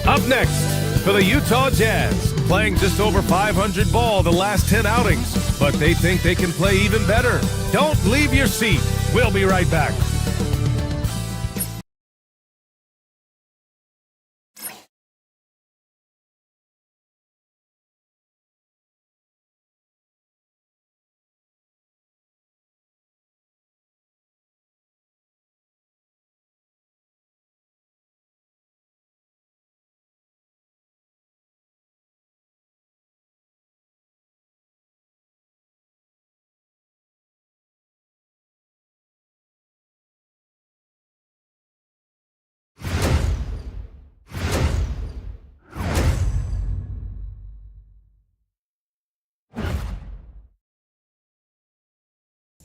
Up next, for the Utah Jazz, playing just over 500 ball the last 10 outings, but they think they can play even better. Don't leave your seat. We'll be right back.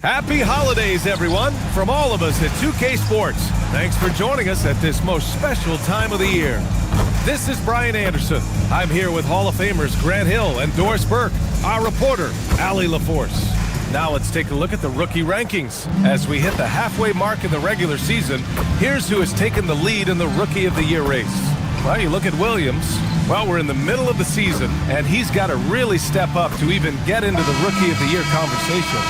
Happy holidays, everyone, from all of us at 2K Sports. Thanks for joining us at this most special time of the year. This is Brian Anderson. I'm here with Hall of Famers Grant Hill and Doris Burke, our reporter, Allie LaForce. Now let's take a look at the rookie rankings. As we hit the halfway mark in the regular season, here's who has taken the lead in the Rookie of the Year race. Well, you look at Williams. Well, we're in the middle of the season, and he's got to really step up to even get into the Rookie of the Year conversation.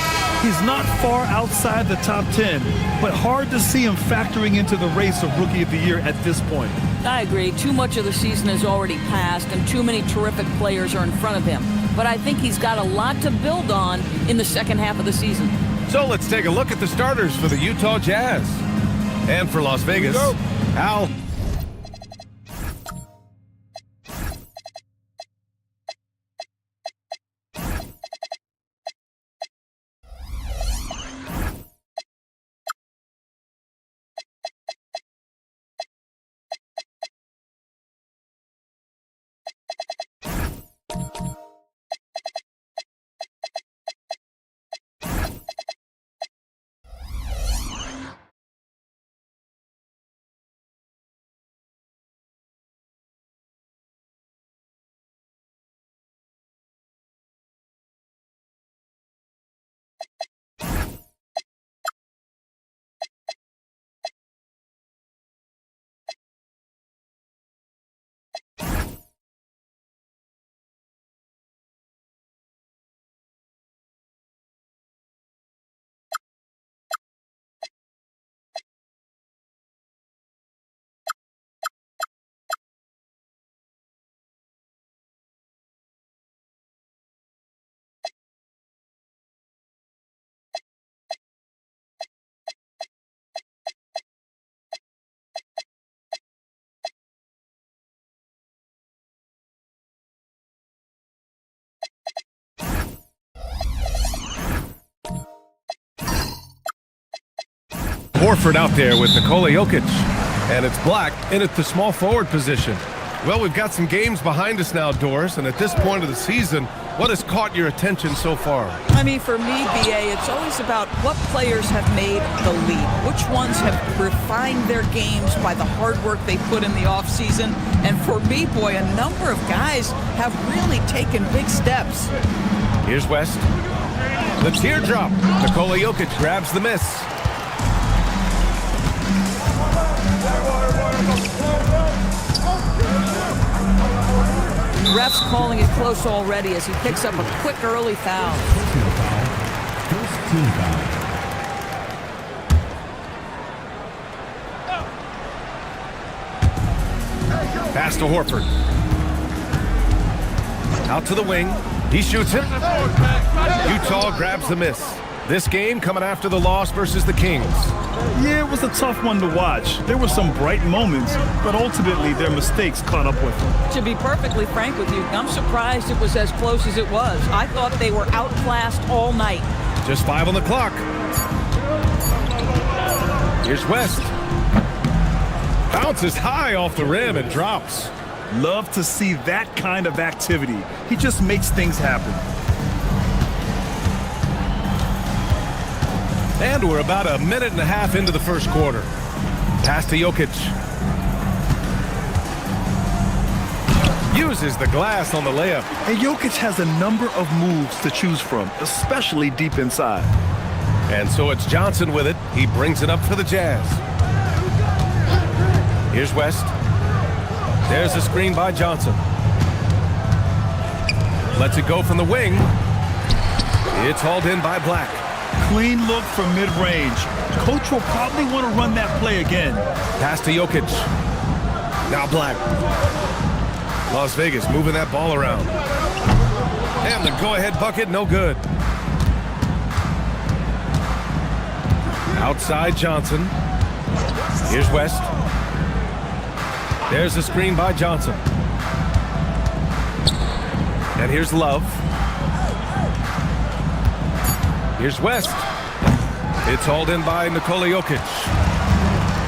He's not far outside the top 10, but hard to see him factoring into the race of Rookie of the Year at this point. I agree. Too much of the season has already passed, and too many terrific players are in front of him. But I think he's got a lot to build on in the second half of the season. So let's take a look at the starters for the Utah Jazz. And for Las Vegas, Al. Horford out there with Nikola Jokic. And it's Black in at the small forward position. Well, we've got some games behind us now, Doris, and at this point of the season, what has caught your attention so far? I mean, for me, BA, it's always about what players have made the leap. Which ones have refined their games by the hard work they put in the offseason. And for me, boy, a number of guys have really taken big steps. Here's West. The teardrop. Nikola Jokic grabs the miss. Ref's calling it close already as he picks up a quick early foul. Pass to Horford. Out to the wing. He shoots it. Utah grabs the miss. This game coming after the loss versus the Kings. Yeah, it was a tough one to watch. There were some bright moments, but ultimately their mistakes caught up with them. To be perfectly frank with you, I'm surprised it was as close as it was. I thought they were outclassed all night. Just 5 on the clock. Here's West. Bounces high off the rim and drops. Love to see that kind of activity. He just makes things happen. And we're about a minute and a half into the first quarter. Pass to Jokic. Uses the glass on the layup. And Jokic has a number of moves to choose from, especially deep inside. And so it's Johnson with it. He brings it up for the Jazz. Here's West. There's a screen by Johnson. Lets it go from the wing. It's hauled in by Black. Clean look from mid-range. Coach will probably want to run that play again. Pass to Jokic. Now Black. Las Vegas moving that ball around. And the go-ahead bucket, no good. Outside Johnson. Here's West. There's a screen by Johnson. And here's Love. Here's West. It's hauled in by Nikola Jokic.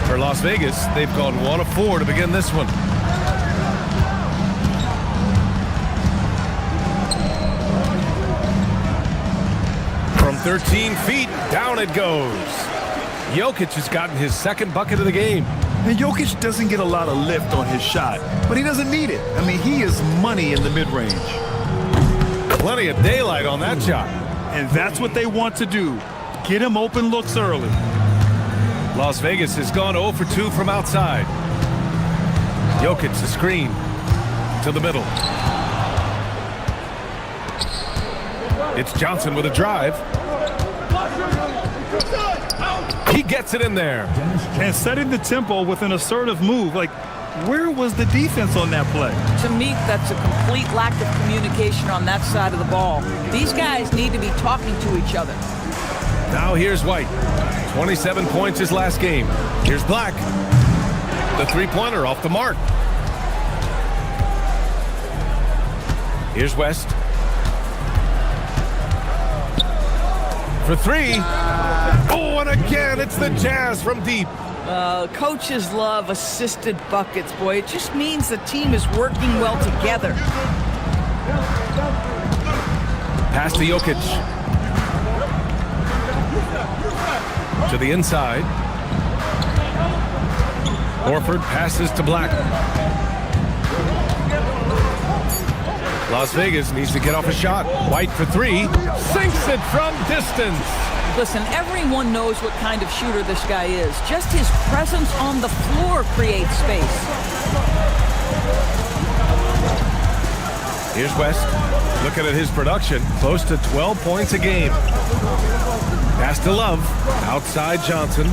For Las Vegas, they've gone 1 of 4 to begin this one. From 13 feet, down it goes. Jokic has gotten his second bucket of the game. And Jokic doesn't get a lot of lift on his shot, but he doesn't need it. I mean, he is money in the mid-range. Plenty of daylight on that shot. And that's what they want to do. Get him open looks early. Las Vegas has gone 0 for 2 from outside. Jokic, the screen to the middle. It's Johnson with a drive. He gets it in there. And setting the tempo with an assertive move. Like, where was the defense on that play? To me, that's a complete lack of communication on that side of the ball. These guys need to be talking to each other. Now here's White. 27 points his last game. Here's Black. The three-pointer off the mark. Here's West. For 3. Oh, and again, it's the Jazz from deep. Coaches love assisted buckets, boy. It just means the team is working well together. Pass to Jokic. To the inside. Horford passes to Black. Las Vegas needs to get off a shot. White for 3. Sinks it from distance. Listen, everyone knows what kind of shooter this guy is. Just his presence on the floor creates space. Here's West. Looking at his production, close to 12 points a game. Pass to Love. Outside Johnson.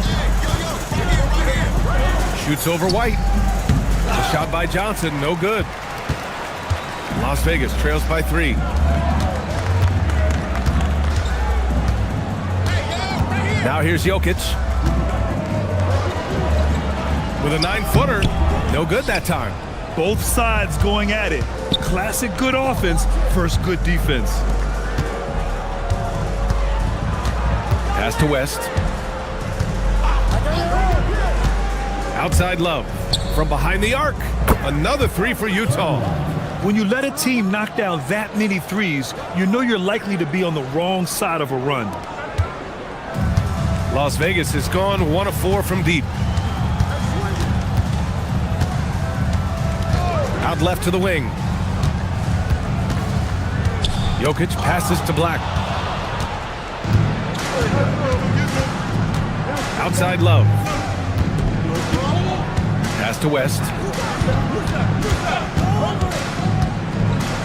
Shoots over White. The shot by Johnson, no good. Las Vegas trails by 3. Now here's Jokic. With a 9-footer. No good that time. Both sides going at it. Classic good offense versus good defense. Pass to West. Outside Love. From behind the arc. Another 3 for Utah. When you let a team knock down that many threes, you know you're likely to be on the wrong side of a run. Las Vegas has gone 1 of 4 from deep. Out left to the wing. Jokic passes to Black. Outside Love. Pass to West.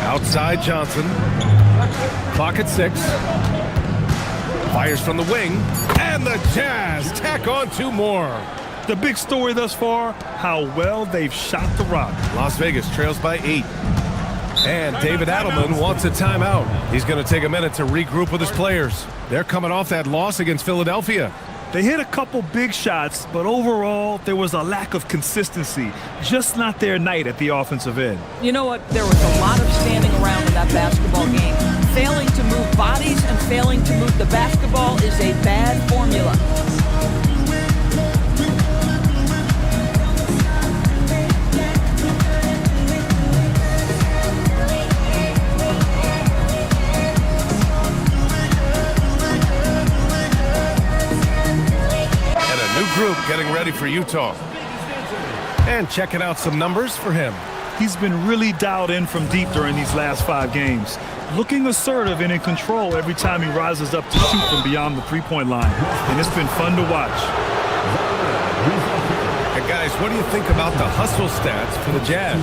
Outside Johnson. Clock at 6. Fires from the wing. And the Jazz tack on 2 more. The big story thus far, how well they've shot the rock. Las Vegas trails by 8. And David Adelman wants a timeout. He's going to take a minute to regroup with his players. They're coming off that loss against Philadelphia. They hit a couple big shots, but overall, there was a lack of consistency. Just not their night at the offensive end. You know what? There was a lot of standing around in that basketball game. Failing to move bodies and failing to move the basketball is a bad formula. Group getting ready for Utah. And checking out some numbers for him. He's been really dialed in from deep during these last 5 games. Looking assertive and in control every time he rises up to shoot from beyond the three-point line. And it's been fun to watch. And guys, what do you think about the hustle stats for the Jazz?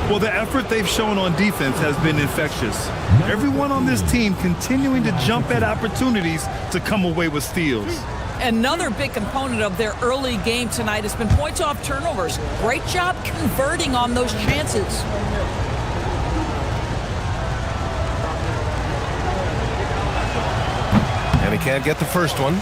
Well, the effort they've shown on defense has been infectious. Everyone on this team continuing to jump at opportunities to come away with steals. Another big component of their early game tonight has been points off turnovers. Great job converting on those chances. And he can't get the first one.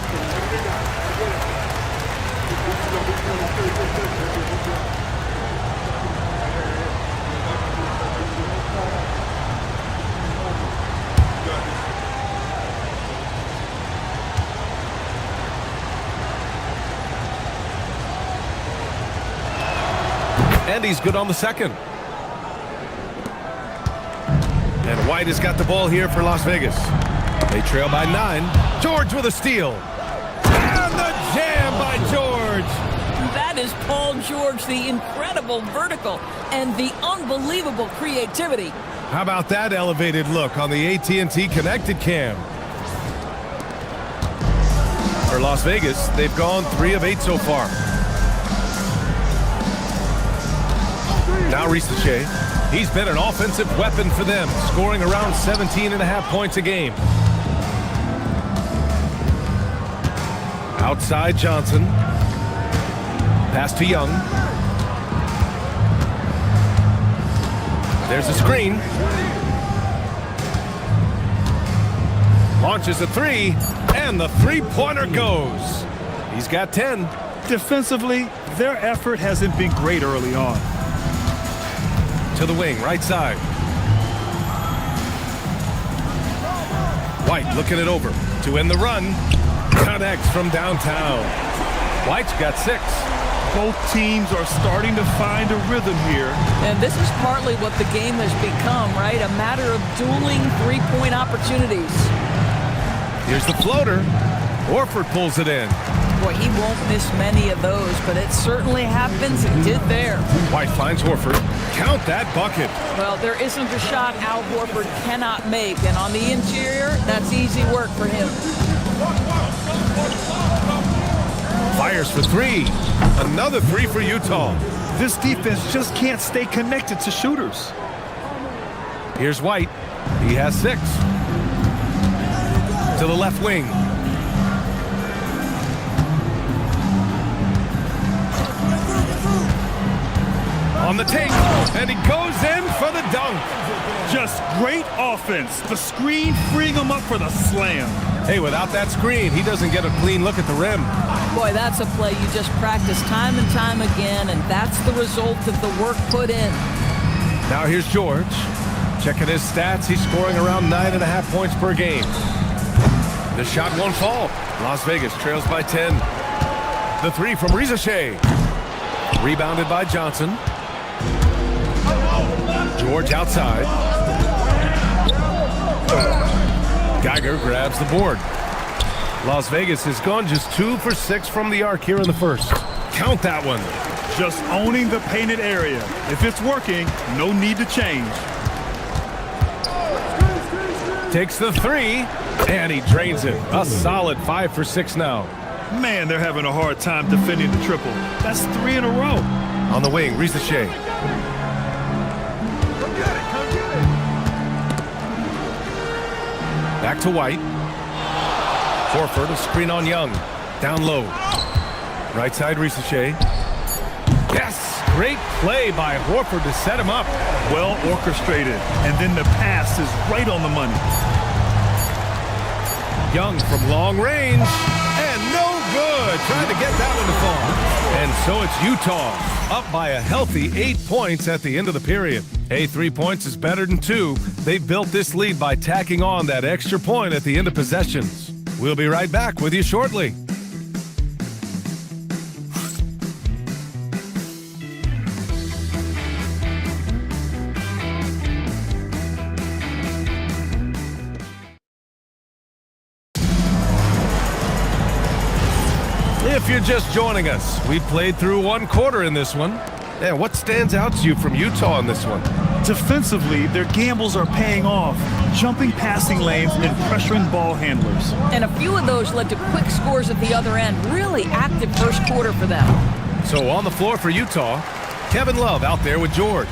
And he's good on the second. And White has got the ball here for Las Vegas. They trail by 9. George with a steal. And the jam by George. That is Paul George, the incredible vertical and the unbelievable creativity. How about that elevated look on the AT&T connected cam? For Las Vegas, they've gone 3 of 8 so far. Now WizVsPhx. He's been an offensive weapon for them, scoring around 17.5 points a game. Outside Johnson. Pass to Young. There's a screen. Launches a 3, and the three-pointer goes. He's got 10. Defensively, their effort hasn't been great early on. To the wing, right side. White looking it over to end the run. Connects from downtown. White's got 6. Both teams are starting to find a rhythm here. And this is partly what the game has become, right? A matter of dueling three-point opportunities. Here's the floater. Horford pulls it in. Boy, he won't miss many of those, but it certainly happens. It did there. White finds Horford. Count that bucket. Well, there isn't a shot Al Horford cannot make, and on the interior, that's easy work for him. Fires for 3. Another 3 for Utah. This defense just can't stay connected to shooters. Here's White. He has 6. To the left wing. On the take, and he goes in for the dunk. Just great offense. The screen freeing him up for the slam. Hey, without that screen, he doesn't get a clean look at the rim. Boy, that's a play you just practice time and time again, and that's the result of the work put in. Now here's George. Checking his stats, he's scoring around 9.5 points per game. The shot won't fall. Las Vegas trails by 10. The 3 from WizVsPhx. Rebounded by Johnson. George outside. Geiger grabs the board. Las Vegas has gone just 2 for 6 from the arc here in the first. Count that one. Just owning the painted area. If it's working, no need to change. Takes the 3, and he drains it. A solid 5 for 6 now. Man, they're having a hard time defending the triple. That's 3 in a row. On the wing, WizVsPhx. Back to White. Horford, a screen on Young. Down low. Right side, WizVsPhx. Yes! Great play by Horford to set him up. Well orchestrated. And then the pass is right on the money. Young from long range. And no good. Trying to get that one to fall. And so it's Utah, up by a healthy 8 points at the end of the period. Hey, 3 points is better than 2. They've built this lead by tacking on that extra point at the end of possessions. We'll be right back with you shortly. If you're just joining us, we played through 1 quarter in this one. Yeah, what stands out to you from Utah in this one? Defensively, their gambles are paying off, jumping passing lanes and pressuring ball handlers. And a few of those led to quick scores at the other end. Really active first quarter for them. So on the floor for Utah, Kevin Love out there with George.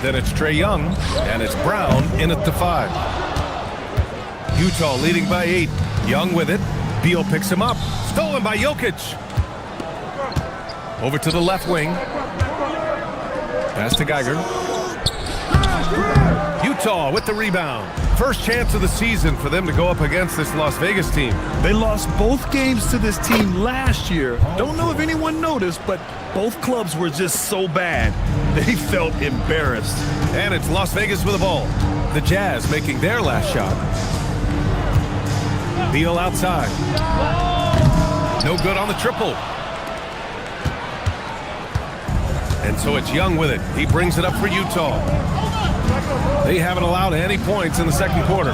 Then it's Trae Young, and it's Brown in at the 5. Utah leading by 8. Young with it. Beal picks him up. Stolen by Jokic. Over to the left wing. Pass to Geiger. Utah with the rebound. First chance of the season for them to go up against this Las Vegas team. They lost both games to this team last year. Don't know if anyone noticed, but both clubs were just so bad. They felt embarrassed. And it's Las Vegas with the ball. The Jazz making their last shot. Beal outside. No good on the triple. And so it's Young with it. He brings it up for Utah. They haven't allowed any points in the second quarter.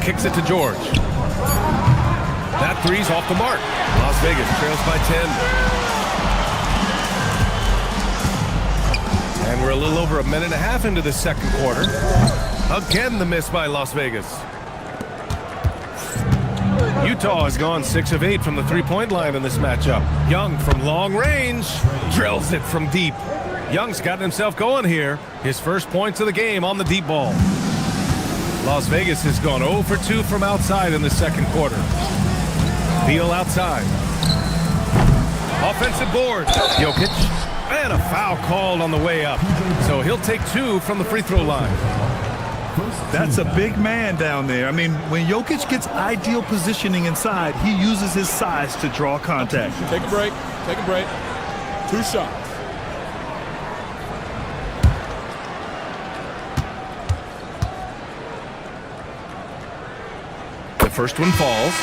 Kicks it to George. That three's off the mark. Las Vegas trails by 10. And we're a little over a minute and a half into the second quarter. Again, the miss by Las Vegas. Utah has gone 6 of 8 from the three-point line in this matchup. Young from long range drills it from deep. Young's gotten himself going here. His first points of the game on the deep ball. Las Vegas has gone 0 for 2 from outside in the second quarter. Beal outside. Offensive board. Jokic. And a foul called on the way up. So he'll take 2 from the free throw line. That's a big man down there. I mean, when Jokic gets ideal positioning inside, he uses his size to draw contact. Take a break. Take a break. 2 shots. The first one falls.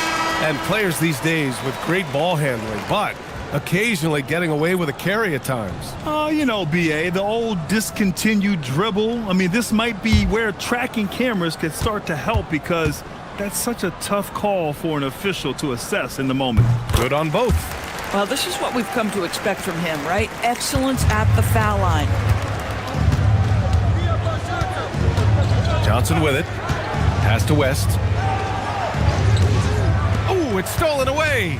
And players these days with great ball handling, but occasionally getting away with a carry at times. Oh, you know, BA, the old discontinued dribble. I mean, this might be where tracking cameras could start to help because that's such a tough call for an official to assess in the moment. Good on both. Well, this is what we've come to expect from him, right? Excellence at the foul line. Johnson with it. Pass to West. Oh, it's stolen away.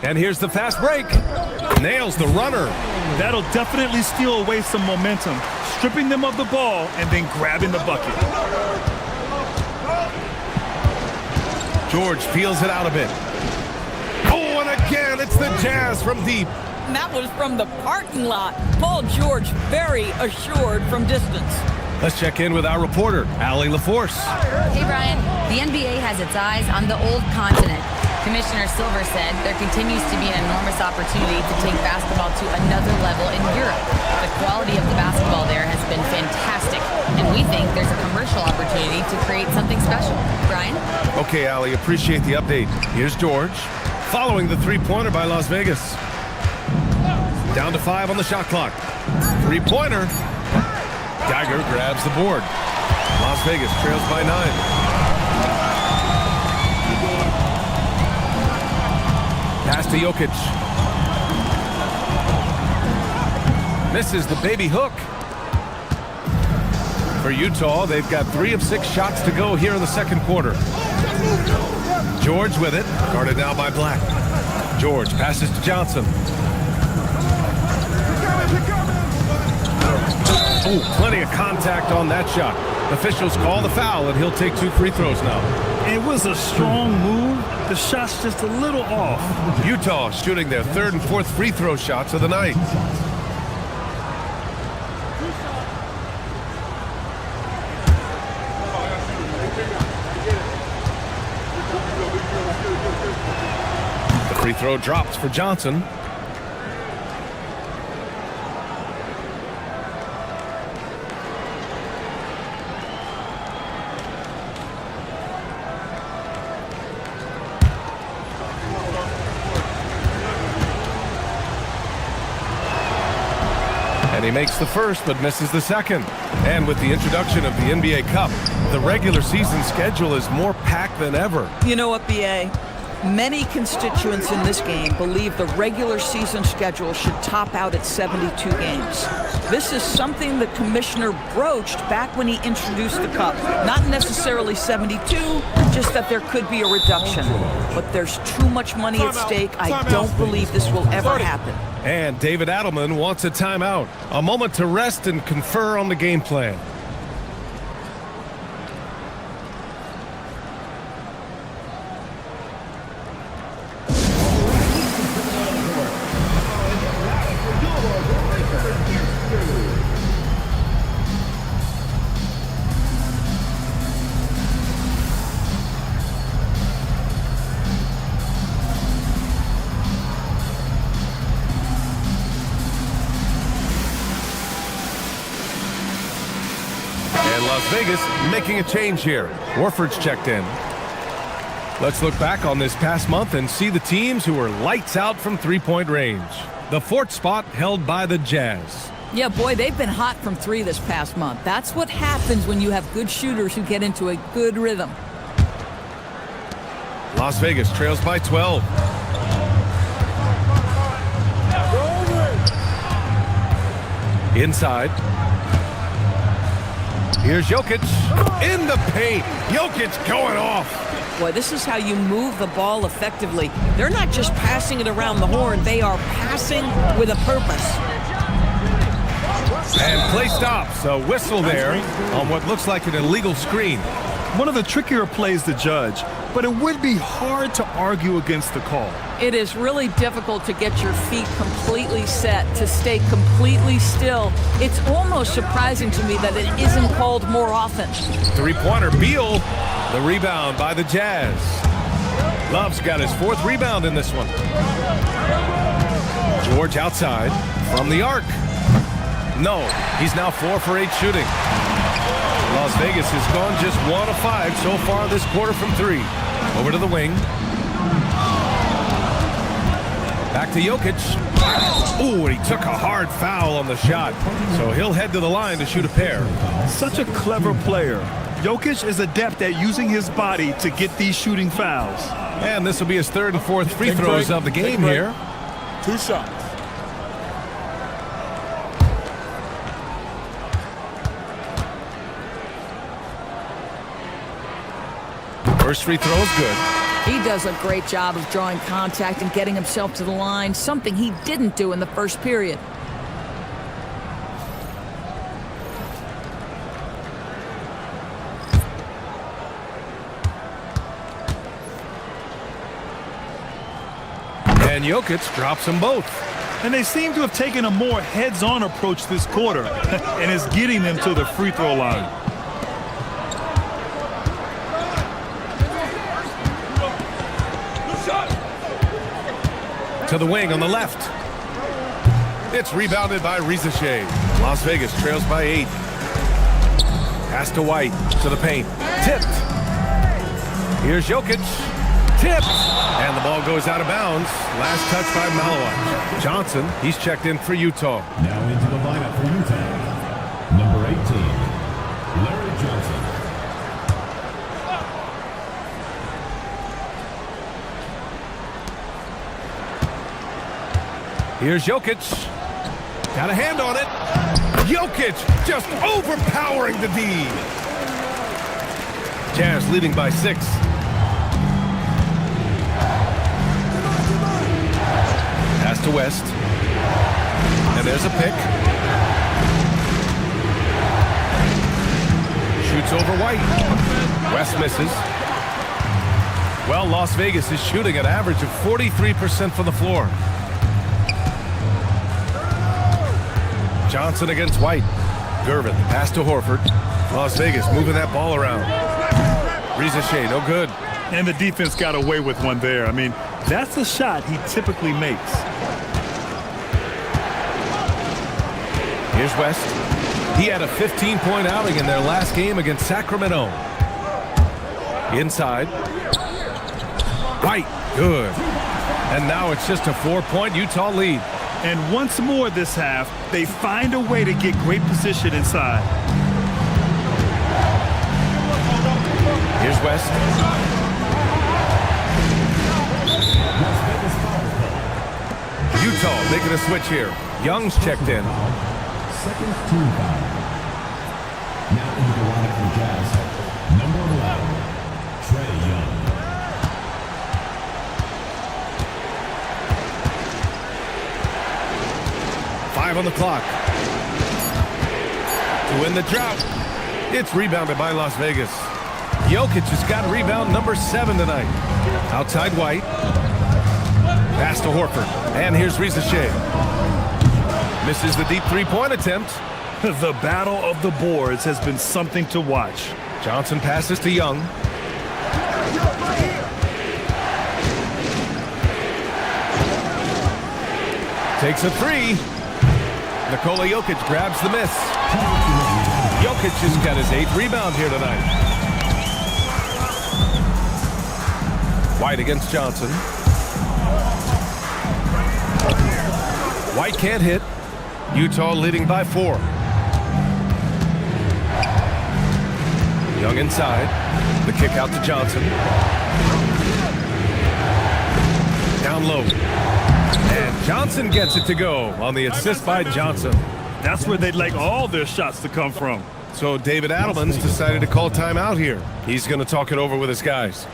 And here's the fast break. Nails the runner. That'll definitely steal away some momentum, stripping them of the ball and then grabbing the bucket. George peels it out a bit. Oh, and again, it's the Jazz from deep. And that was from the parking lot. Paul George very assured from distance. Let's check in with our reporter, Allie LaForce. Hey, Brian. The NBA has its eyes on the old continent. Commissioner Silver said there continues to be an enormous opportunity to take basketball to another level in Europe. The quality of the basketball there has been fantastic, and we think there's a commercial opportunity to create something special. Brian? Okay, Allie, appreciate the update. Here's George, following the three-pointer by Las Vegas. Down to 5 on the shot clock. Three-pointer. Geiger grabs the board. Las Vegas trails by 9. Pass to Jokic. Misses the baby hook. For Utah, they've got 3 of 6 shots to go here in the second quarter. George with it, guarded now by Black. George passes to Johnson. Oh, plenty of contact on that shot. Officials call the foul, and he'll take 2 free throws now. It was a strong move. The shot's just a little off. Utah shooting their 3rd and 4th free throw shots of the night. The free throw drops for Johnson. And he makes the first, but misses the second. And with the introduction of the NBA Cup, the regular season schedule is more packed than ever. You know what, BA? Many constituents in this game believe the regular season schedule should top out at 72 games. This is something the commissioner broached back when he introduced the Cup. Not necessarily 72, just that there could be a reduction. But there's too much money at stake. I don't believe this will ever happen. And David Adelman wants a timeout. A moment to rest and confer on the game plan. Las Vegas making a change here. Warford's checked in. Let's look back on this past month and see the teams who were lights out from three-point range. The fourth spot held by the Jazz. Yeah, boy, they've been hot from three this past month. That's what happens when you have good shooters who get into a good rhythm. Las Vegas trails by 12. Inside. Here's Jokic in the paint. Jokic going off. Boy, this is how you move the ball effectively. They're not just passing it around the horn. They are passing with a purpose. And play stops. A whistle there on what looks like an illegal screen. One of the trickier plays to judge, but it would be hard to argue against the call. It is really difficult to get your feet completely set, to stay completely still. It's almost surprising to me that it isn't called more often. Three-pointer, Beal. The rebound by the Jazz. Love's got his fourth rebound in this one. George outside from the arc. No, he's now 4 for 8 shooting. Las Vegas has gone just 1 of 5 so far this quarter from 3. Over to the wing. Back to Jokic. Ooh, and he took a hard foul on the shot. So he'll head to the line to shoot a pair. Such a clever player. Jokic is adept at using his body to get these shooting fouls. And this will be his third and fourth free throws of the game here. 2 shots. First free throw is good. He does a great job of drawing contact and getting himself to the line, something he didn't do in the first period. And Jokic drops them both. And they seem to have taken a more heads-on approach this quarter, and is getting them to the free throw line. To the wing on the left. It's rebounded by WizVsPhx. Las Vegas trails by 8. Pass to White, to the paint. Tipped. Here's Jokic. Tipped. And the ball goes out of bounds. Last touch by Malawat. Johnson, he's checked in for Utah. Now into the lineup for Utah. Number 18, Larry Johnson. Here's Jokic. Got a hand on it. Jokic just overpowering the D. Jazz leading by 6. Pass to West. And there's a pick. Shoots over White. West misses. Well, Las Vegas is shooting an average of 43% from the floor. Johnson against White. Gervin, pass to Horford. Las Vegas moving that ball around. WizVsPhx, no good. And the defense got away with one there. I mean, that's a shot he typically makes. Here's West. He had a 15-point outing in their last game against Sacramento. Inside. White, good. And now it's just a 4-point Utah lead. And once more this half, they find a way to get great position inside. Here's West. Utah making a switch here. Young's checked in. Second team foul. Now into the lineup for Jazz. Number 11, Trae Young. 5 on the clock. To win the drought. It's rebounded by Las Vegas. Jokic has got rebound number 7 tonight. Outside White. Pass to Horford. And here's WizVsPhx. Misses the deep three-point attempt. The battle of the boards has been something to watch. Johnson passes to Young. Takes a three. Nikola Jokic grabs the miss. Jokic has got his 8th rebound here tonight. White against Johnson. White can't hit. Utah leading by 4. Young inside. The kick out to Johnson. Down low. And Johnson gets it to go on the assist by Johnson. That's where they'd like all their shots to come from. So David Adelman's decided to call timeout here. He's going to talk it over with his guys.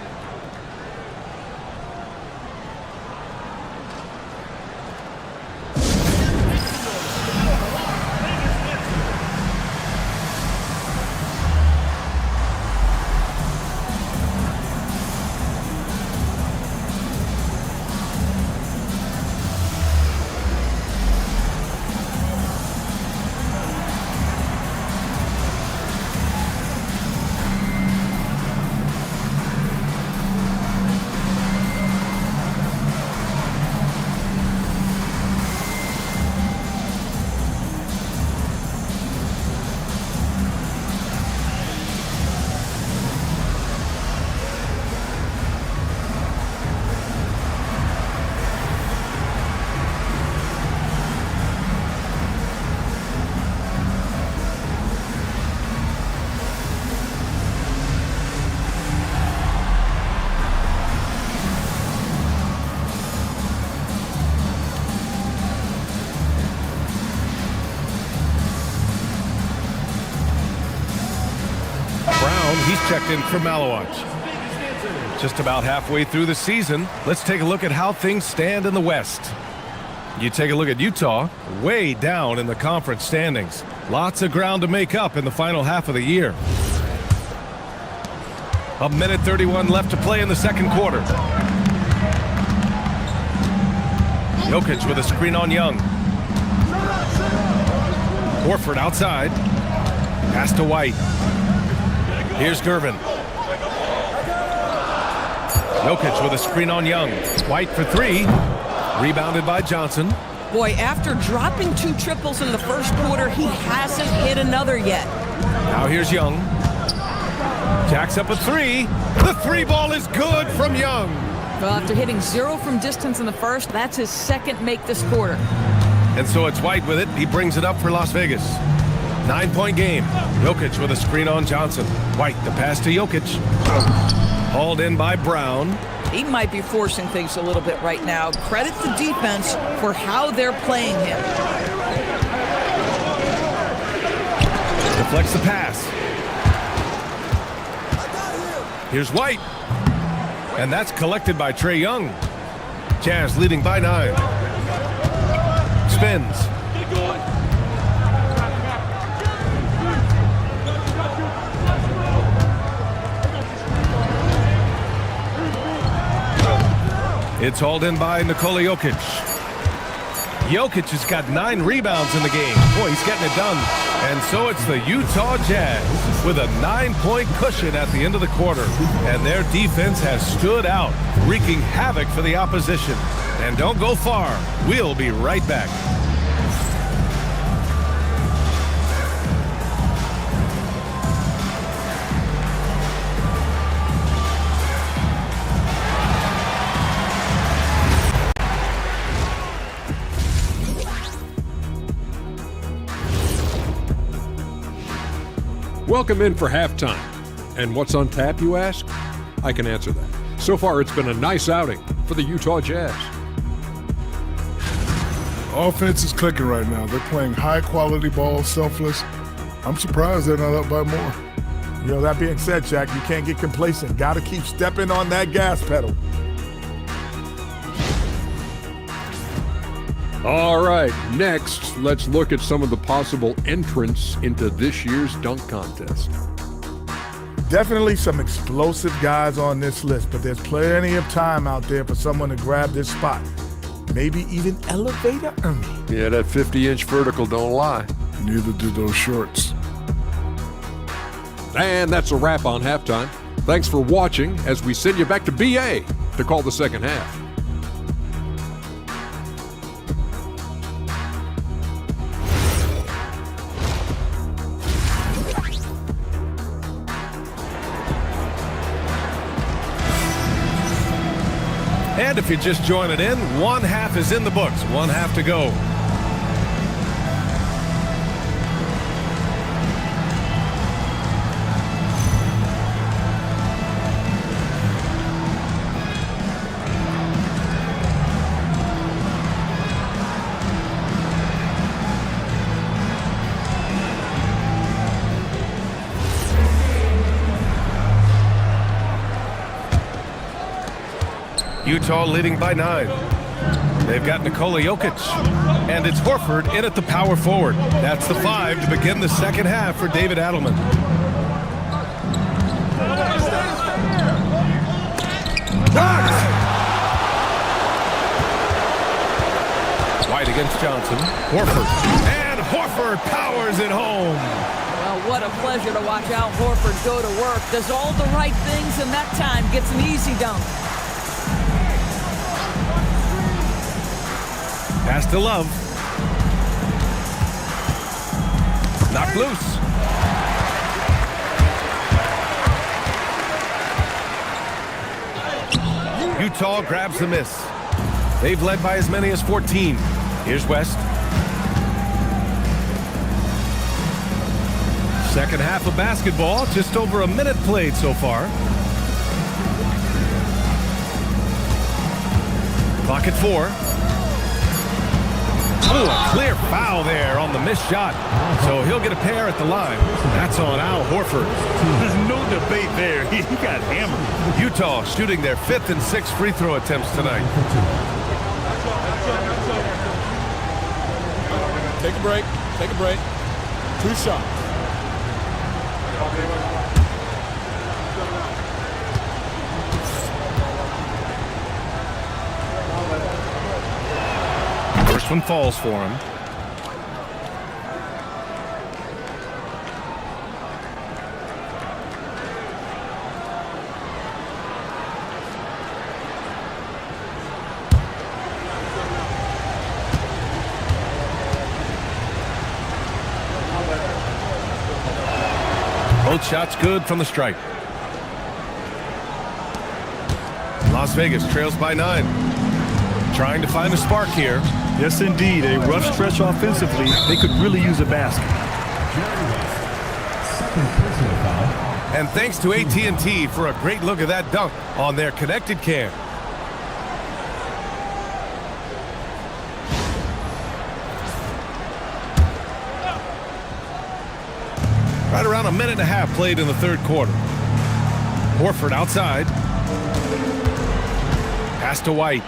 He's checked in for Malawatch. Just about halfway through the season, let's take a look at how things stand in the West. You take a look at Utah, way down in the conference standings. Lots of ground to make up in the final half of the year. 1:31 left to play in the second quarter. Jokic with a screen on Young. Horford outside. Pass to White. Here's Gervin. Jokic with a screen on Young. White for 3. Rebounded by Johnson. Boy, after dropping 2 triples in the first quarter, he hasn't hit another yet. Now here's Young. Jacks up a 3. The 3 ball is good from Young. Well, after hitting 0 from distance in the first, that's his 2nd make this quarter. And so it's White with it. He brings it up for Las Vegas. 9-point game. Jokic with a screen on Johnson. White, the pass to Jokic. Hauled in by Brown. He might be forcing things a little bit right now. Credit the defense for how they're playing him. Deflects the pass. Here's White. And that's collected by Trae Young. Jazz leading by 9. Spins. It's hauled in by Nikola Jokic. Jokic has got 9 rebounds in the game. Boy, he's getting it done. And so it's the Utah Jazz with a 9-point cushion at the end of the quarter. And their defense has stood out, wreaking havoc for the opposition. And don't go far. We'll be right back. Welcome in for halftime. And what's on tap, you ask? I can answer that. So far, it's been a nice outing for the Utah Jazz. Offense is clicking right now. They're playing high-quality ball, selfless. I'm surprised they're not up by more. You know, that being said, Jack, you can't get complacent. Got to keep stepping on that gas pedal. All right, next, let's look at some of the possible entrants into this year's dunk contest. Definitely some explosive guys on this list, but there's plenty of time out there for someone to grab this spot. Maybe even Elevator Ernie. Yeah, that 50-inch vertical don't lie. Neither do those shorts. And that's a wrap on halftime. Thanks for watching as we send you back to BA to call the second half. And if you're just joining in, one half is in the books, one half to go. Utah leading by 9. They've got Nikola Jokic, and it's Horford in at the power forward. That's the 5 to begin the second half for David Adelman. Blocked! White against Johnson. Horford. And Horford powers it home. Well, what a pleasure to watch Al Horford go to work. Does all the right things, and that time gets an easy dunk. Pass to Love. Knocked loose. Utah grabs the miss. They've led by as many as 14. Here's West. Second half of basketball, just over a minute played so far. Clock at 4. Oh, a clear foul there on the missed shot. So he'll get a pair at the line. That's on Al Horford. There's no debate there. He got hammered. Utah shooting their 5th and 6th free throw attempts tonight. Take a break. Take a break. 2 shots. First one falls for him. Both shots good from the stripe. Las Vegas trails by 9. Trying to find a spark here. Yes, indeed. A rough stretch offensively. They could really use a basket. And thanks to AT&T for a great look at that dunk on their connected cam. Right around a minute and a half played in the third quarter. Horford outside. Pass to White.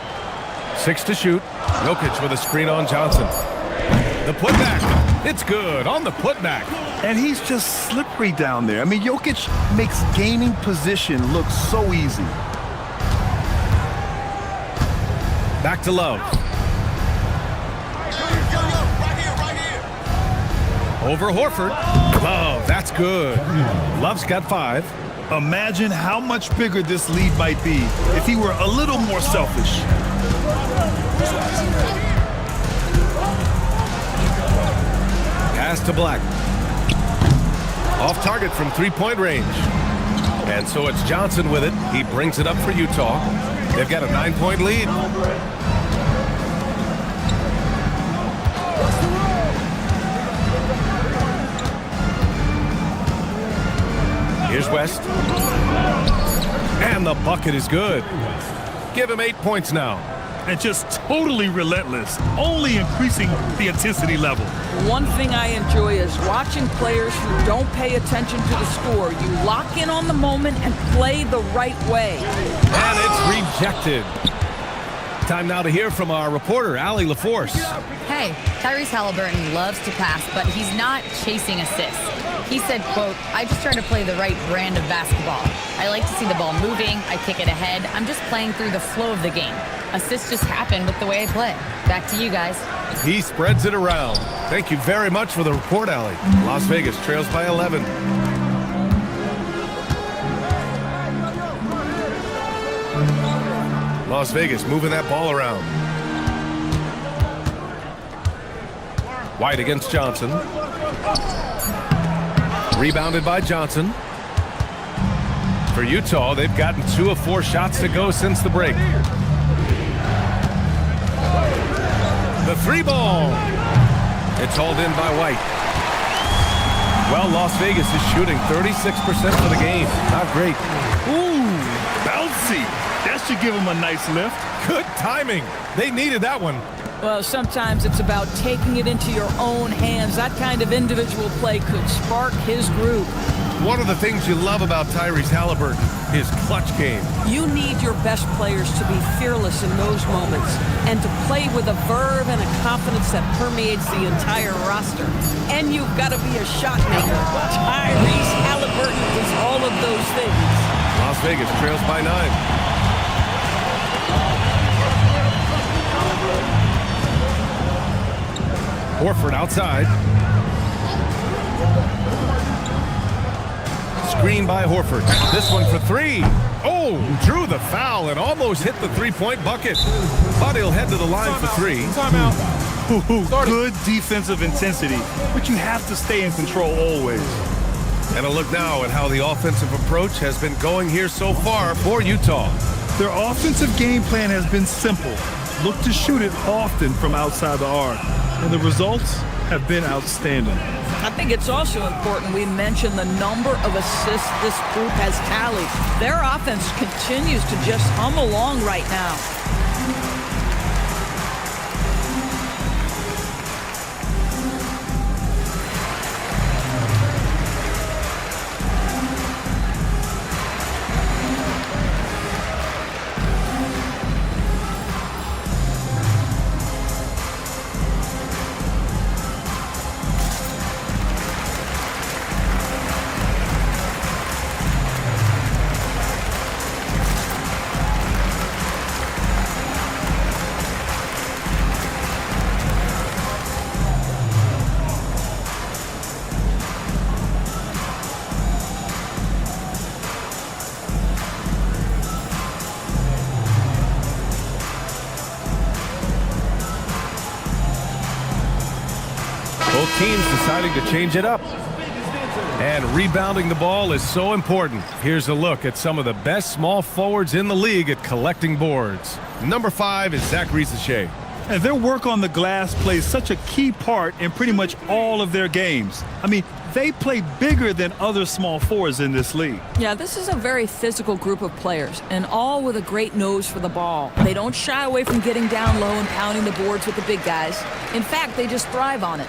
6 to shoot. Jokic with a screen on Johnson. The putback. It's good on the putback. And he's just slippery down there. I mean, Jokic makes gaining position look so easy. Back to Love. Over Horford. Love, that's good. Love's got 5. Imagine how much bigger this lead might be if he were a little more selfish. Pass to Black. Off target from 3-point range. And so it's Johnson with it. He brings it up for Utah. They've got a 9-point lead. Here's West. And the bucket is good. Give him 8 points now. and just totally relentless, only increasing the intensity level. One thing I enjoy is watching players who don't pay attention to the score. You lock in on the moment and play the right way. And it's rejected. Time now to hear from our reporter, Allie LaForce. Hey, Tyrese Halliburton loves to pass, but he's not chasing assists. He said, quote, I just try to play the right brand of basketball. I like to see the ball moving. I kick it ahead. I'm just playing through the flow of the game. Assists just happen with the way I play. Back to you guys. He spreads it around. Thank you very much for the report, Allie. Las Vegas trails by 11. Las Vegas moving that ball around. White against Johnson. Rebounded by Johnson. For Utah, they've gotten 2 of 4 shots to go since the break. The 3 ball. It's hauled in by White. Well, Las Vegas is shooting 36% for the game. Not great. Ooh, bouncy. That should give him a nice lift. Good timing. They needed that one. Well, sometimes it's about taking it into your own hands. That kind of individual play could spark his groove. One of the things you love about Tyrese Halliburton, his clutch game. You need your best players to be fearless in those moments and to play with a verve and a confidence that permeates the entire roster. And you've got to be a shot maker. Tyrese Halliburton is all of those things. Las Vegas trails by 9. Horford outside. Screen by Horford. This one for 3. Oh, drew the foul and almost hit the 3-point bucket. But he'll head to the line for 3. Timeout. Good defensive intensity, but you have to stay in control always. And a look now at how the offensive approach has been going here so far for Utah. Their offensive game plan has been simple. Look to shoot it often from outside the arc. And the results have been outstanding. I think it's also important we mention the number of assists this group has tallied. Their offense continues to just hum along right now. Both teams deciding to change it up. And rebounding the ball is so important. Here's a look at some of the best small forwards in the league at collecting boards. Number 5 is SaCVsHou. And their work on the glass plays such a key part in pretty much all of their games. I mean, they play bigger than other small forwards in this league. Yeah, this is a very physical group of players, and all with a great nose for the ball. They don't shy away from getting down low and pounding the boards with the big guys. In fact, they just thrive on it.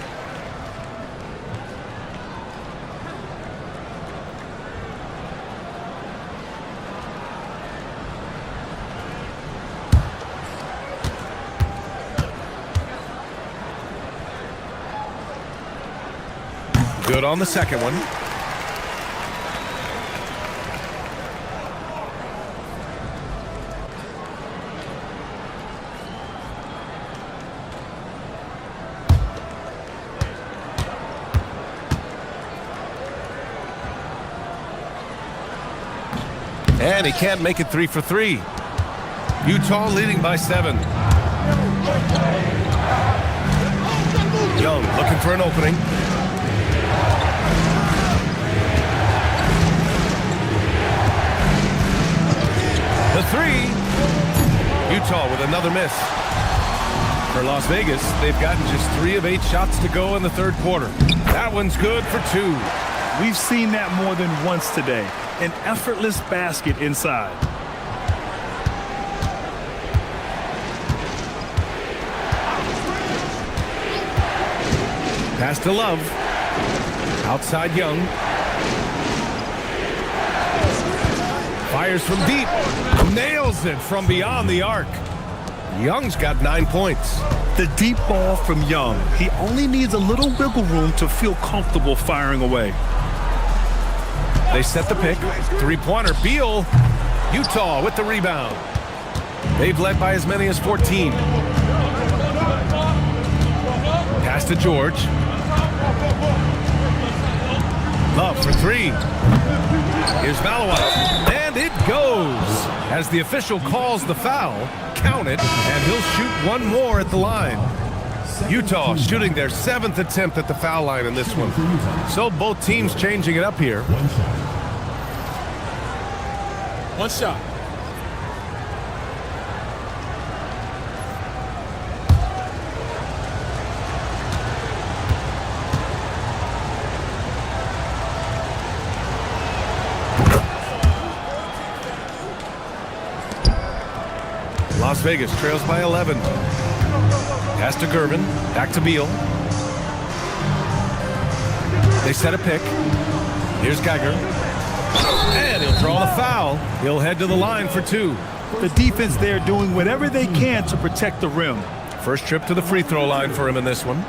Good on the second one. And he can't make it 3 for 3. Utah leading by 7. Young looking for an opening. The 3. Utah with another miss. For Las Vegas, they've gotten just 3 of 8 shots to go in the third quarter. That one's good for 2. We've seen that more than once today. An effortless basket inside. Pass to Love. Outside Young. Fires from deep. Nails it from beyond the arc. Young's got 9 points. The deep ball from Young. He only needs a little wiggle room to feel comfortable firing away. They set the pick. Three-pointer. Beal. Utah with the rebound. They've led by as many as 14. Pass to George. Love for three. Here's Malawat. And it goes. As the official calls the foul, count it, and he'll shoot one more at the line. Utah shooting their 7th attempt at the foul line in this one. So both teams changing it up here. One shot. Las Vegas trails by 11. Pass to Gervin. Back to Beal. They set a pick. Here's Geiger. And he'll draw the foul. He'll head to the line for two. The defense there doing whatever they can to protect the rim. First trip to the free throw line for him in this one.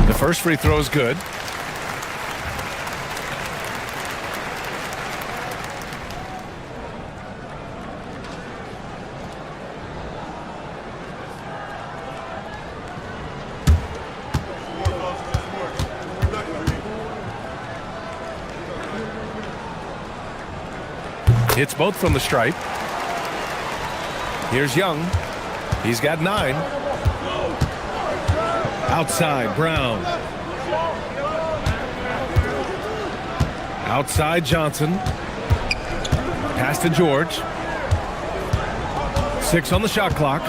The first free throw is good. Hits both from the stripe. Here's Young. He's got 9. Outside, Brown. Outside, Johnson. Pass to George. 6 on the shot clock.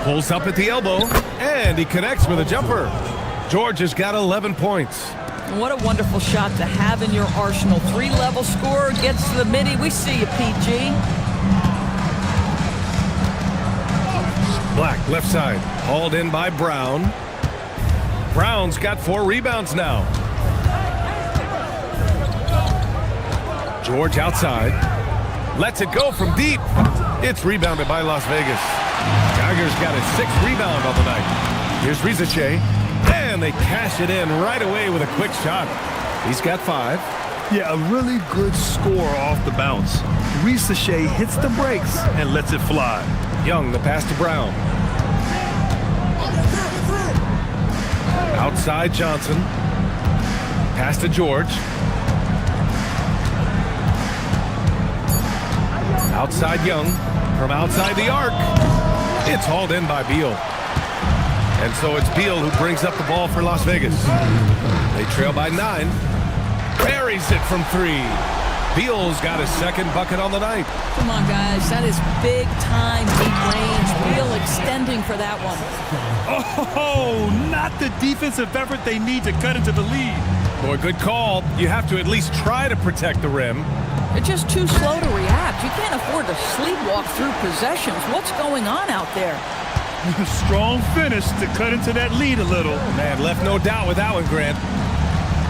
Pulls up at the elbow, and he connects with a jumper. George has got 11 points. What a wonderful shot to have in your arsenal. 3-level scorer, gets to the midi. We see you, PG. Black, left side. Hauled in by Brown. Brown's got 4 rebounds now. George outside. Lets it go from deep. It's rebounded by Las Vegas. Geiger's got his 6th rebound on the night. Here's WizVsPhx. And they cash it in right away with a quick shot. He's got 5. Yeah, a really good score off the bounce. WizVsPhx hits the brakes and lets it fly. Young, the pass to Brown. Outside Johnson. Pass to George. Outside Young. From outside the arc. It's hauled in by Beal. And so it's Beal who brings up the ball for Las Vegas. They trail by 9. Buries it from 3. Beal's got his 2nd bucket on the night. Come on, guys. That is big time, deep range. Beal extending for that one. Oh, not the defensive effort they need to cut into the lead. Boy, good call. You have to at least try to protect the rim. They're just too slow to react. You can't afford to sleepwalk through possessions. What's going on out there? Strong finish to cut into that lead a little. Man, left no doubt with that one, Grant.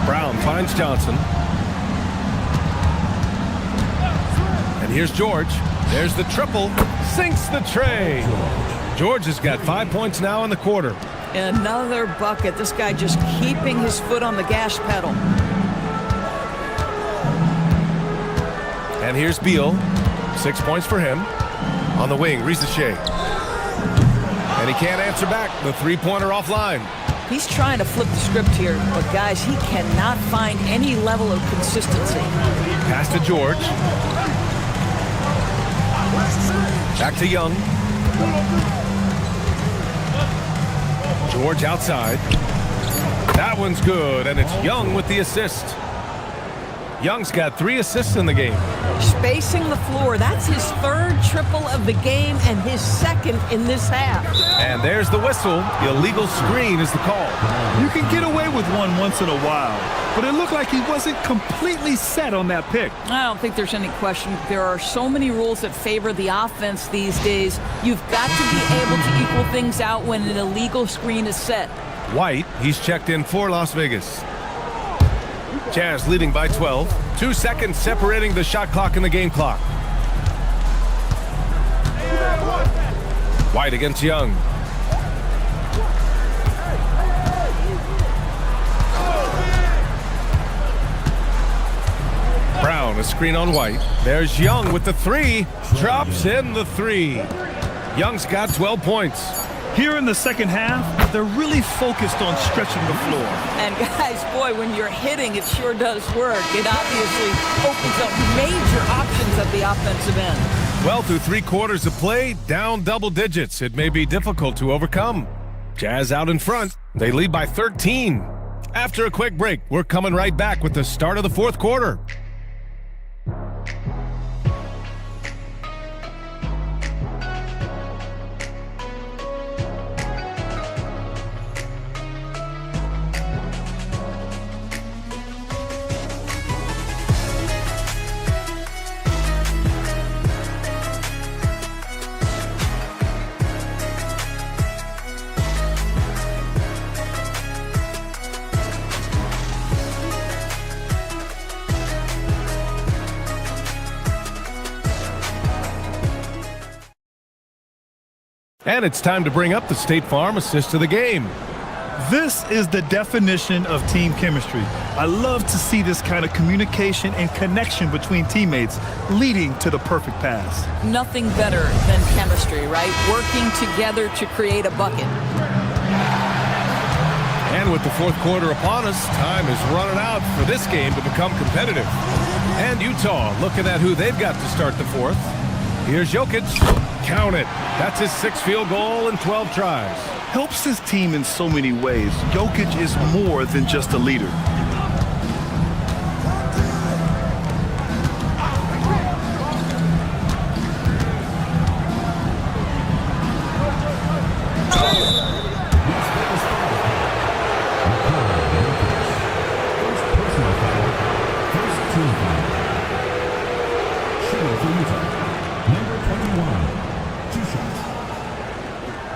Brown finds Johnson. And here's George. There's the triple. Sinks the tray. George has got 5 points now in the quarter. Another bucket. This guy just keeping his foot on the gas pedal. And here's Beal. 6 points for him. On the wing, WizVsPhx. And he can't answer back. The three-pointer offline. He's trying to flip the script here, but guys, he cannot find any level of consistency. Pass to George. Back to Young. George outside. That one's good, and it's Young with the assist. Young's got 3 assists in the game. Spacing the floor, that's his 3rd triple of the game and his 2nd in this half. And there's the whistle. Illegal screen is the call. You can get away with one once in a while, but it looked like he wasn't completely set on that pick. I don't think there's any question. There are so many rules that favor the offense these days. You've got to be able to equal things out when an illegal screen is set. White, he's checked in for Las Vegas. Jazz leading by 12. 2 seconds separating the shot clock and the game clock. White against Young. Brown, a screen on White. There's Young with the 3. Drops in the 3. Young's got 12 points. Here in the second half, they're really focused on stretching the floor. And guys, boy, when you're hitting, it sure does work. It obviously opens up major options at the offensive end. Well, through 3 quarters of play, down double digits. It may be difficult to overcome. Jazz out in front. They lead by 13. After a quick break, we're coming right back with the start of the 4th quarter. And it's time to bring up the State Farm assist of the game. This is the definition of team chemistry. I love to see this kind of communication and connection between teammates leading to the perfect pass. Nothing better than chemistry, right? Working together to create a bucket. And with the 4th quarter upon us, time is running out for this game to become competitive. And Utah looking at who they've got to start the 4th. Here's Jokic. Count it. That's his 6th field goal in 12 tries. Helps his team in so many ways. Jokic is more than just a leader.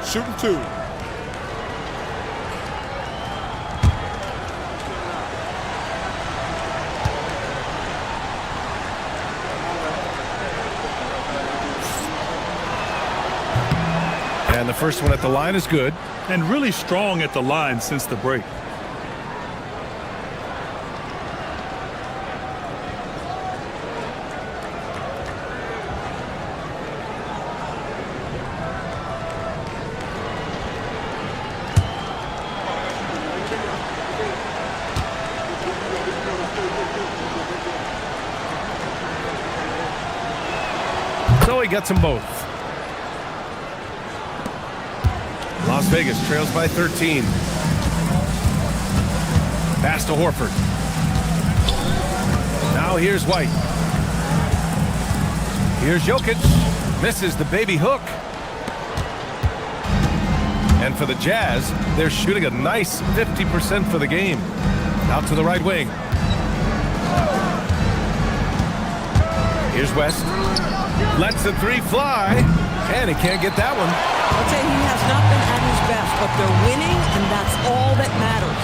Shooting 2. And the first one at the line is good. And really strong at the line since the break. So he gets them both. Las Vegas trails by 13. Pass to Horford. Now here's White. Here's Jokic. Misses the baby hook. And for the Jazz, they're shooting a nice 50% for the game. Out to the right wing. Here's West. Lets the 3 fly. And he can't get that one. I'll tell you, he has not been at his best, but they're winning, and that's all that matters.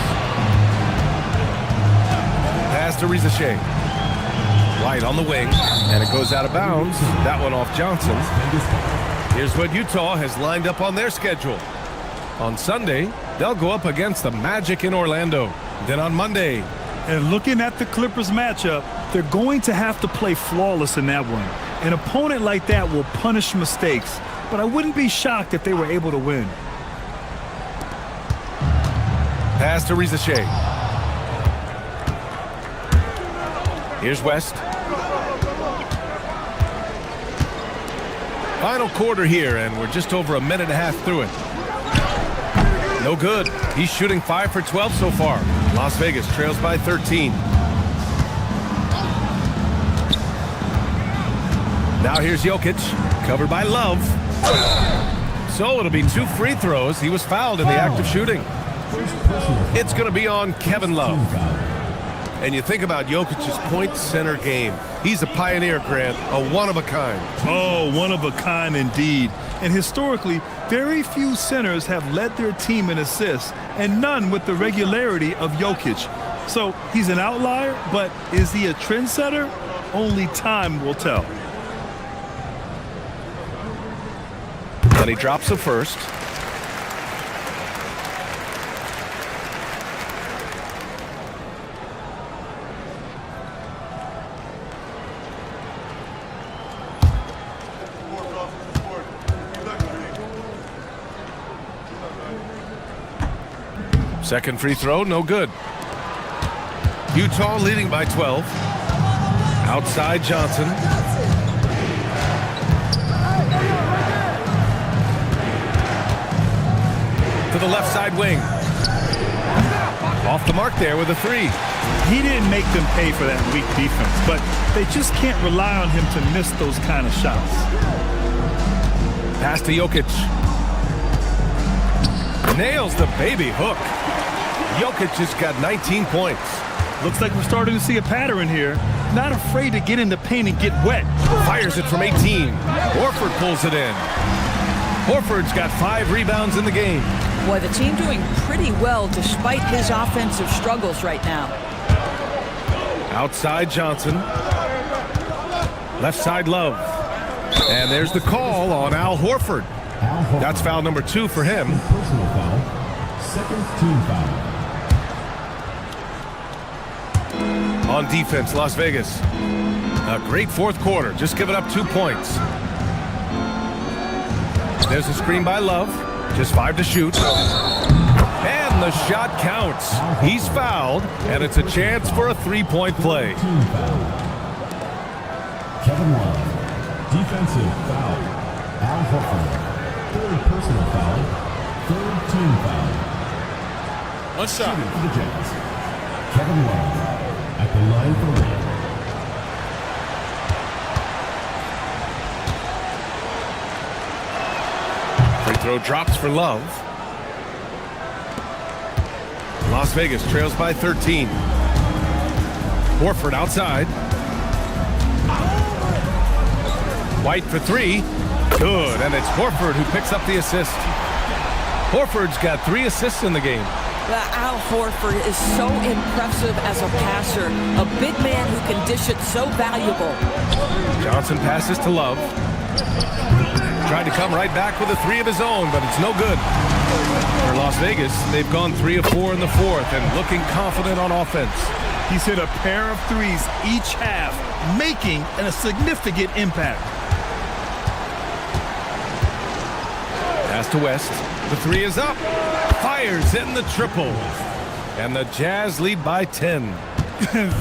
Pass to WizVsPhx. White on the wing, and it goes out of bounds. That one off Johnson. Here's what Utah has lined up on their schedule. On Sunday, they'll go up against the Magic in Orlando. Then on Monday. And looking at the Clippers matchup, they're going to have to play flawless in that one. An opponent like that will punish mistakes, but I wouldn't be shocked if they were able to win. Pass to WizVsPhx. Here's West. Final quarter here, and we're just over a minute and a half through it. No good. He's shooting 5 for 12 so far. Las Vegas trails by 13. Now here's Jokic, covered by Love. So it'll be 2 free throws. He was fouled in the act of shooting. It's going to be on Kevin Love. And you think about Jokic's point center game. He's a pioneer, Grant, a one-of-a-kind. Oh, one of a kind indeed. And historically, very few centers have led their team in assists, and none with the regularity of Jokic. So he's an outlier, but is he a trendsetter? Only time will tell. And he drops the first. Second free throw, no good. Utah leading by 12. Outside Johnson. To the left side wing. Off the mark there with a 3. He didn't make them pay for that weak defense, but they just can't rely on him to miss those kind of shots. Pass to Jokic. Nails the baby hook. Jokic has got 19 points. Looks like we're starting to see a pattern here. Not afraid to get in the paint and get wet. Fires it from 18. Horford pulls it in. Horford's got 5 rebounds in the game. Boy, the team doing pretty well despite his offensive struggles right now. Outside Johnson. Left side Love. And there's the call on Al Horford. That's foul number 2 for him. Personal foul. Second team foul. On defense, Las Vegas. A great fourth quarter, just giving up 2 points. There's a screen by Love, just 5 to shoot. And the shot counts. He's fouled, and it's a chance for a 3-point play. Team foul. Kevin Love. Defensive foul. Al Horford. Third personal foul. Third team foul. One shot. Shooting for the Jazz. Kevin Love. At the line for one. Free throw drops for Love. Las Vegas trails by 13. Horford outside. White for 3. Good, and it's Horford who picks up the assist. Horford's got 3 assists in the game. Al Horford is so impressive as a passer. A big man who can dish it, so valuable. Johnson passes to Love. Tried to come right back with a 3 of his own, but it's no good. For Las Vegas, they've gone 3 of 4 in the fourth and looking confident on offense. He's hit a pair of threes each half, making a significant impact. Pass to West. The 3 is up. Fires in the triple. And the Jazz lead by 10.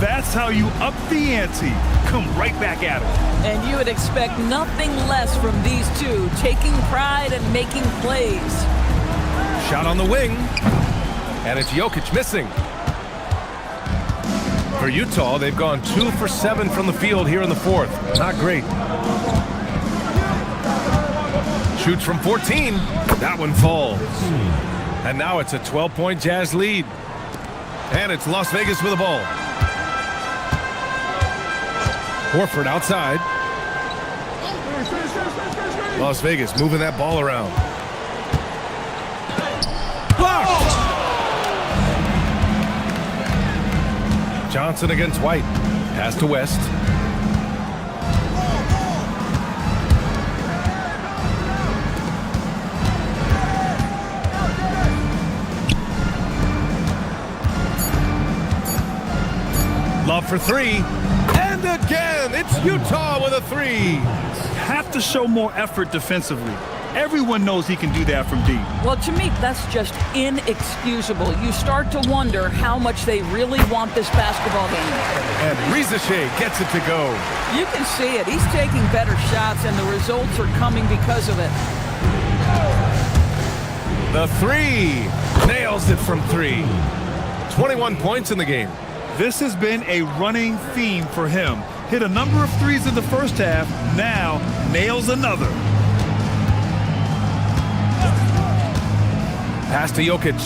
That's how you up the ante. Come right back at it. And you would expect nothing less from these two, taking pride and making plays. Shot on the wing. And it's Jokic missing. For Utah, they've gone 2 for 7 from the field here in the fourth. Not great. Shoots from 14. That one falls. And now it's a 12-point Jazz lead. And it's Las Vegas with the ball. Horford outside. Las Vegas moving that ball around. Blocked! Johnson against White. Pass to West. Love for 3. And again, it's Utah with a 3. Have to show more effort defensively. Everyone knows he can do that from deep. Well, to me, that's just inexcusable. You start to wonder how much they really want this basketball game. And WizVsPhx gets it to go. You can see it. He's taking better shots, and the results are coming because of it. The 3. Nails it from 3. 21 points in the game. This has been a running theme for him. Hit a number of threes in the first half, now nails another. Pass to Jokic.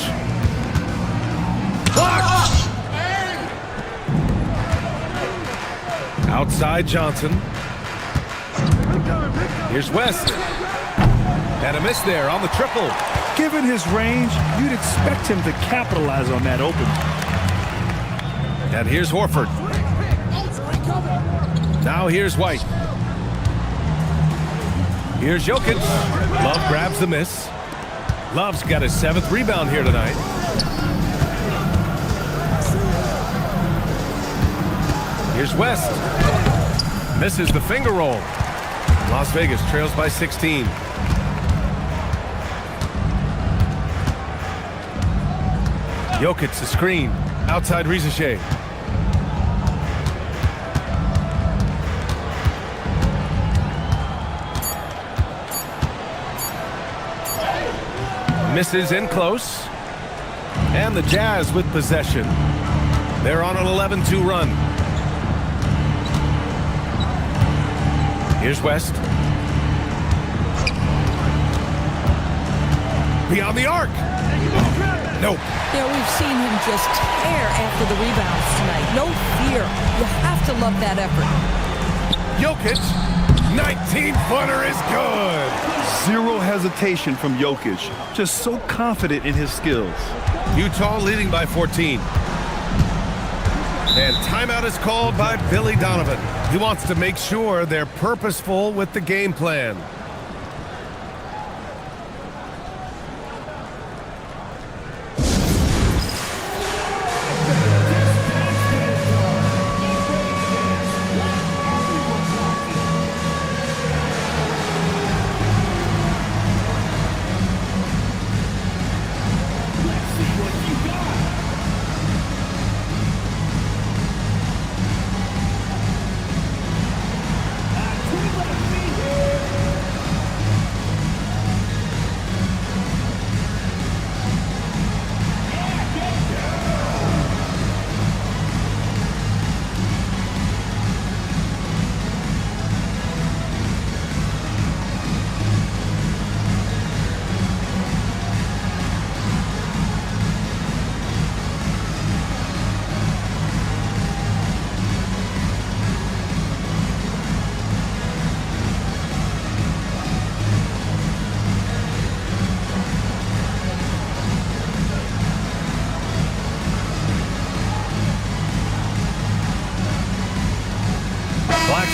Blocked! Outside Johnson. Here's West. And a miss there on the triple. Given his range, you'd expect him to capitalize on that open. And here's Horford. Now here's White. Here's Jokic. Love grabs the miss. Love's got his 7th rebound here tonight. Here's West. Misses the finger roll. Las Vegas trails by 16. Jokic the screen. Outside WizVsPhx. Misses in close. And the Jazz with possession. They're on an 11-2 run. Here's West. Beyond the arc. Nope. Yeah, we've seen him just tear after the rebounds tonight. No fear. You have to love that effort. Jokic, 19-footer is good. Zero hesitation from Jokic. Just so confident in his skills. Utah leading by 14. And timeout is called by Billy Donovan. He wants to make sure they're purposeful with the game plan.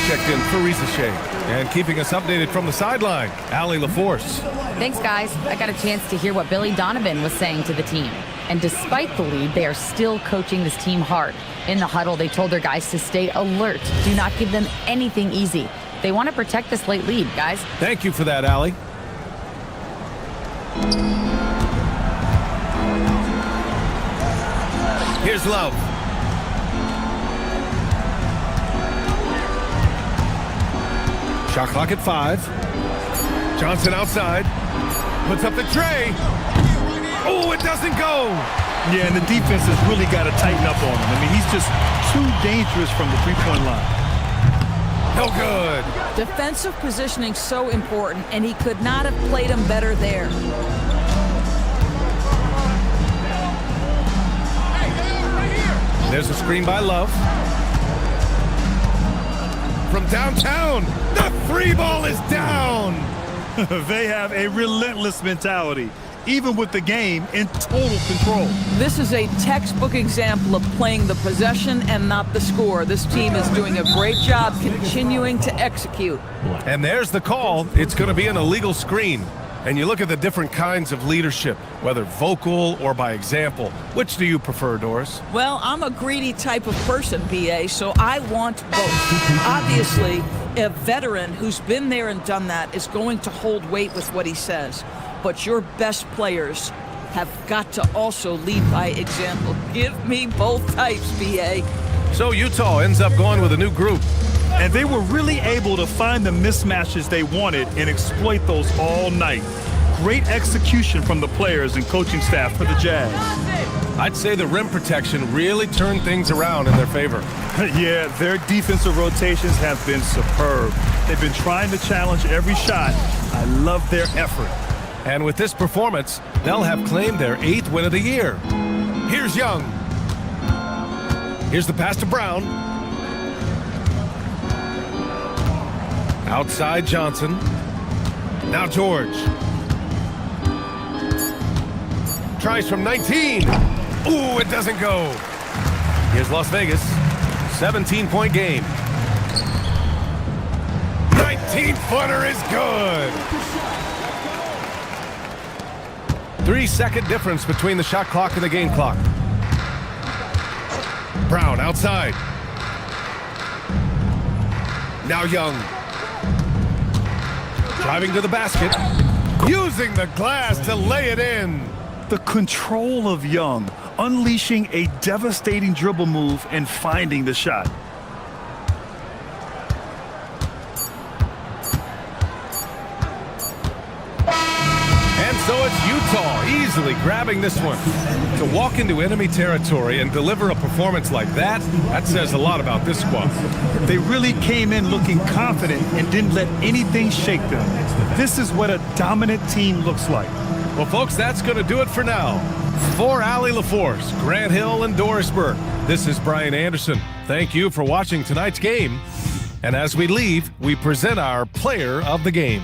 Checked in for WizVsPhx. And keeping us updated from the sideline, Allie LaForce. Thanks, guys. I got a chance to hear what Billy Donovan was saying to the team. And despite the lead, they are still coaching this team hard. In the huddle, they told their guys to stay alert. Do not give them anything easy. They want to protect this late lead, guys. Thank you for that, Allie. Here's Love. Shot clock at 5. Johnson outside. Puts up the tray. Oh, it doesn't go. Yeah, and the defense has really got to tighten up on him. I mean, he's just too dangerous from the three-point line. No good. Defensive positioning so important, and he could not have played him better there. There's a screen by Love. From downtown, the free ball is down. They have a relentless mentality, even with the game in total control. This is a textbook example of playing the possession and not the score. This team is doing a great job continuing to execute. And there's the call. It's going to be an illegal screen. And you look at the different kinds of leadership, whether vocal or by example. Which do you prefer, Doris? Well, I'm a greedy type of person, BA, so I want both. Obviously, a veteran who's been there and done that is going to hold weight with what he says. But your best players have got to also lead by example. Give me both types, BA. So Utah ends up going with a new group. And they were really able to find the mismatches they wanted and exploit those all night. Great execution from the players and coaching staff for the Jazz. I'd say the rim protection really turned things around in their favor. Yeah, their defensive rotations have been superb. They've been trying to challenge every shot. I love their effort. And with this performance, they'll have claimed their 8th win of the year. Here's Young. Here's the pass to Brown. Outside Johnson. Now George. Tries from 19. Ooh, it doesn't go. Here's Las Vegas. 17-point game. 19-footer is good. 3-second difference between the shot clock and the game clock. Brown outside. Now Young. Driving to the basket. Using the glass to lay it in. The control of Young, unleashing a devastating dribble move and finding the shot. And so it's Utah easily grabbing this one. To walk into enemy territory and deliver a performance like that, that says a lot about this squad. They really came in looking confident and didn't let anything shake them. This is what a dominant team looks like. Well, folks, that's going to do it for now. For Allie LaForce, Grant Hill, and Dorisburg, this is Brian Anderson. Thank you for watching tonight's game. And as we leave, we present our player of the game.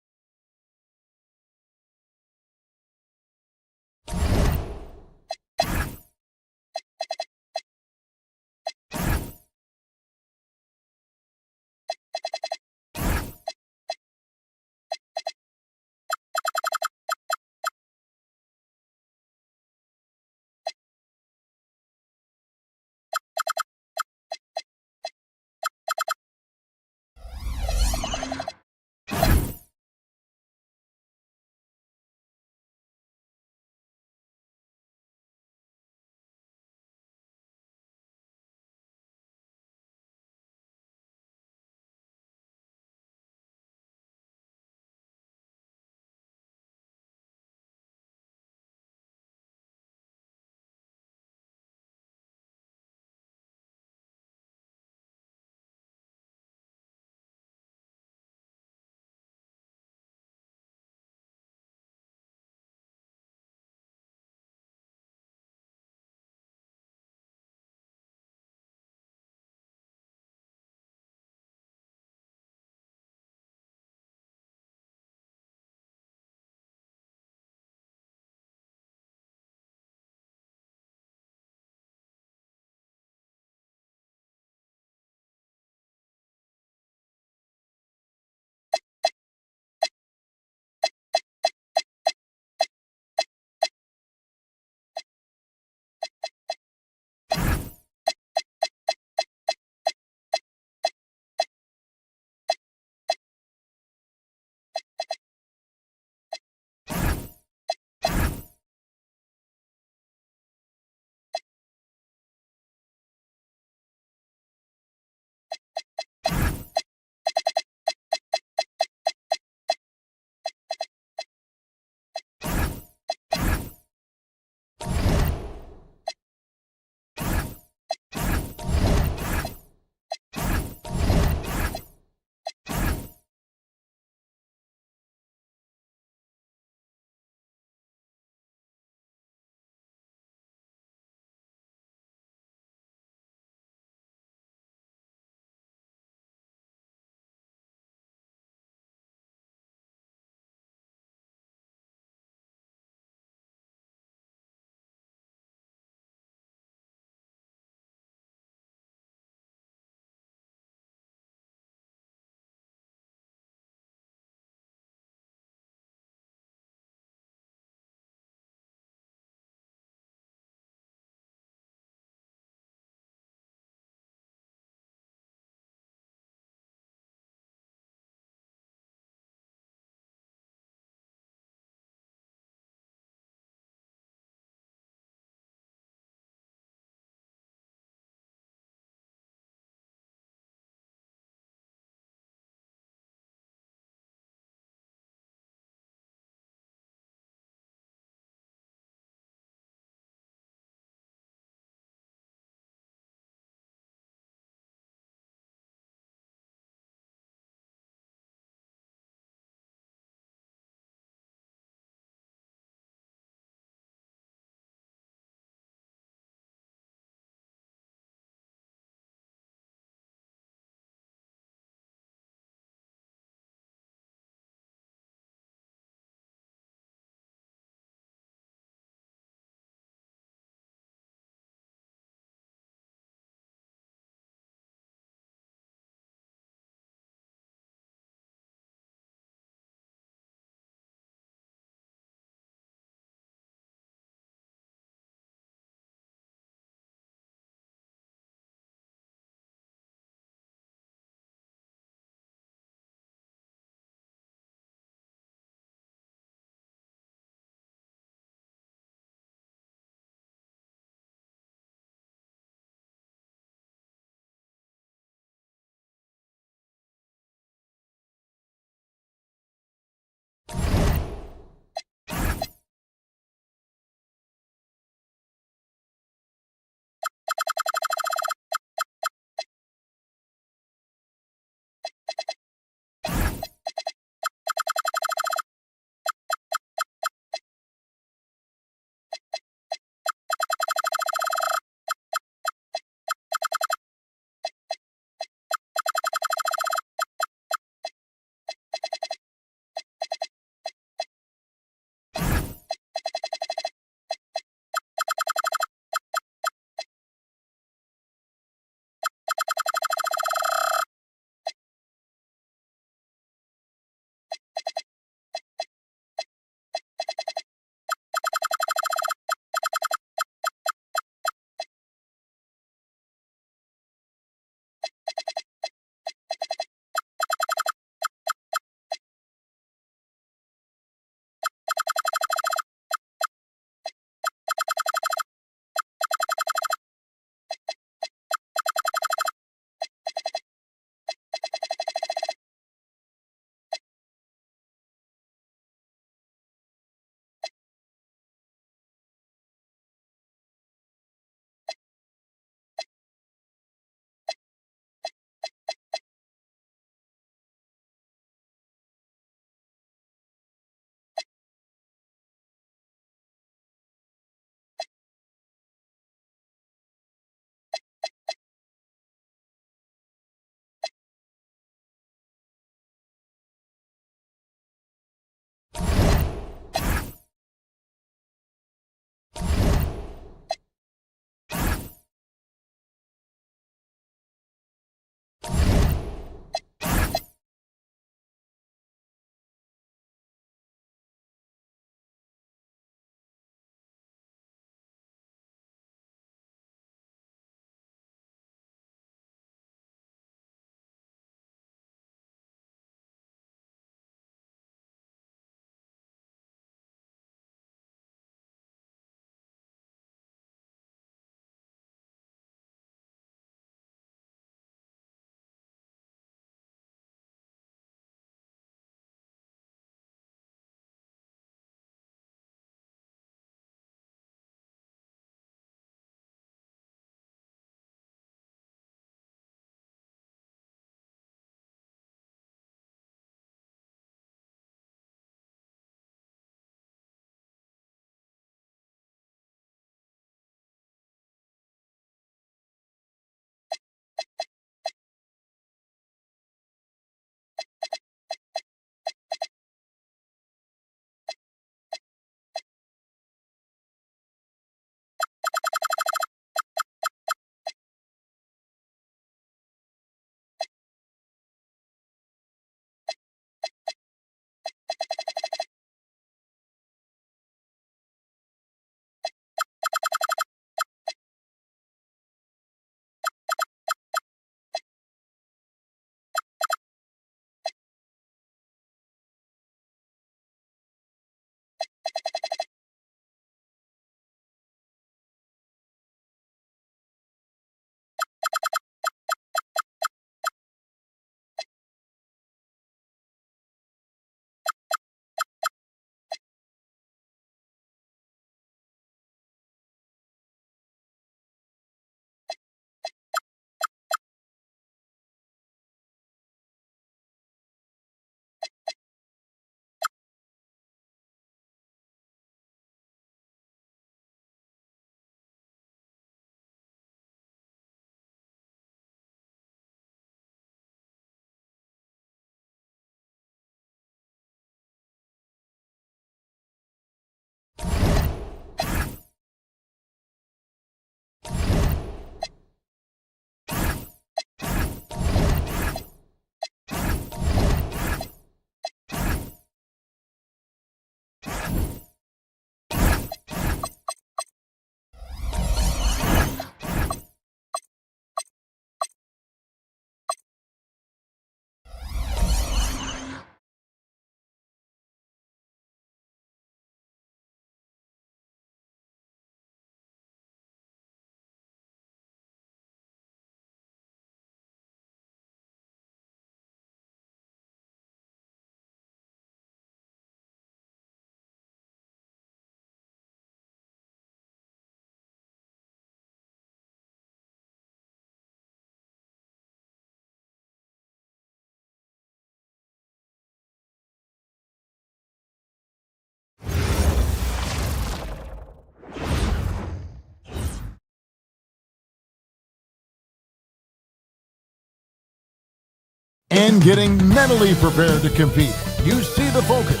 and getting mentally prepared to compete. You see the focus.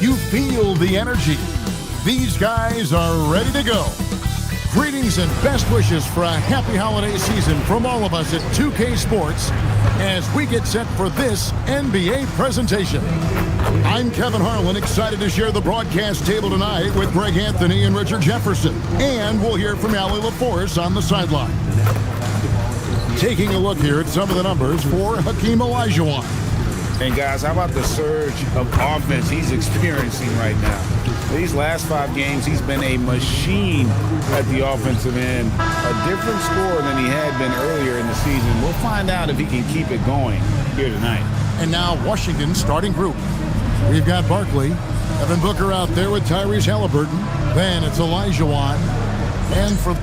You feel the energy. These guys are ready to go. Greetings and best wishes for a happy holiday season from all of us at 2K Sports as we get set for this NBA presentation. I'm Kevin Harlan, excited to share the broadcast table tonight with Greg Anthony and Richard Jefferson. And we'll hear from Allie LaForce on the sideline. Taking a look here at some of the numbers for Hakeem Olajuwon. And guys, how about the surge of offense he's experiencing right now? These last 5 games, he's been a machine at the offensive end. A different scorer than he had been earlier in the season. We'll find out if he can keep it going here tonight. And now Washington's starting group. We've got Barkley, Evan Booker out there with Tyrese Halliburton. Then it's Olajuwon. And for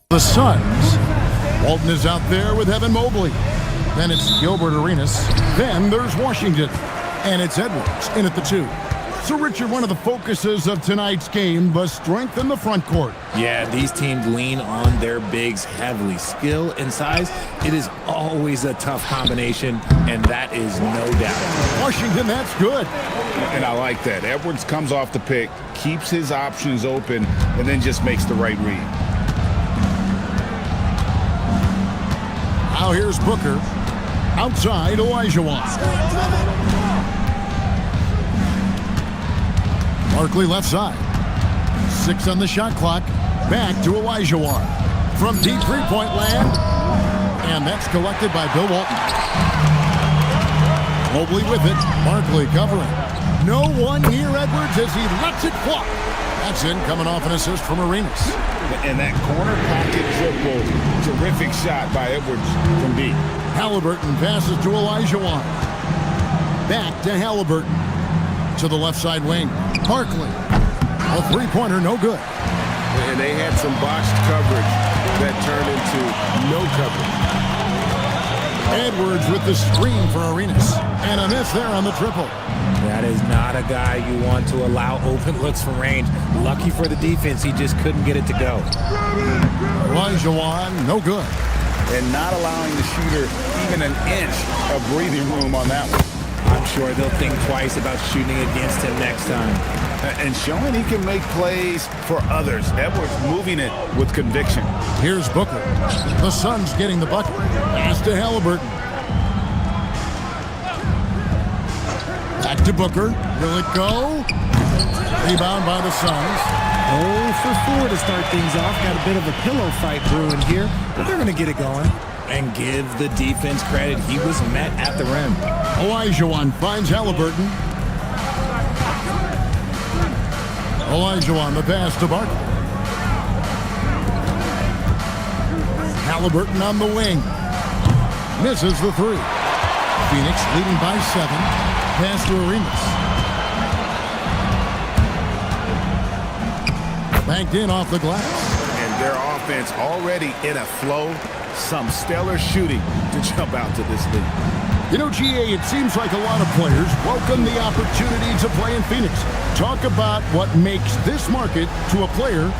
the Suns, Walton is out there with Evan Mobley. Then it's Gilbert Arenas. Then there's Washington. And it's Edwards in at the 2. So, Richard, one of the focuses of tonight's game was strength in the front court. Yeah, these teams lean on their bigs heavily. Skill and size, it is always a tough combination, and that is no doubt. Washington, that's good. And I like that. Edwards comes off the pick, keeps his options open, and then just makes the right read. Now here's Booker. Outside, Olajuwon. Barkley left side. 6 on the shot clock. Back to Olajuwon. From deep three-point land. And that's collected by Bill Walton. Mobley with it. Barkley covering. No one near Edwards as he lets it fly. That's in, coming off an assist from Arenas. And that corner pocket triple. Terrific shot by Edwards from deep. Halliburton passes to Olajuwon. Back to Halliburton. To the left side wing. Barkley. A three-pointer, no good. And they had some botched coverage that turned into no coverage. Edwards with the screen for Arenas. And a miss there on the triple. That is not a guy you want to allow open looks from range. Lucky for the defense, he just couldn't get it to go. Olajuwon, no good. And not allowing the shooter even an inch of breathing room on that one. I'm sure they'll think twice about shooting against him next time. And showing he can make plays for others. Edwards moving it with conviction. Here's Booker. The Suns getting the bucket. Pass to Halliburton. Back to Booker. Will it go? Rebound by the Suns. 0 for 4 to start things off. Got a bit of a pillow fight brewing here, but they're going to get it going. And give the defense credit. He was met at the rim. Olajuwon finds Halliburton. Olajuwon, the pass to Barkley. Halliburton on the wing. Misses the 3. Phoenix leading by 7. Pass to Arenas. Banked in off the glass. And their offense already in a flow. some stellar shooting to jump out to this league. You know, GA, it seems like a lot of players welcome the opportunity to play in Phoenix. Talk about what makes this market to a player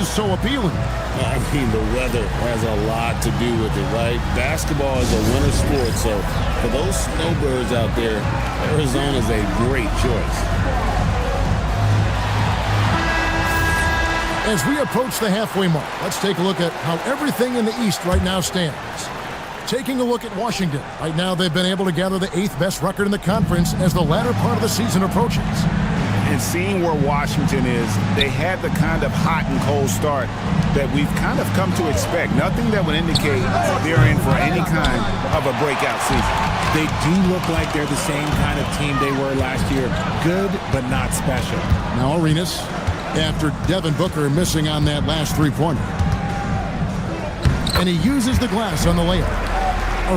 so appealing. I mean, the weather has a lot to do with it, right? Basketball is a winter sport, so for those snowbirds out there, Arizona is a great choice. As we approach the halfway mark, let's take a look at how everything in the East right now stands. Taking a look at Washington. Right now, they've been able to gather the 8th best record in the conference as the latter part of the season approaches. And seeing where Washington is, they had the kind of hot and cold start that we've kind of come to expect. Nothing that would indicate they're in for any kind of a breakout season. They do look like they're the same kind of team they were last year. Good, but not special. Now Arenas, after Devin Booker missing on that last three-pointer. And he uses the glass on the layup.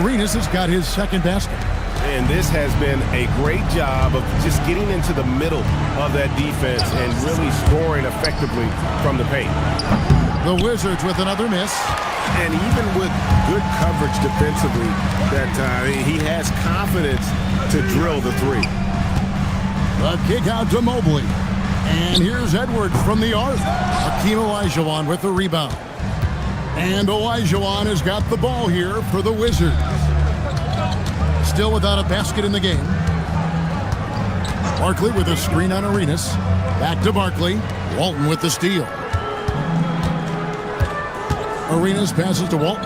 Arenas has got his second basket. And this has been a great job of just getting into the middle of that defense and really scoring effectively from the paint. The Wizards with another miss. And even with good coverage defensively that time, he has confidence to drill the three. The kick out to Mobley. And here's Edwards from the arc. Hakeem Olajuwon with the rebound. And Olajuwon has got the ball here for the Wizards. Still without a basket in the game. Barkley with a screen on Arenas. Back to Barkley. Walton with the steal. Arenas passes to Walton.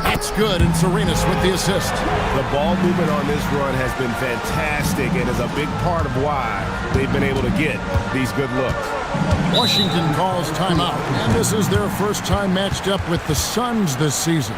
That's good, and it's Arenas with the assist. The ball movement on this run has been fantastic and is a big part of why they've been able to get these good looks. Washington calls timeout, and this is their first time matched up with the Suns this season.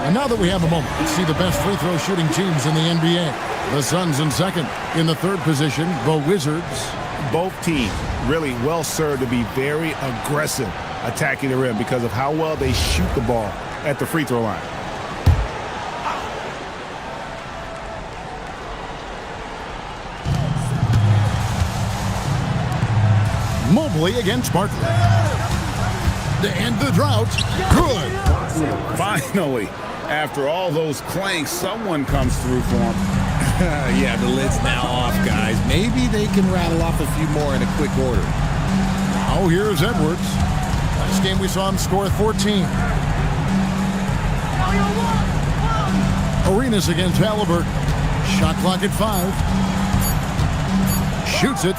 And now that we have a moment, let's see the best free throw shooting teams in the NBA. The Suns in second. In the third position, the Wizards. Both teams really well served to be very aggressive attacking the rim because of how well they shoot the ball at the free throw line. Mobley against Barkley. To end the drought. Good. Finally, after all those clanks, someone comes through for him. Yeah, the lid's now off, guys. Maybe they can rattle off a few more in a quick order. Oh, here's Edwards. Last game we saw him score 14. Arenas against Halliburton. Shot clock at 5. Shoots it.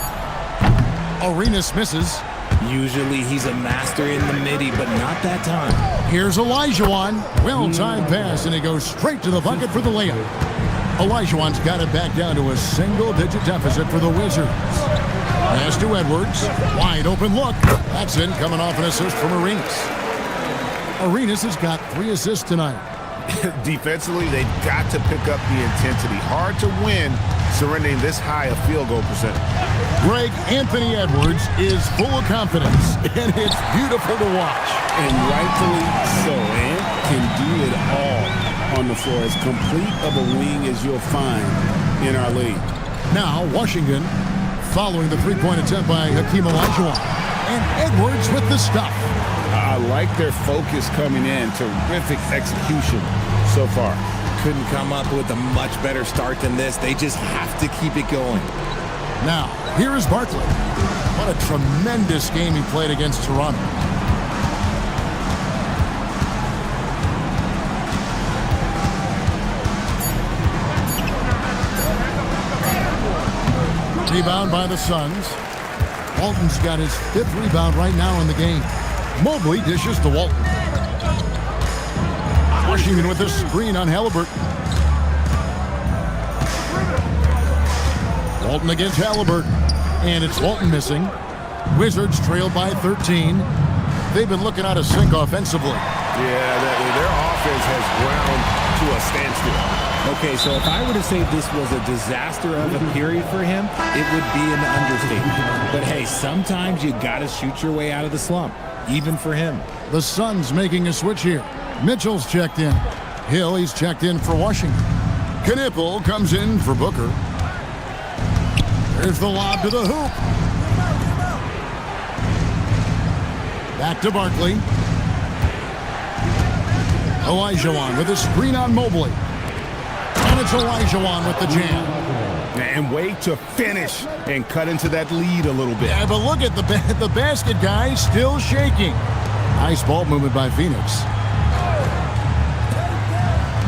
Arenas misses. Usually he's a master in the midi, but not that time. Here's Olajuwon. Well-timed pass, and he goes straight to the bucket for the layup. Olajuwon's got it back down to a single-digit deficit for the Wizards. Pass to Edwards. Wide open look. That's in, coming off an assist from Arenas. Arenas has got 3 assists tonight. Defensively, they've got to pick up the intensity. Hard to win surrendering this high a field goal percentage. Greg, Anthony Edwards is full of confidence, and it's beautiful to watch. And rightfully so. Ant can do it all on the floor. As complete of a wing as you'll find in our league. Now, Washington following the three-point attempt by Hakeem Olajuwon. And Edwards with the stuff. I like their focus coming in. Terrific execution so far. Couldn't come up with a much better start than this. They just have to keep it going. Now, here is Barkley. What a tremendous game he played against Toronto. Rebound by the Suns. Walton's got his 5th rebound right now in the game. Mobley dishes to Walton. Washington with a screen on Halliburton. Walton against Halliburton. And it's Walton missing. Wizards trail by 13. They've been looking out of sync offensively. Yeah, their offense has ground to a standstill. Okay, so if I were to say this was a disaster of a period for him, it would be an understatement. But hey, sometimes you got to shoot your way out of the slump, even for him. The Suns making a switch here. Mitchell's checked in. Hill, he's checked in for Washington. Knipple comes in for Booker. There's the lob to the hoop. Back to Barkley. Olajuwon with a screen on Mobley. And it's Olajuwon with the jam. And way to finish and cut into that lead a little bit. Yeah, but look at the basket, guys, still shaking. Nice ball movement by Phoenix.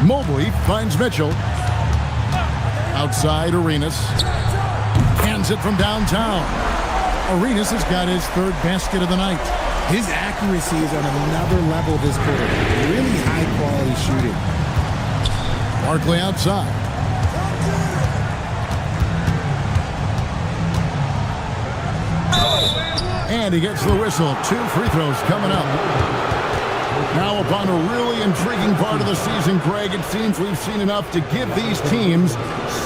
Mobley finds Mitchell. Outside Arenas. Hands it from downtown. Arenas has got his 3rd basket of the night. His accuracy is on another level this quarter. Really high-quality shooting. Barkley outside. And he gets the whistle. 2 free throws coming up. Now upon a really intriguing part of the season, Greg, it seems we've seen enough to give these teams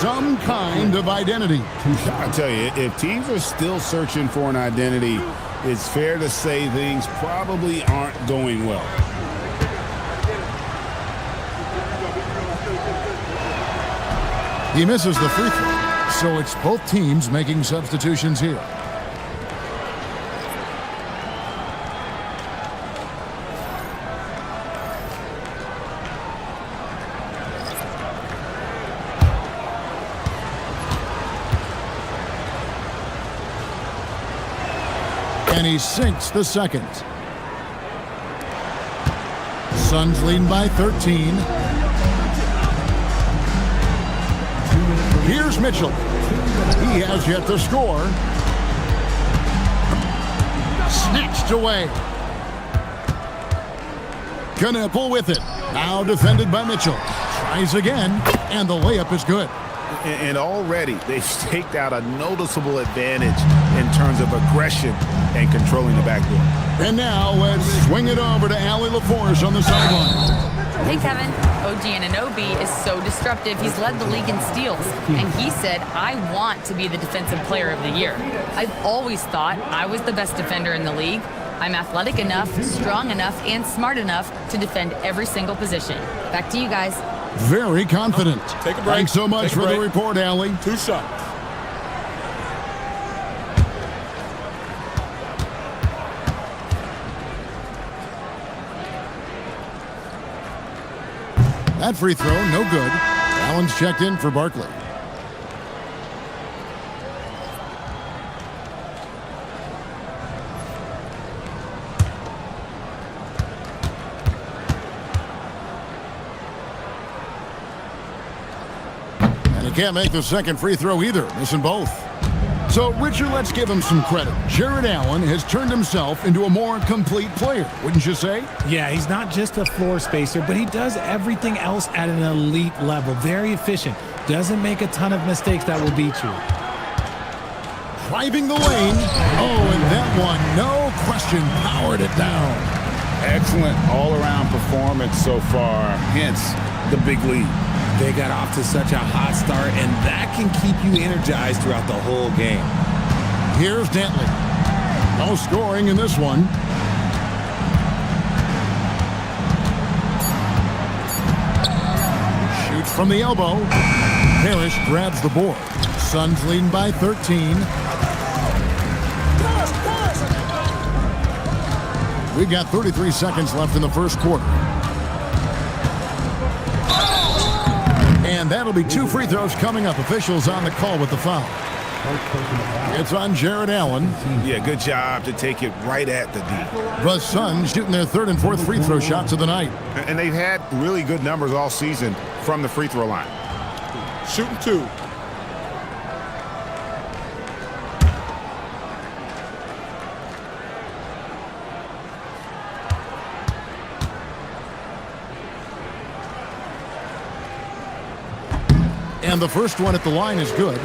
some kind of identity. I tell you, if teams are still searching for an identity, it's fair to say things probably aren't going well. He misses the free throw, so it's both teams making substitutions here. And he sinks the second. Suns leading by 13. Here's Mitchell. He has yet to score. Snatched away. Knipple with it. Now defended by Mitchell. Tries again, and the layup is good. And already they've staked out a noticeable advantage in terms of aggression and controlling the backcourt. And now let's swing it over to Allie LaForce on the sideline. Hey, Kevin. OG Anunoby is so disruptive. He's led the league in steals. And he said, I want to be the defensive player of the year. I've always thought I was the best defender in the league. I'm athletic enough, strong enough, and smart enough to defend every single position. Back to you guys. Very confident. Take a break. Thanks so much for the report, Allie. 2 shots. That free throw, no good. Allen's checked in for Barkley. And he can't make the second free throw either, missing both. So, Richard, let's give him some credit. Jared Allen has turned himself into a more complete player, wouldn't you say? Yeah, he's not just a floor spacer, but he does everything else at an elite level. Very efficient. Doesn't make a ton of mistakes that will beat you. Driving the lane. Oh, and that one, no question, powered it down. Excellent all-around performance so far, hence the big lead. They got off to such a hot start, and that can keep you energized throughout the whole game. Here's Dantley. No scoring in this one. Shoots from the elbow. Parrish grabs the board. Suns leading by 13. We've got 33 seconds left in the first quarter. And that'll be 2 free throws coming up. Officials on the call with the foul. It's on Jared Allen. Yeah, good job to take it right at the D. The Suns shooting their 3rd and 4th free throw shots of the night. And they've had really good numbers all season from the free throw line. Shooting 2. And the first one at the line is good.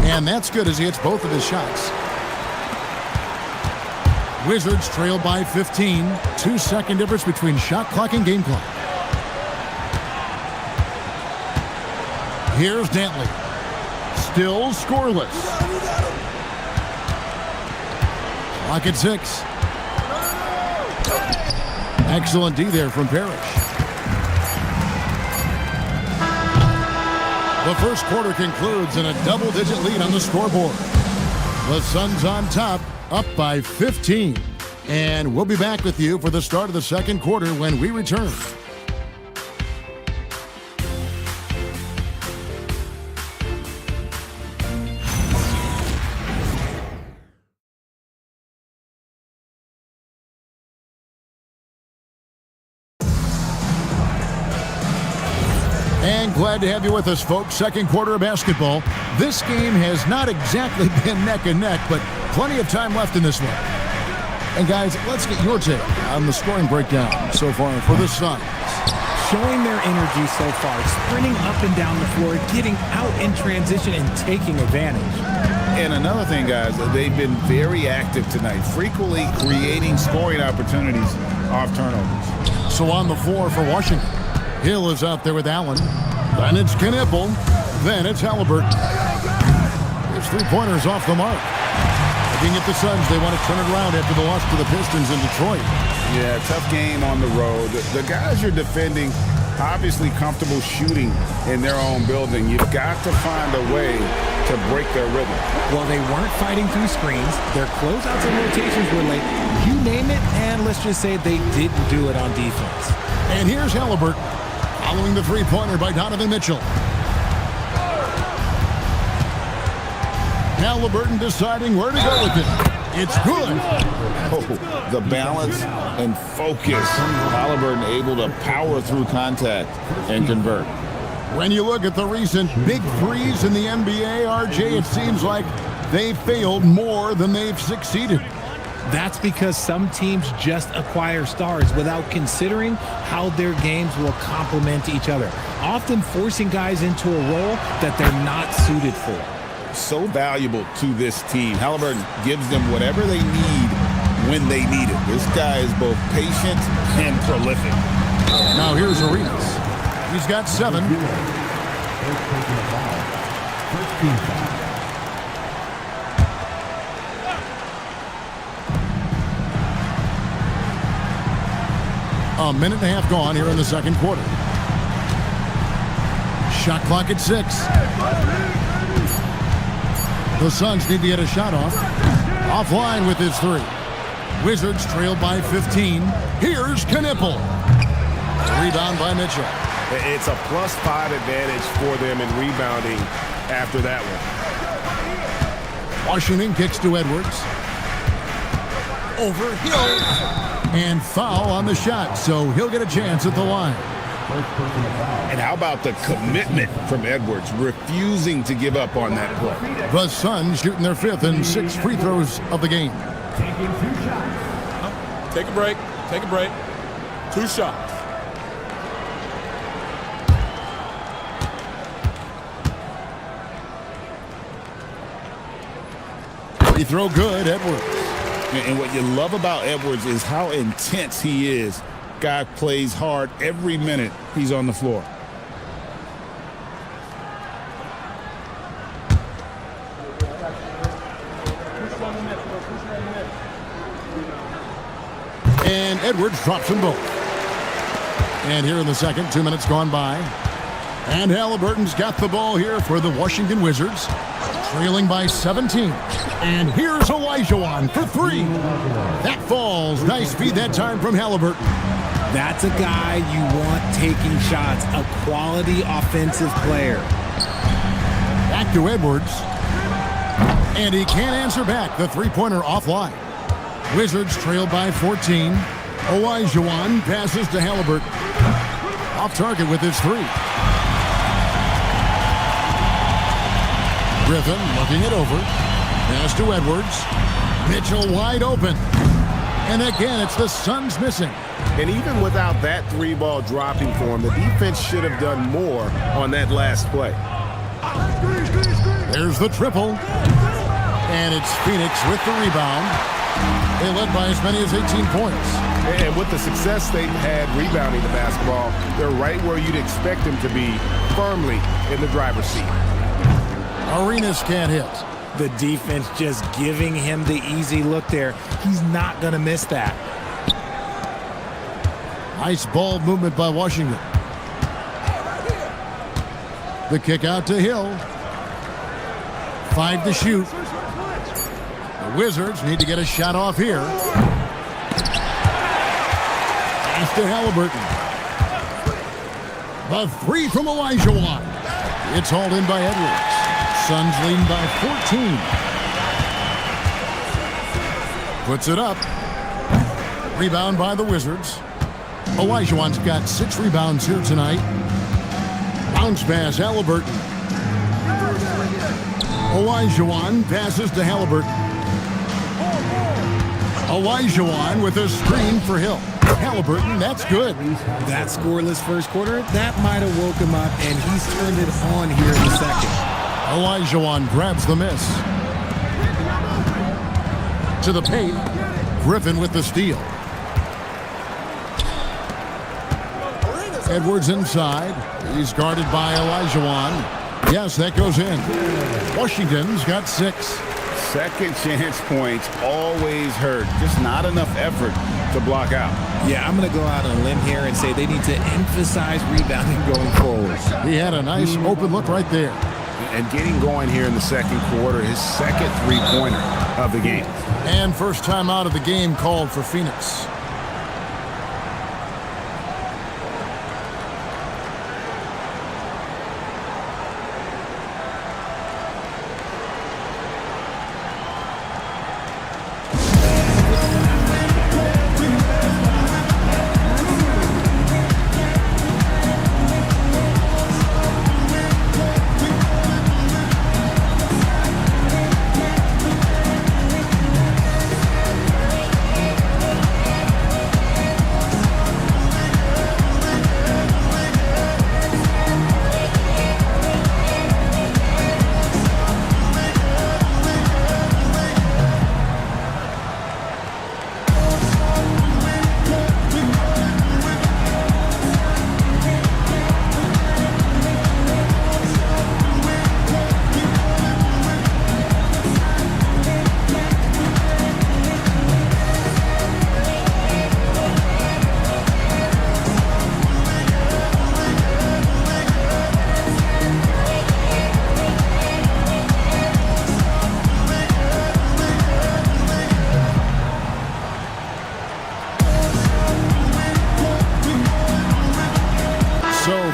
And that's good as he hits both of his shots. Wizards trail by 15. 2-second difference between shot clock and game clock. Here's Dantley. Still scoreless. Clock at 6. Excellent D there from Parrish. The first quarter concludes in a double-digit lead on the scoreboard. The Suns on top, up by 15. And we'll be back with you for the start of the second quarter when we return. And glad to have you with us, folks. Second quarter of basketball. This game has not exactly been neck and neck, but plenty of time left in this one. And guys, let's get your take on the scoring breakdown so far for the Suns. Showing their energy so far, sprinting up and down the floor, getting out in transition and taking advantage. And another thing, guys, they've been very active tonight, frequently creating scoring opportunities off turnovers. So on the floor for Washington, Hill is out there with Allen. Then it's Knippel. Then it's Halliburton. His three-pointers off the mark. Looking at the Suns, they want to turn it around after the loss to the Pistons in Detroit. Yeah, tough game on the road. The guys you're defending, obviously comfortable shooting in their own building. You've got to find a way to break their rhythm. Well, they weren't fighting through screens. Their closeouts and rotations were late. You name it, and let's just say they didn't do it on defense. And here's Halliburton, following the three-pointer by Donovan Mitchell. Halliburton deciding where to go with it. It's good. Oh, the balance and focus. Halliburton able to power through contact and convert. When you look at the recent big threes in the NBA, RJ, it seems like they failed more than they've succeeded. That's because some teams just acquire stars without considering how their games will complement each other, often forcing guys into a role that they're not suited for. So valuable to this team. Halliburton gives them whatever they need when they need it. This guy is both patient and prolific. Now here's Arenas. He's got 7. A minute and a half gone here in the second quarter. Shot clock at 6. The Suns need to get a shot off. Offline with his 3. Wizards trail by 15. Here's Knippel. Rebound by Mitchell. It's a +5 advantage for them in rebounding after that one. Washington kicks to Edwards. Over Hill. And foul on the shot, so he'll get a chance at the line. And how about the commitment from Edwards, refusing to give up on that play. The Suns shooting their 5th and 6th free throws of the game. Take a break. Take a break. 2 shots. Free throw good, Edwards. And what you love about Edwards is how intense he is. Guy plays hard every minute he's on the floor. Edwards drops them both. And here in the second, 2 minutes gone by. And Halliburton's got the ball here for the Washington Wizards, trailing by 17. And here's Olajuwon for three. That falls. Nice feed that time from Halliburton. That's a guy you want taking shots, a quality offensive player. Back to Edwards. And he can't answer back. The three-pointer offline. Wizards trail by 14. Olajuwon passes to Halliburton. Off target with his three. Griffin looking it over. Pass to Edwards. Mitchell wide open. And again, it's the Suns missing. And even without that three ball dropping for him, the defense should have done more on that last play. There's the triple. And it's Phoenix with the rebound. They led by as many as 18 points. And with the success they've had rebounding the basketball, they're right where you'd expect them to be, firmly in the driver's seat. Arenas can't hit. The defense just giving him the easy look there. He's not going to miss that. Nice ball movement by Washington. The kick out to Hill. 5 to shoot. The Wizards need to get a shot off here. Pass to Halliburton. The three from Olajuwon. It's hauled in by Edwards. Suns leading by 14. Puts it up. Rebound by the Wizards. Olajuwon's got 6 rebounds here tonight. Bounce pass, Halliburton. Olajuwon passes to Halliburton. Olajuwon with a screen for Hill. Halliburton, that's good. That scoreless first quarter, that might have woke him up, and he's turned it on here in the second. Olajuwon grabs the miss. To the paint. Griffin with the steal. Edwards inside. He's guarded by Olajuwon. Yes, that goes in. Washington's got 6. Second chance points always hurt. Just not enough effort to block out. Yeah, I'm going to go out on a limb here and say they need to emphasize rebounding going forward. He had a nice open look right there. And getting going here in the second quarter, his second three-pointer of the game. And first time out of the game called for Phoenix.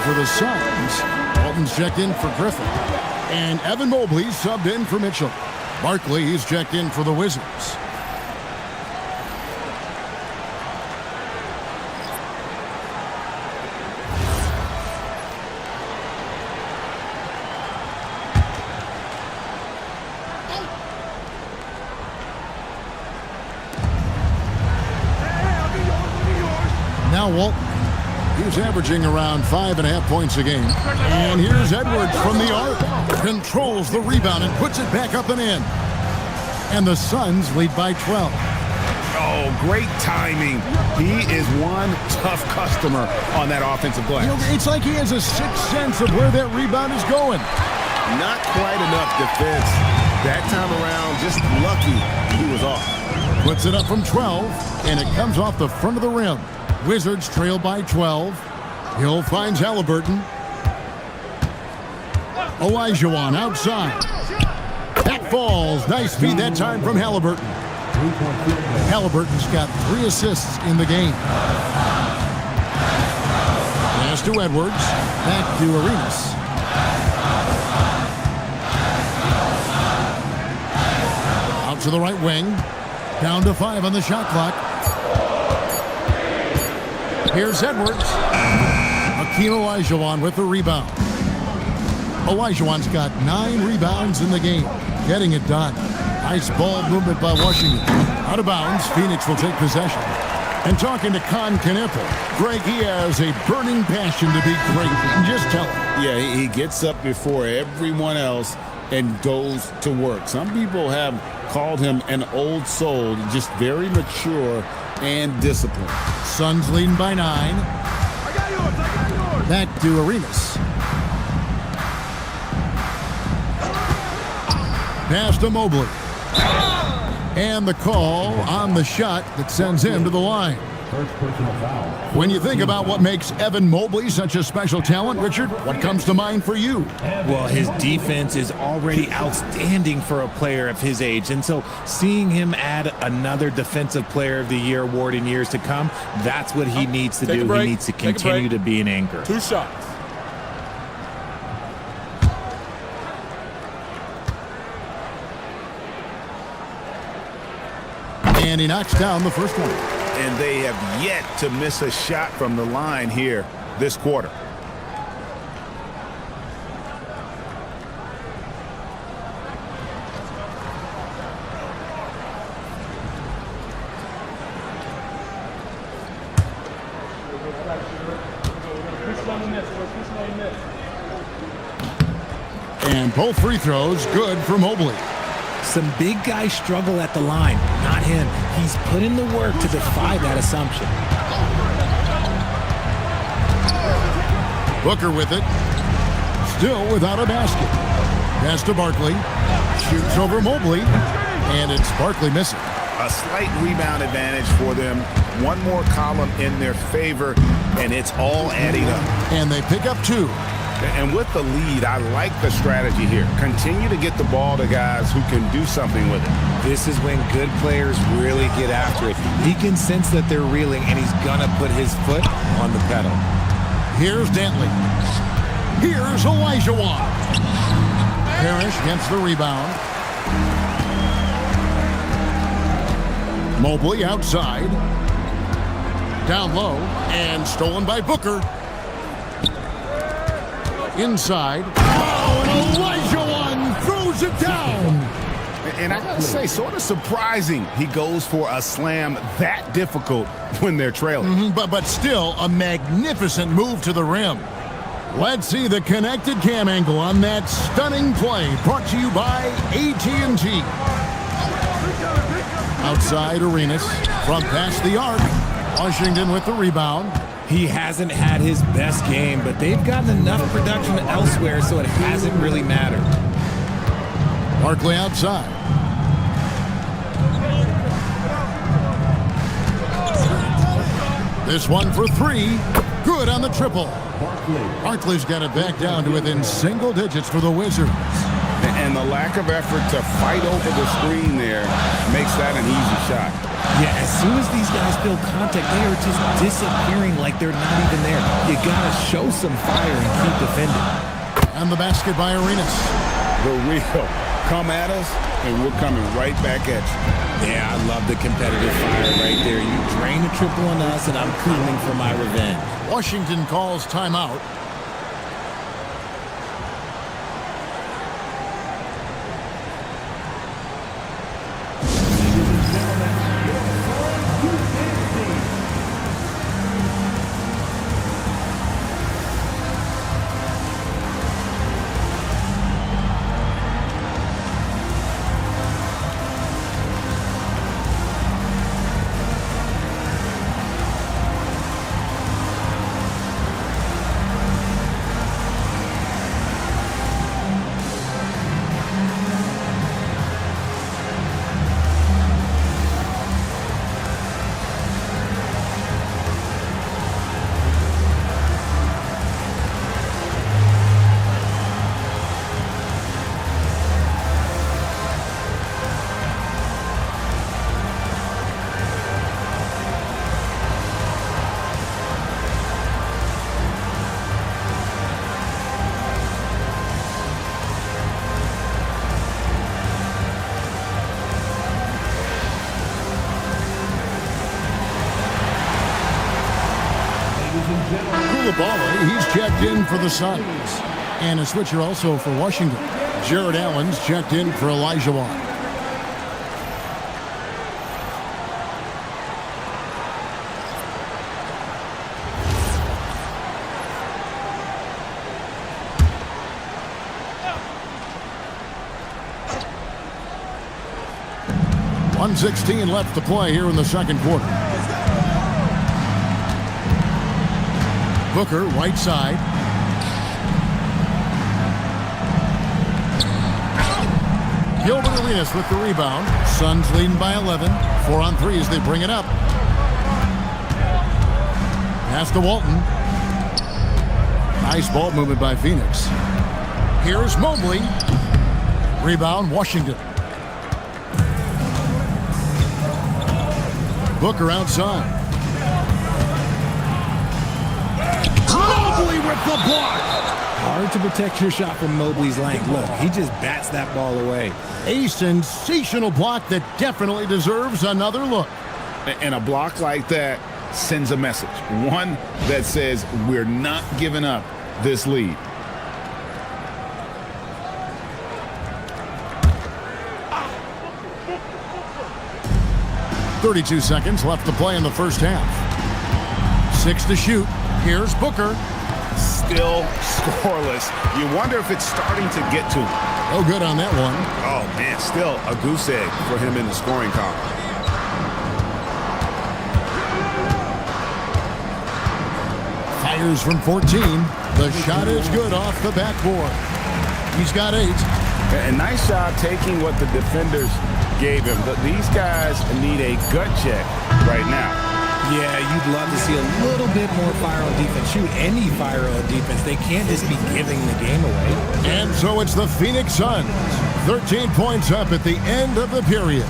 For the Suns, Walton's checked in for Griffin. And Evan Mobley subbed in for Mitchell. Barkley, he's checked in for the Wizards. Now Walton. He's averaging around 5.5 points a game. And here's Edwards from the arc. Controls the rebound and puts it back up and in. And the Suns lead by 12. Oh, great timing. He is one tough customer on that offensive glass. You know, it's like he has a sixth sense of where that rebound is going. Not quite enough defense. That time around, just lucky he was off. Puts it up from 12, and it comes off the front of the rim. Wizards trail by 12. Hill finds Halliburton. Olajuwon outside. That falls. Nice feed that time from Halliburton. Halliburton's got 3 assists in the game. Pass to Edwards. Back to Arenas. Out to the right wing. Down to 5 on the shot clock. Here's Edwards. Hakeem Olajuwon with the rebound. Olajuwon's got 9 rebounds in the game. Getting it done. Nice ball movement by Washington. Out of bounds, Phoenix will take possession. And talking to Con Knippel, Greg, he has a burning passion to be great. Just tell him. Yeah, he gets up before everyone else and goes to work. Some people have called him an old soul, just very mature and disciplined. Suns leading by 9. I got yours. Back to Arenas. Pass to Mobley. And the call on the shot that sends him to the line. First personal foul. When you think about what makes Evan Mobley such a special talent, Richard, what comes to mind for you? Well, his defense is already outstanding for a player of his age. And so seeing him add another Defensive Player of the Year award in years to come, that's what he needs to do. He needs to continue to be an anchor. 2 shots. And he knocks down the first one. And they have yet to miss a shot from the line here this quarter. And both free throws good for Mobley. Some big guys struggle at the line. Not him. He's put in the work to defy that assumption. Booker with it. Still without a basket. Pass to Barkley. Shoots over Mobley. And it's Barkley missing. A slight rebound advantage for them. One more column in their favor, and it's all adding up. And they pick up 2. And with the lead, I like the strategy here. Continue to get the ball to guys who can do something with it. This is when good players really get after it. He can sense that they're reeling, and he's going to put his foot on the pedal. Here's Dantley. Here's Olajuwon. Parrish gets the rebound. Mobley outside. Down low, and stolen by Booker. Inside. Oh, and Olajuwon throws it down. And I gotta say, sort of surprising he goes for a slam that difficult when they're trailing. But still a magnificent move to the rim. Let's see the connected cam angle on that stunning play, brought to you by AT&T. Outside Arenas from past the arc. Washington with the rebound. He hasn't had his best game, but they've gotten enough production elsewhere, so it hasn't really mattered. Barkley outside. This one for 3. Good on the triple. Barkley's got it back down to within single digits for the Wizards. And the lack of effort to fight over the screen there makes that an easy shot. Yeah, as soon as these guys feel contact, they are just disappearing like they're not even there. You gotta show some fire and keep defending. And the basket by Arenas. The real come at us, and we're coming right back at you. Yeah, I love the competitive fire right there. You drain a triple on us, and I'm coming for my revenge. Washington calls timeout. Koulibaly, he's checked in for the Suns. And a switcher also for Washington. Jared Allen's checked in for Olajuwon. .116 left to play here in the second quarter. Booker, right side. Gilbert Arenas with the rebound. Suns leading by 11. 4 on 3 as they bring it up. Pass to Walton. Nice ball movement by Phoenix. Here's Mobley. Rebound, Washington. Booker outside. Mobley with the block. Hard to protect your shot from Mobley's length. Look, he just bats that ball away. A sensational block that definitely deserves another look. And a block like that sends a message. One that says we're not giving up this lead. .32 seconds left to play in the first half. 6 to shoot. Here's Booker. Still scoreless. You wonder if it's starting to get to him. Oh, good on that one. Oh, man, still a goose egg for him in the scoring column. Fires from 14. The shot is good off the backboard. He's got 8. A nice job taking what the defenders gave him. These guys need a gut check right now. Yeah, you'd love to see a little bit more fire on defense. Shoot, any fire on defense. They can't just be giving the game away. And so it's the Phoenix Suns. 13 points up at the end of the period.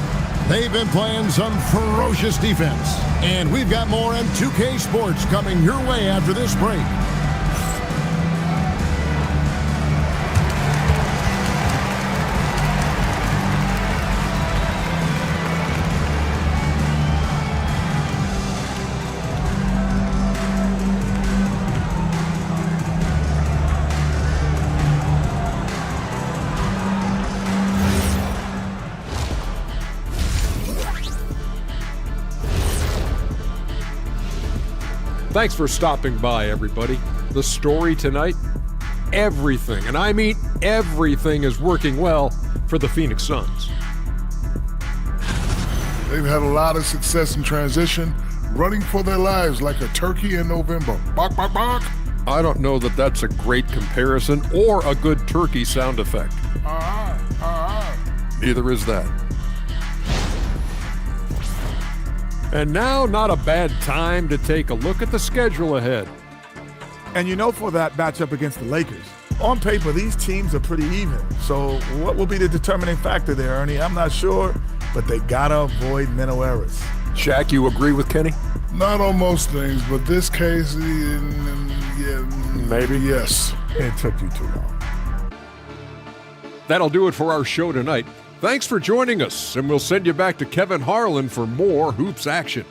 They've been playing some ferocious defense. And we've got more on 2K Sports coming your way after this break. Thanks for stopping by, everybody. The story tonight, everything, and I mean everything, is working well for the Phoenix Suns. They've had a lot of success in transition, running for their lives like a turkey in November. Bark, bark, bark. I don't know that that's a great comparison or a good turkey sound effect. Neither is that. And now, not a bad time to take a look at the schedule ahead. And you know, for that matchup against the Lakers, on paper, these teams are pretty even. So what will be the determining factor there, Ernie? I'm not sure, but they gotta avoid mental errors. Shaq, you agree with Kenny? Not on most things, but this case, yeah, maybe. Yes. It took you too long. That'll do it for our show tonight. Thanks for joining us, and we'll send you back to Kevin Harlan for more hoops action.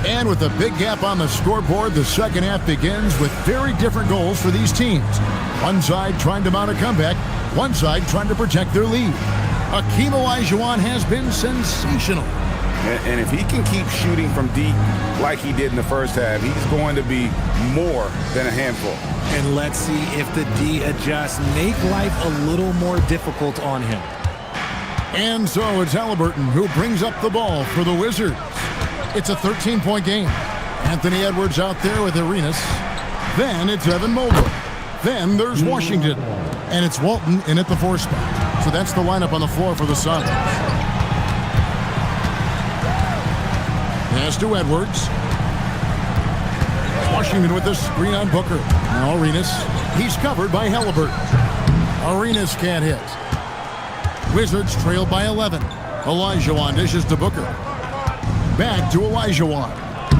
And with a big gap on the scoreboard, the second half begins with very different goals for these teams. One side trying to mount a comeback, one side trying to protect their lead. Hakeem Olajuwon has been sensational. And if he can keep shooting from deep like he did in the first half, he's going to be more than a handful. And let's see if the D adjusts, make life a little more difficult on him. And so it's Halliburton who brings up the ball for the Wizards. It's a 13-point game. Anthony Edwards out there with Arenas. Then it's Evan Mobley. Then there's Washington. And it's Walton in at the 4 spot. So that's the lineup on the floor for the Suns. Pass to Edwards. Washington with the screen on Booker. Now Arenas. He's covered by Halliburton. Arenas can't hit. Wizards trail by 11. Olajuwon dishes to Booker. Back to Olajuwon.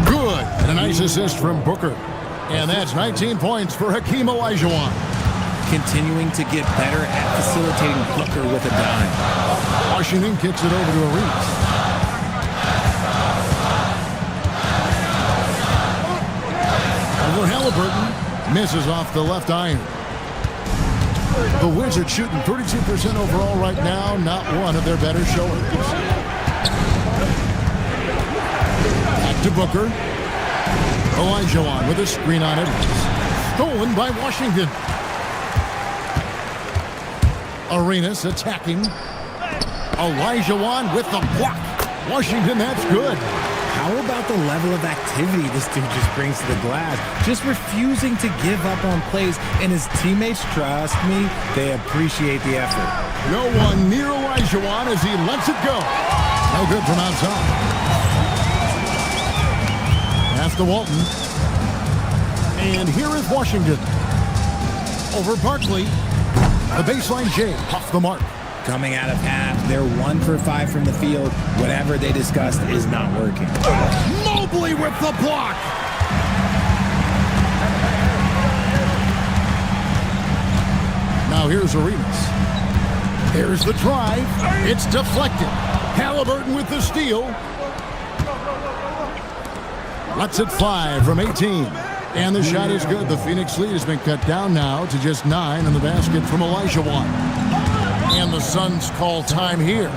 Good. And a nice assist from Booker. And that's 19 points for Hakeem Olajuwon. Continuing to get better at facilitating Booker with a dime. Washington kicks it over to Arenas. Over Halliburton, misses off the left iron. The Wizards shooting 32% overall right now, not one of their better showings. Back to Booker. Olajuwon with a screen on Edwards. Stolen by Washington. Arenas attacking. Olajuwon with the block. Washington, that's good. How about the level of activity this dude just brings to the glass? Just refusing to give up on plays, and his teammates, trust me, they appreciate the effort. No one near Olajuwon as he lets it go. No good from outside. Pass to Walton. And here is Washington. Over Barkley. The baseline J off the mark. Coming out of half, they're 1 for 5 from the field. Whatever they discussed is not working. Mobley with the block. Now here's Arenas. Here's the drive. It's deflected. Halliburton with the steal. Lets it 5 from 18. And the shot is good. The Phoenix lead has been cut down now to just 9 in the basket from Olajuwon. And the Suns call time here.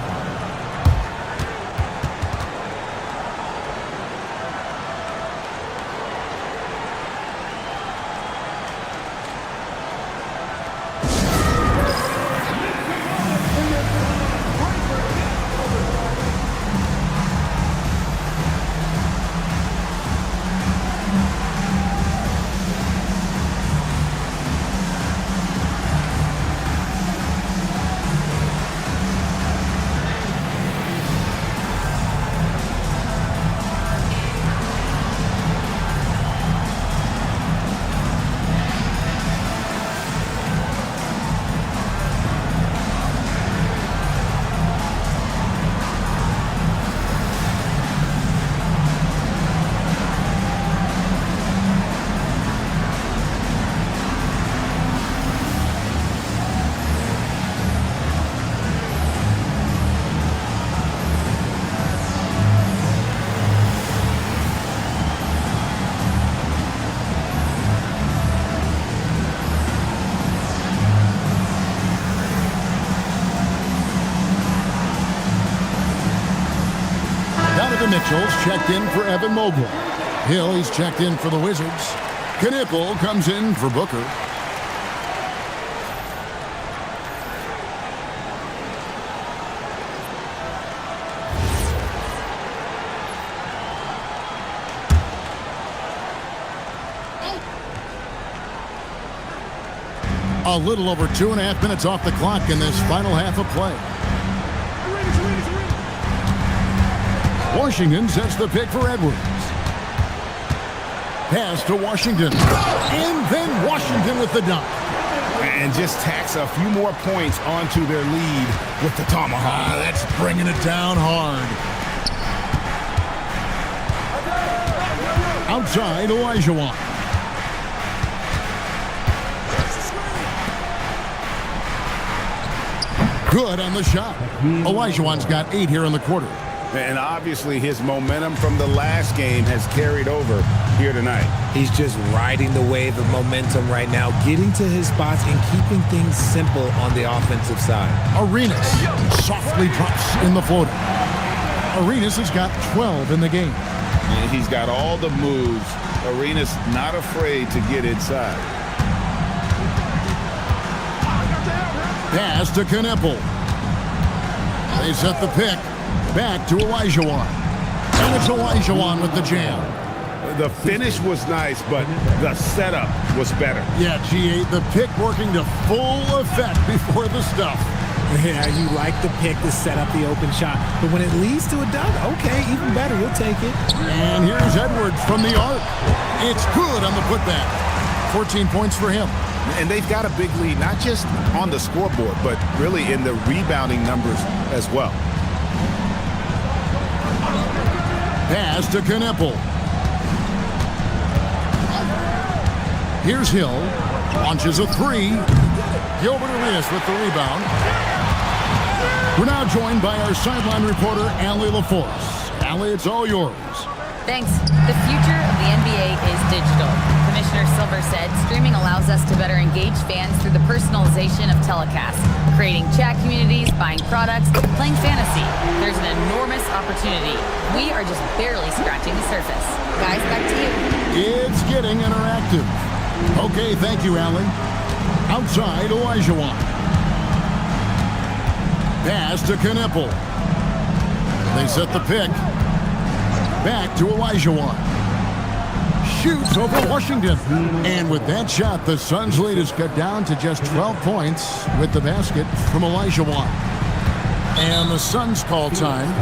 Mitchell's checked in for Evan Mobley. Hill, he's checked in for the Wizards. Knipple comes in for Booker. A little over 2.5 minutes off the clock in this final half of play. Washington sets the pick for Edwards. Pass to Washington. And then Washington with the dunk. And just tacks a few more points onto their lead with the tomahawk. That's bringing it down hard. Outside, Olajuwon. Good on the shot. Olajuwon's got 8 here in the quarter. And obviously his momentum from the last game has carried over here tonight. He's just riding the wave of momentum right now, getting to his spots and keeping things simple on the offensive side. Arenas softly drops in the floater. Arenas has got 12 in the game. And he's got all the moves. Arenas not afraid to get inside. Pass to Knipple. They set the pick. Back to Olajuwon. And it's Olajuwon with the jam. The finish was nice, but the setup was better. Yeah, G8, the pick working to full effect before the stuff. Yeah, you like the pick to set up the open shot, but when it leads to a dunk, okay, even better, you'll take it. And here's Edwards from the arc. It's good on the putback. 14 points for him. And they've got a big lead, not just on the scoreboard, but really in the rebounding numbers as well. Pass to Knipple. Here's Hill. Launches a three. Gilbert Arenas with the rebound. We're now joined by our sideline reporter, Allie LaForce. Allie, it's all yours. Thanks. The future of the NBA is digital. Commissioner Silver said streaming allows us to better engage fans through the personalization of telecasts, creating chat communities, buying products, playing fantasy. There's an enormous opportunity. We are just barely scratching the surface. Guys, back to you. It's getting interactive. Okay, thank you, Allie. Outside, Olajuwon. Pass to Knipple. They set the pick. Back to Olajuwon. Shoots over Washington. And with that shot, the Suns' lead is cut down to just 12 points with the basket from Olajuwon. And the Suns call time.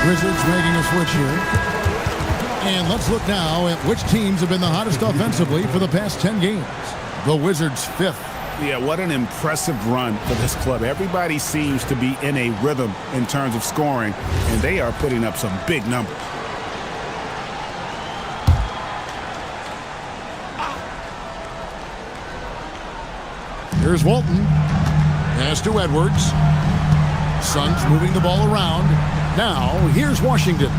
Wizards making a switch here. And let's look now at which teams have been the hottest offensively for the past 10 games. The Wizards 5th. Yeah, what an impressive run for this club. Everybody seems to be in a rhythm in terms of scoring, and they are putting up some big numbers. Here's Walton. Pass to Edwards. Suns moving the ball around. Now, here's Washington.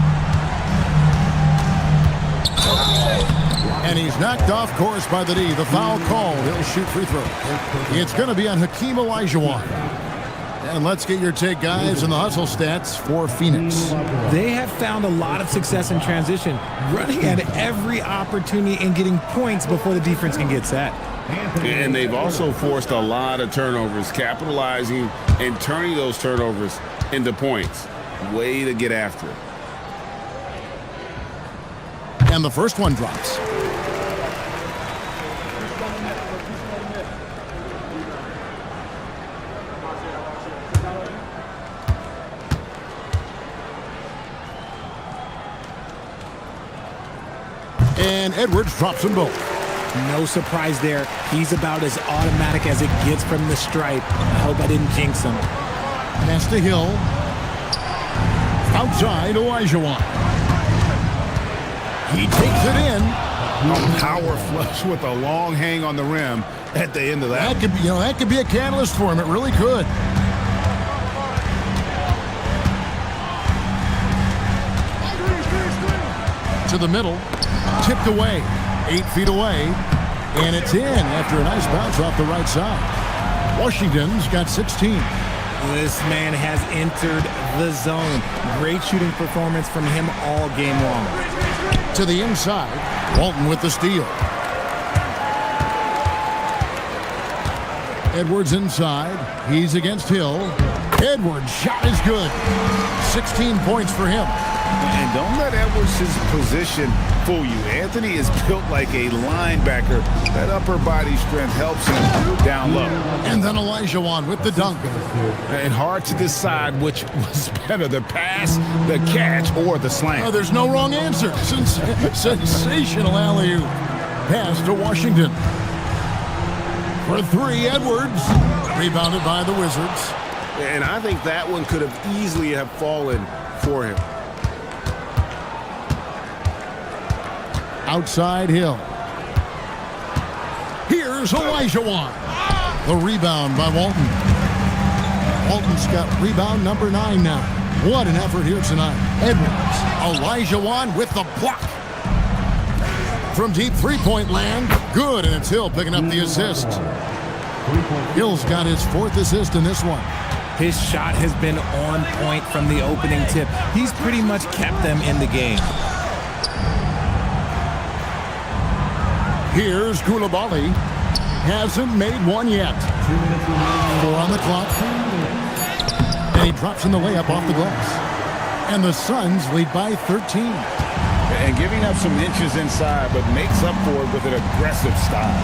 And he's knocked off course by the D. The foul called. He'll shoot free throw. It's going to be on Hakeem Olajuwon. And let's get your take, guys, on the hustle stats for Phoenix. They have found a lot of success in transition, running at every opportunity and getting points before the defense can get set. And they've also forced a lot of turnovers, capitalizing and turning those turnovers into points. Way to get after it. And the first one drops. And Edwards drops them both. No surprise there. He's about as automatic as it gets from the stripe. I hope I didn't jinx him. Pass to Hill. Outside, Olajuwon. He takes it in. A power flush with a long hang on the rim at the end of that. That could be a catalyst for him. It really could. To the middle. Tipped away. 8 feet away. And it's in after a nice bounce off the right side. Washington's got 16. This man has entered the zone. Great shooting performance from him all game long. To the inside. Walton with the steal. Edwards inside. He's against Hill. Edwards' shot is good. 16 points for him. And don't let Edwards' position fool you. Anthony is built like a linebacker. That upper body strength helps him down low. And then Olajuwon with the dunk. And hard to decide which was better, the pass, the catch, or the slam. Oh, there's no wrong answer. Sensational alley-oop. Pass to Washington. For three, Edwards. Rebounded by the Wizards. And I think that one could have easily have fallen for him. outside Hill. Here's Olajuwon. The rebound by Walton. Walton's got rebound number 9 now. What an effort here tonight. Edwards. Olajuwon with the block. From deep three-point land. Good, and it's Hill picking up the assist. Hill's got his 4th assist in this one. His shot has been on point from the opening tip. He's pretty much kept them in the game. Here's Koulibaly. Hasn't made one yet. 4 on the clock. And he drops in the layup off the glass. And the Suns lead by 13. And giving up some inches inside, but makes up for it with an aggressive style.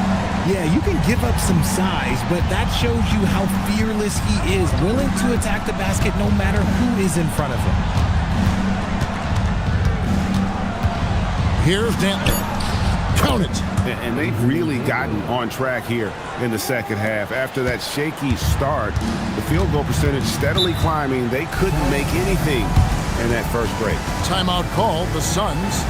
Yeah, you can give up some size, but that shows you how fearless he is, willing to attack the basket no matter who is in front of him. Here's Dantley. Count it. And they've really gotten on track here in the second half. After that shaky start, the field goal percentage steadily climbing. They couldn't make anything in that first break. Timeout called, the Suns.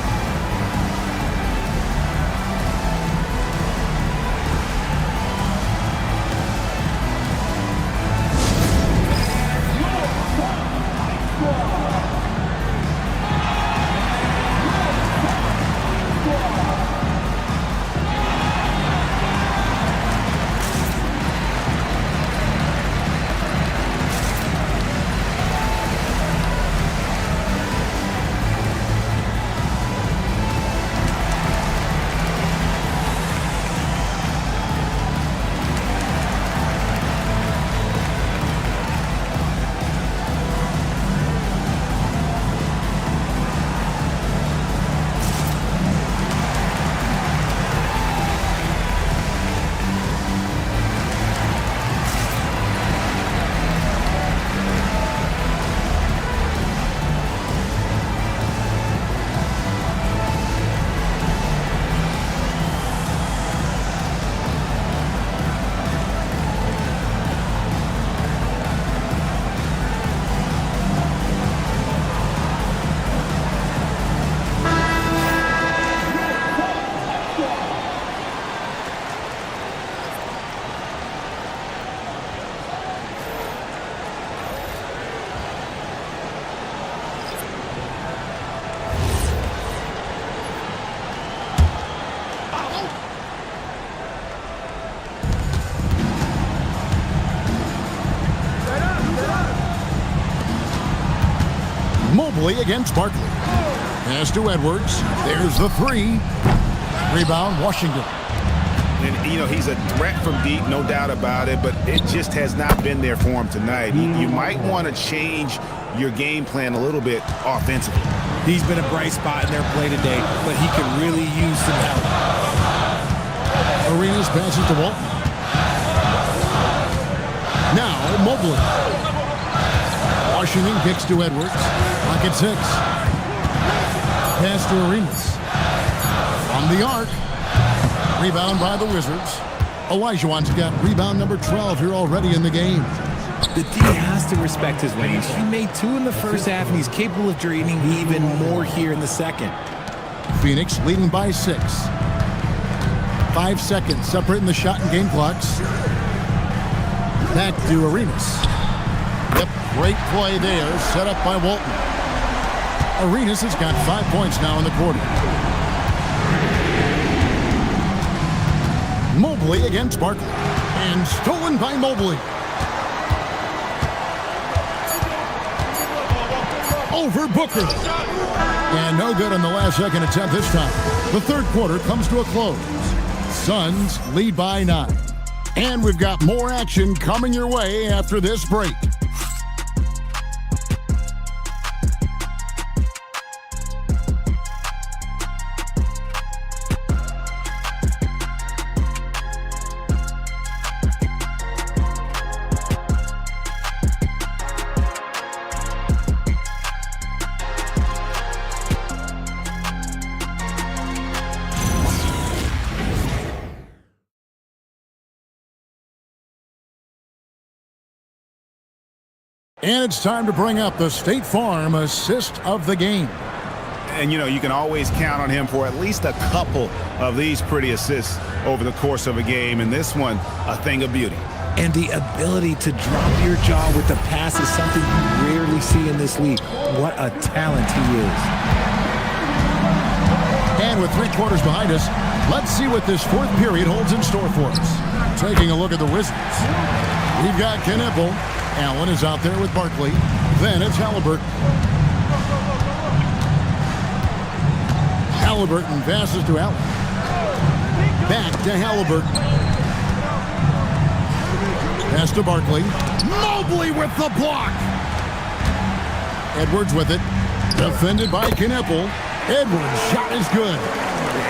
Mobley against Barkley. Pass to Edwards. There's the 3. Rebound, Washington. And, you know, he's a threat from deep, no doubt about it, but it just has not been there for him tonight. You might want to change your game plan a little bit offensively. He's been a bright spot in their play today, but he could really use some help. Arenas passes to Walton. Now, Mobley. Washington kicks to Edwards. Pocket 6. Pass to Arenas. From the arc. Rebound by the Wizards. Olajuwon's got rebound number 12 here already in the game. The D has to respect his range. He made 2 in the first half, and he's capable of draining even more here in the second. Phoenix leading by 6. 5 seconds separating the shot and game clocks. Back to Arenas. Yep, great play there, set up by Walton. Arenas has got 5 points now in the quarter. Mobley against Barkley. And stolen by Mobley. Over Booker. And no good on the last second attempt this time. The third quarter comes to a close. Suns lead by 9. And we've got more action coming your way after this break. And it's time to bring up the State Farm assist of the game. And, you can always count on him for at least a couple of these pretty assists over the course of a game. And this one, a thing of beauty. And the ability to drop your jaw with the pass is something you rarely see in this league. What a talent he is. And with 3 quarters behind us, let's see what this fourth period holds in store for us. Taking a look at the Wizards. We've got Knipple. Allen is out there with Barkley. Then it's Halliburton. Halliburton passes to Allen. Back to Halliburton. Pass to Barkley. Mobley with the block. Edwards with it. Defended by Knipple. Edwards' shot is good.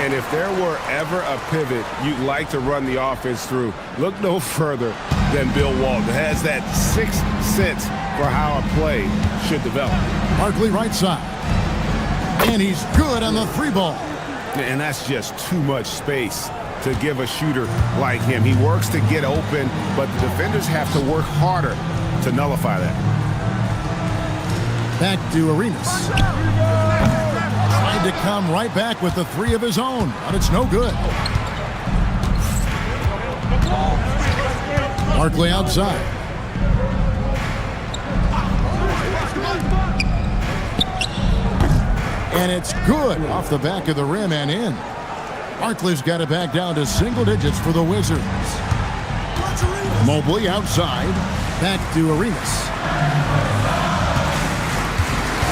And if there were ever a pivot you'd like to run the offense through, look no further than Bill Walton. Has that sixth sense for how a play should develop. Barkley right side. And he's good on the 3-ball. And that's just too much space to give a shooter like him. He works to get open, but the defenders have to work harder to nullify that. Back to Arenas. Tried to come right back with the 3 of his own, but it's no good. Barkley outside. And it's good off the back of the rim and in. Barkley's got it back down to single digits for the Wizards. Mobley outside. Back to Arenas.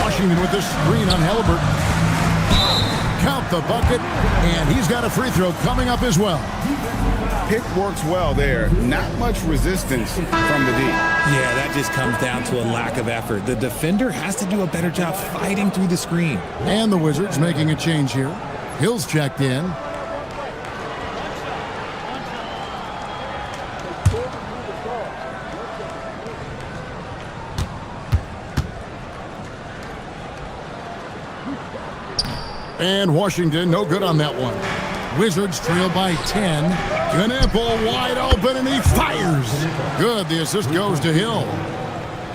Washington with the screen on Halliburton. Count the bucket, and he's got a free throw coming up as well. Pick works well there. Not much resistance from the D. Yeah, that just comes down to a lack of effort. The defender has to do a better job fighting through the screen. And the Wizards making a change here. Hill's checked in. And Washington, no good on that one. Wizards trail by 10. Knipple wide open, and he fires. Good, the assist goes to Hill.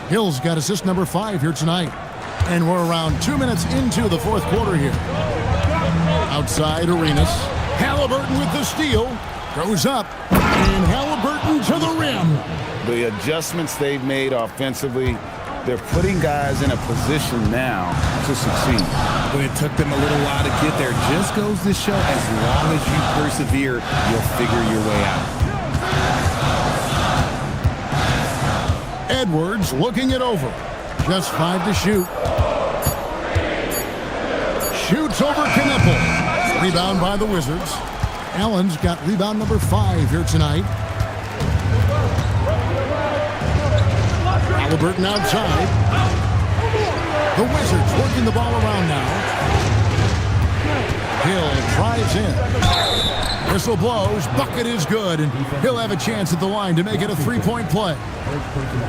Hill's got assist number 5 here tonight. And we're around 2 minutes into the fourth quarter here. Outside, Arenas. Halliburton with the steal. Goes up, and Halliburton to the rim. The adjustments they've made offensively, they're putting guys in a position now to succeed. But it took them a little while to get there. Just goes to show, as long as you persevere, you'll figure your way out. Edwards looking it over. Just 5 to shoot. Shoots over Knipple. Rebound by the Wizards. Allen's got rebound number 5 here tonight. Halliburton outside. The Wizards working the ball around now. Hill drives in. Whistle blows. Bucket is good, and he'll have a chance at the line to make it a 3-point play.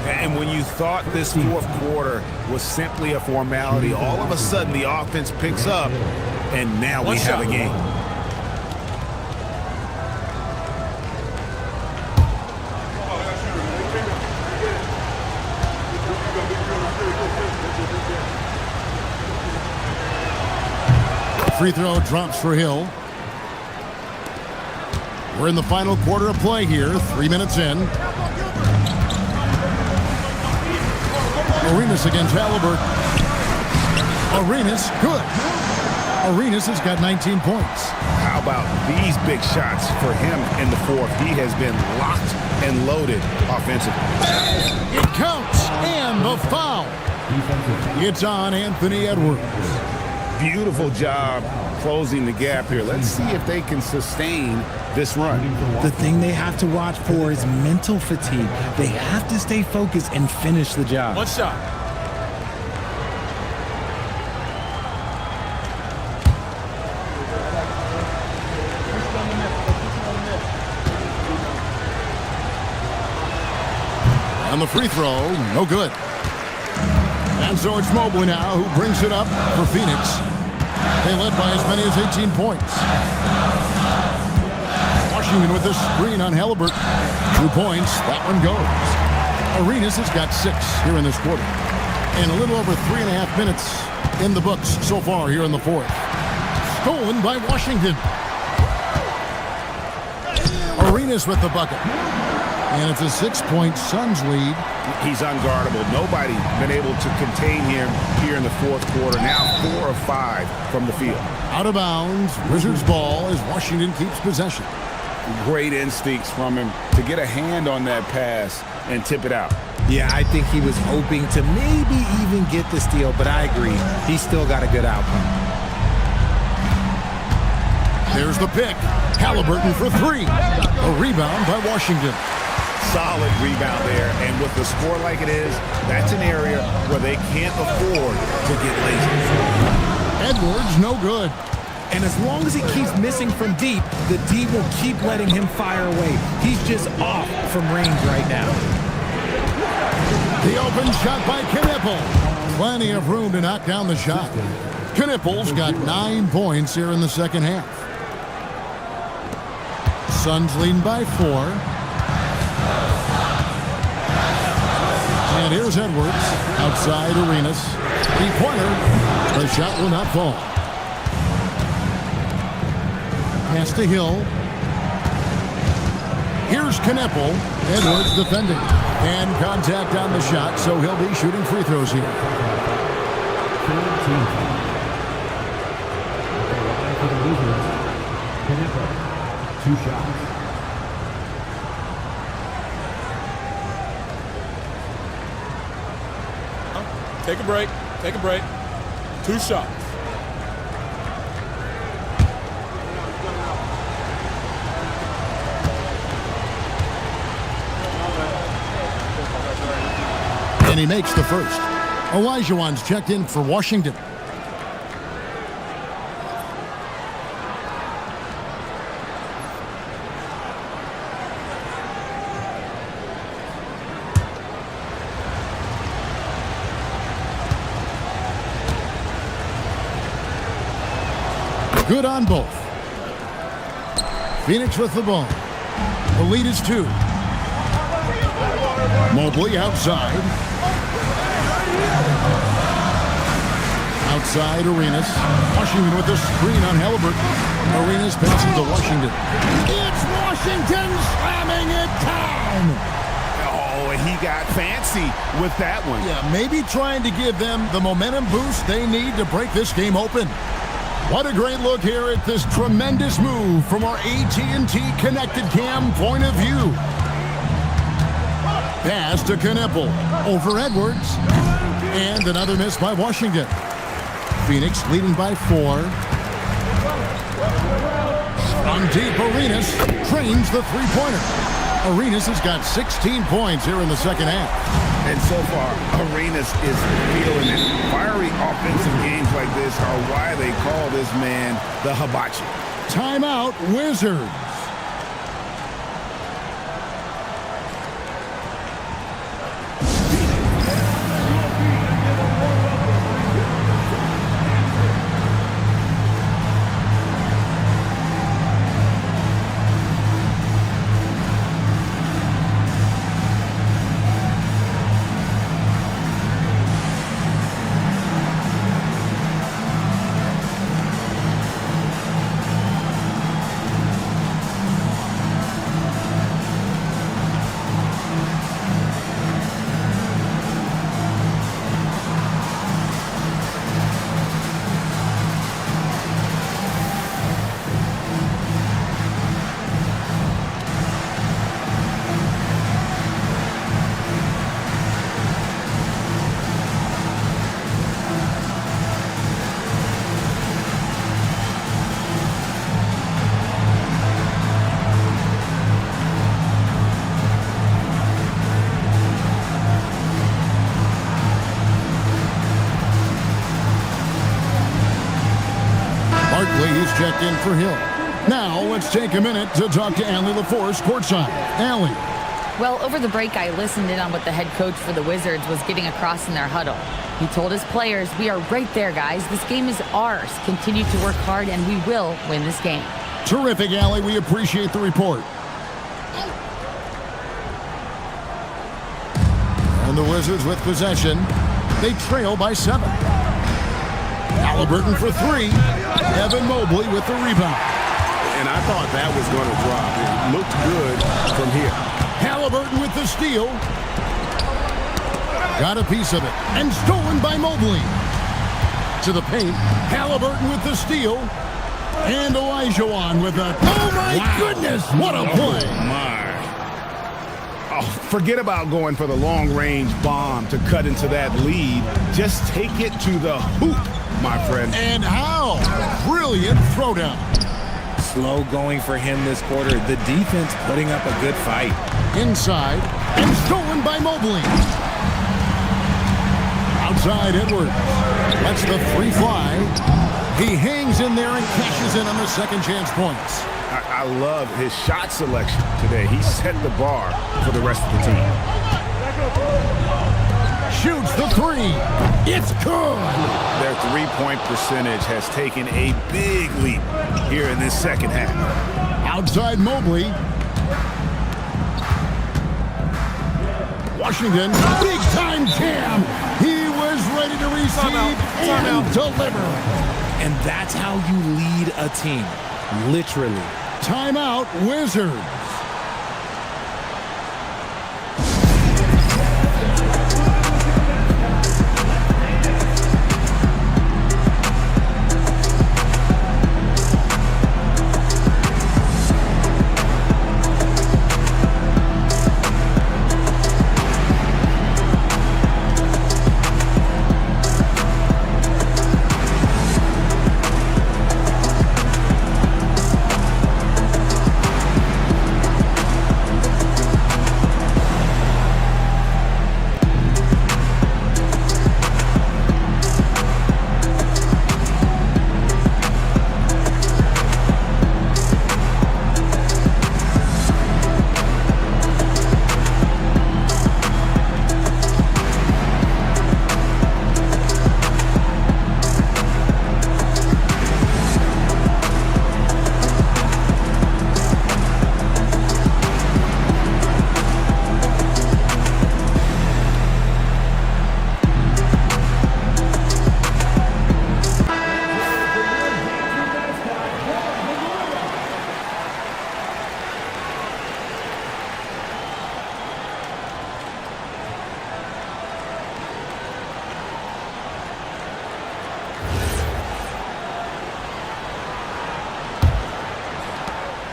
And when you thought this fourth quarter was simply a formality, all of a sudden the offense picks up, and now we have a game. Free throw drops for Hill. We're in the final quarter of play here, 3 minutes in. Arenas against Halliburton. Arenas, good. Arenas has got 19 points. How about these big shots for him in the fourth? He has been locked and loaded offensively. It counts, and the foul. It's on Anthony Edwards. Beautiful job closing the gap here. Let's see if they can sustain this run. The thing they have to watch for is mental fatigue. They have to stay focused and finish the job. One shot. On the free throw, no good. And so it's Mobley now who brings it up for Phoenix. They led by as many as 18 points. Washington with the screen on Halliburton. 2 points, that one goes. Arenas has got 6 here in this quarter. And a little over 3.5 minutes in the books so far here in the fourth. Stolen by Washington. Arenas with the bucket. And it's a 6-point Suns lead. He's unguardable. Nobody been able to contain him here in the fourth quarter. Now 4 of 5 from the field. Out of bounds. Wizards ball as Washington keeps possession. Great instincts from him to get a hand on that pass and tip it out. Yeah, I think he was hoping to maybe even get the steal, but I agree. He still got a good outcome. There's the pick. Halliburton for 3. A rebound by Washington. Solid rebound there, and with the score like it is, that's an area where they can't afford to get lazy. Edwards, no good. And as long as he keeps missing from deep, the D will keep letting him fire away. He's just off from range right now. The open shot by Knipple. Plenty of room to knock down the shot. Knipple's got 9 points here in the second half. Suns leading by 4. And here's Edwards. Outside Arenas. 3-pointer. The shot will not fall. Pass to Hill. Here's Knipple. Edwards defending. And contact on the shot, so he'll be shooting free throws here. Knipple, 2 shots. Take a break. Take a break. 2 shots. And he makes the first. Olajuwon's checked in for Washington. Good on both. Phoenix with the ball. The lead is 2. Mobley outside. Outside Arenas. Washington with the screen on Halliburton. Arenas passes to Washington. It's Washington slamming it down. Oh, and he got fancy with that one. Yeah, maybe trying to give them the momentum boost they need to break this game open. What a great look here at this tremendous move from our AT&T Connected Cam point of view. Pass to Knipple. Over Edwards. And another miss by Washington. Phoenix leading by 4. On deep, Arenas trains the 3-pointer. Arenas has got 16 points here in the second half. And so far, Arenas is feeling it. Fiery offensive games like this are why they call this man the hibachi. Timeout, Wizards. He's checked in for Hill. Now let's take a minute to talk to Allie LaForce courtside. Allie. Well, over the break, I listened in on what the head coach for the Wizards was getting across in their huddle. He told his players, "We are right there, guys. This game is ours. Continue to work hard, and we will win this game." Terrific, Allie. We appreciate the report. And the Wizards with possession. They trail by 7. Halliburton for 3. Evan Mobley with the rebound. And I thought that was going to drop. It looked good from here. Halliburton with the steal. Got a piece of it. And stolen by Mobley. To the paint. Halliburton with the steal. And Olajuwon with a... Oh, my goodness! What a play! Oh, my. Oh, forget about going for the long-range bomb to cut into that lead. Just take it to the hoop, my friend. And how? Brilliant throwdown. Slow going for him this quarter. The defense putting up a good fight. Inside. And stolen by Mobley. Outside Edwards. Lets the 3 fly. He hangs in there and cashes in on the second chance points. I love his shot selection today. He set the bar for the rest of the team. Shoots the 3. It's good. Their three-point percentage has taken a big leap here in this second half. Outside Mobley. Washington, big-time jam. He was ready to receive and deliver. And that's how you lead a team. Literally. Timeout, Wizards.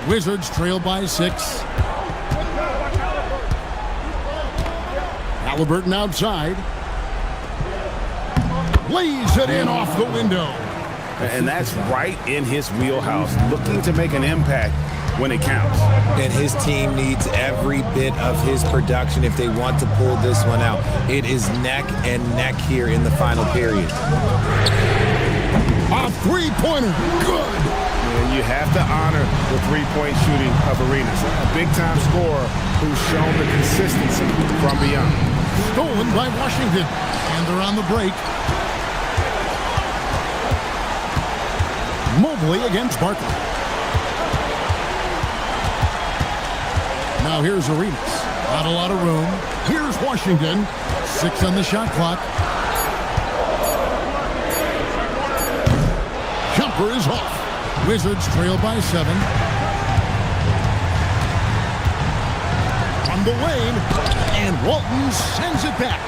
Wizards trail by 6. Halliburton outside. Lays it in off the window. And that's right in his wheelhouse, looking to make an impact when it counts. And his team needs every bit of his production if they want to pull this one out. It is neck and neck here in the final period. A three-pointer, good. And you have to honor the three-point shooting of Arenas, a big-time scorer who's shown the consistency from beyond. Stolen by Washington, and they're on the break. Mobley against Barkley. Now here's Arenas. Not a lot of room. Here's Washington. 6 on the shot clock. Jumper is off. Wizards trail by 7. On the lane, and Walton sends it back.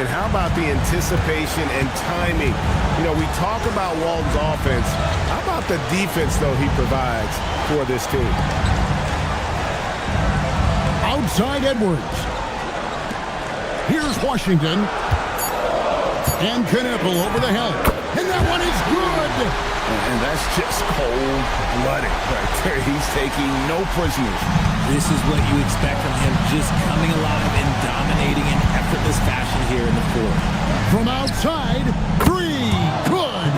And how about the anticipation and timing? You know, we talk about Walton's offense. How about the defense, though, he provides for this team? Outside Edwards. Here's Washington. And Knueppel over the help. And that one is good. And that's just cold-blooded right there. He's taking no prisoners. This is what you expect from him, just coming alive and dominating in effortless fashion here in the fourth. From outside, 3, good.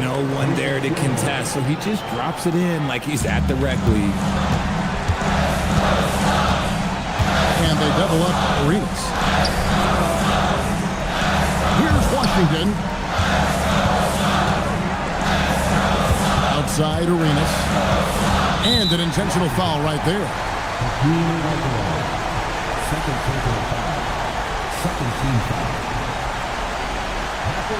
No one there to contest, so he just drops it in like he's at the rec league. And they double up Arenas. Here's Washington. Outside Arenas. And an intentional foul right there. Second team foul. He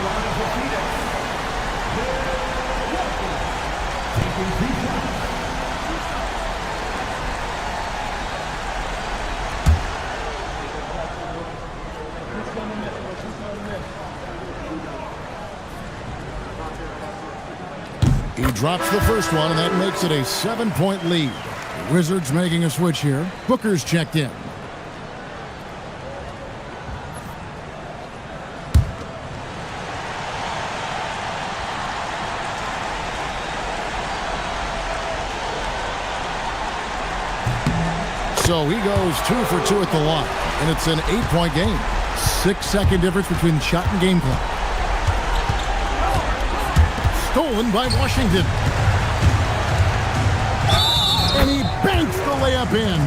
drops the first one, and that makes it a 7-point lead. The Wizards making a switch here. Booker's checked in. So he goes 2 for 2 at the line, and it's an 8-point game. 6-second difference between shot and game clock. Stolen by Washington. And he banks the layup in.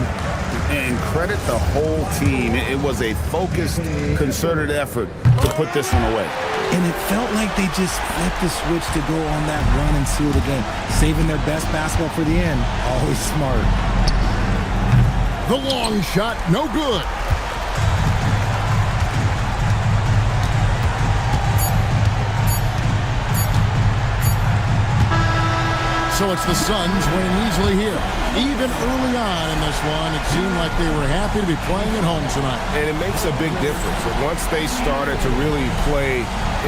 And credit the whole team. It was a focused, concerted effort to put this one away. And it felt like they just flipped the switch to go on that run and seal the game. Saving their best basketball for the end. Always smart. The long shot, no good. So it's the Suns winning easily here. Even early on in this one, it seemed like they were happy to be playing at home tonight. And it makes a big difference. Once they started to really play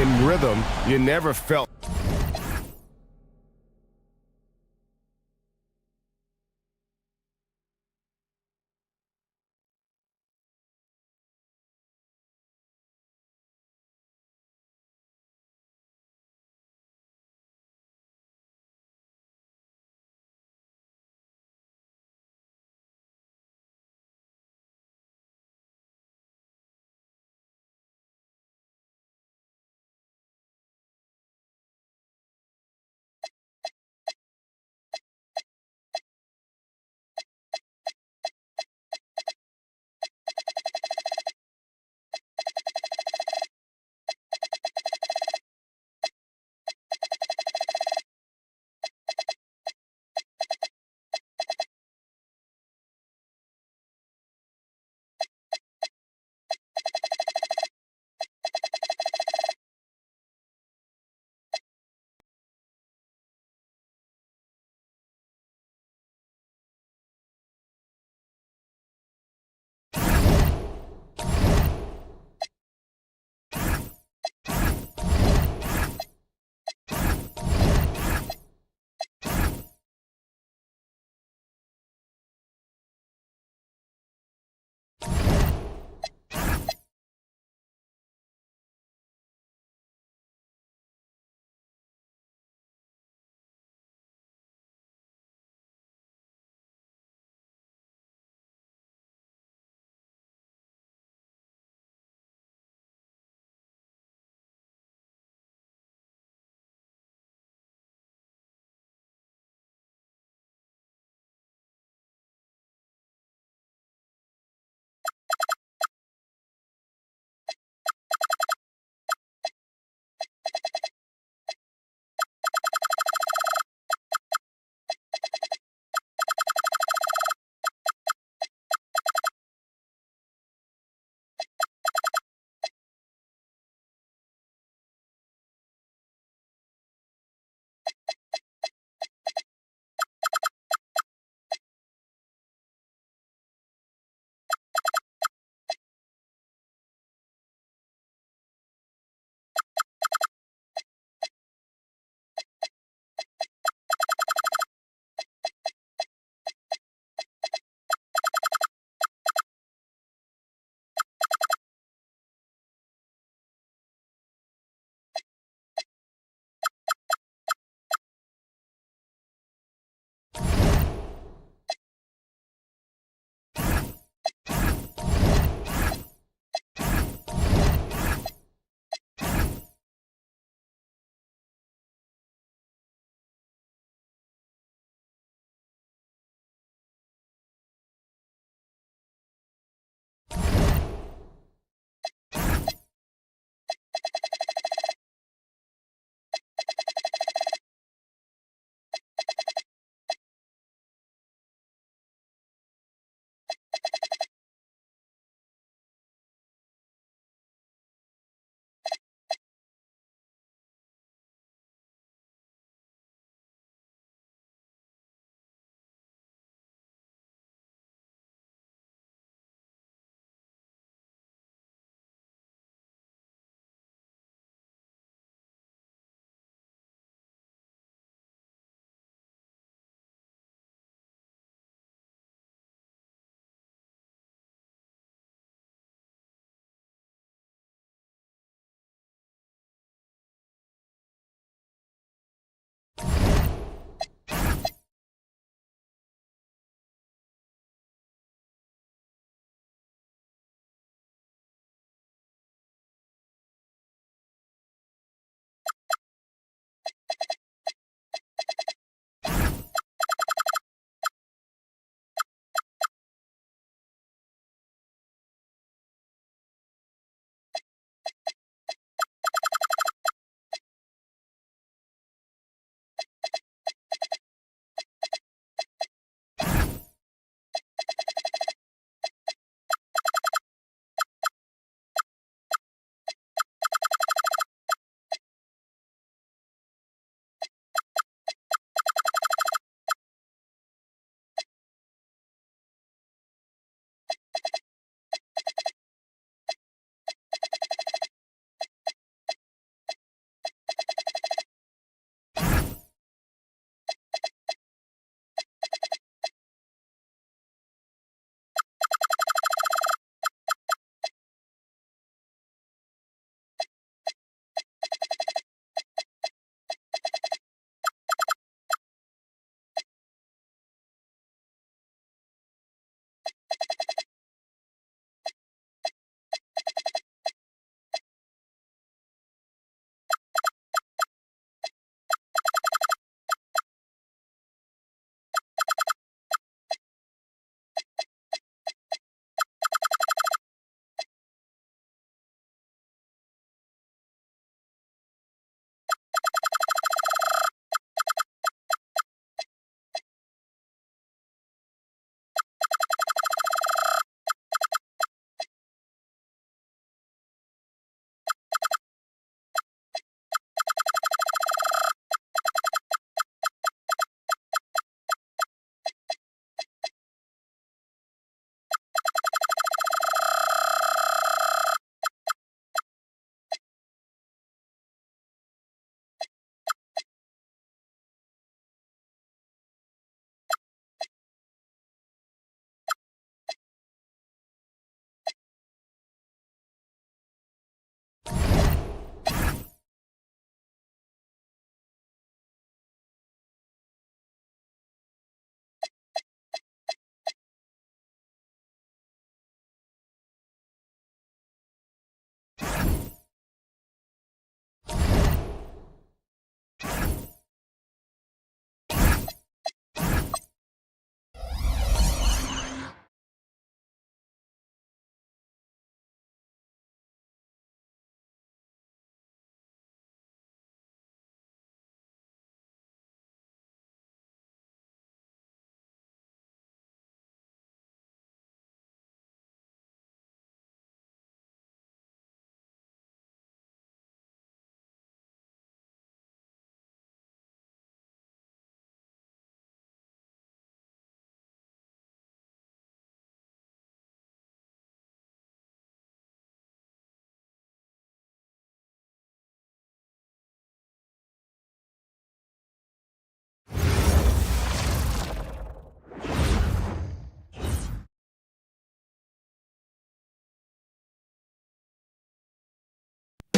in rhythm, you never felt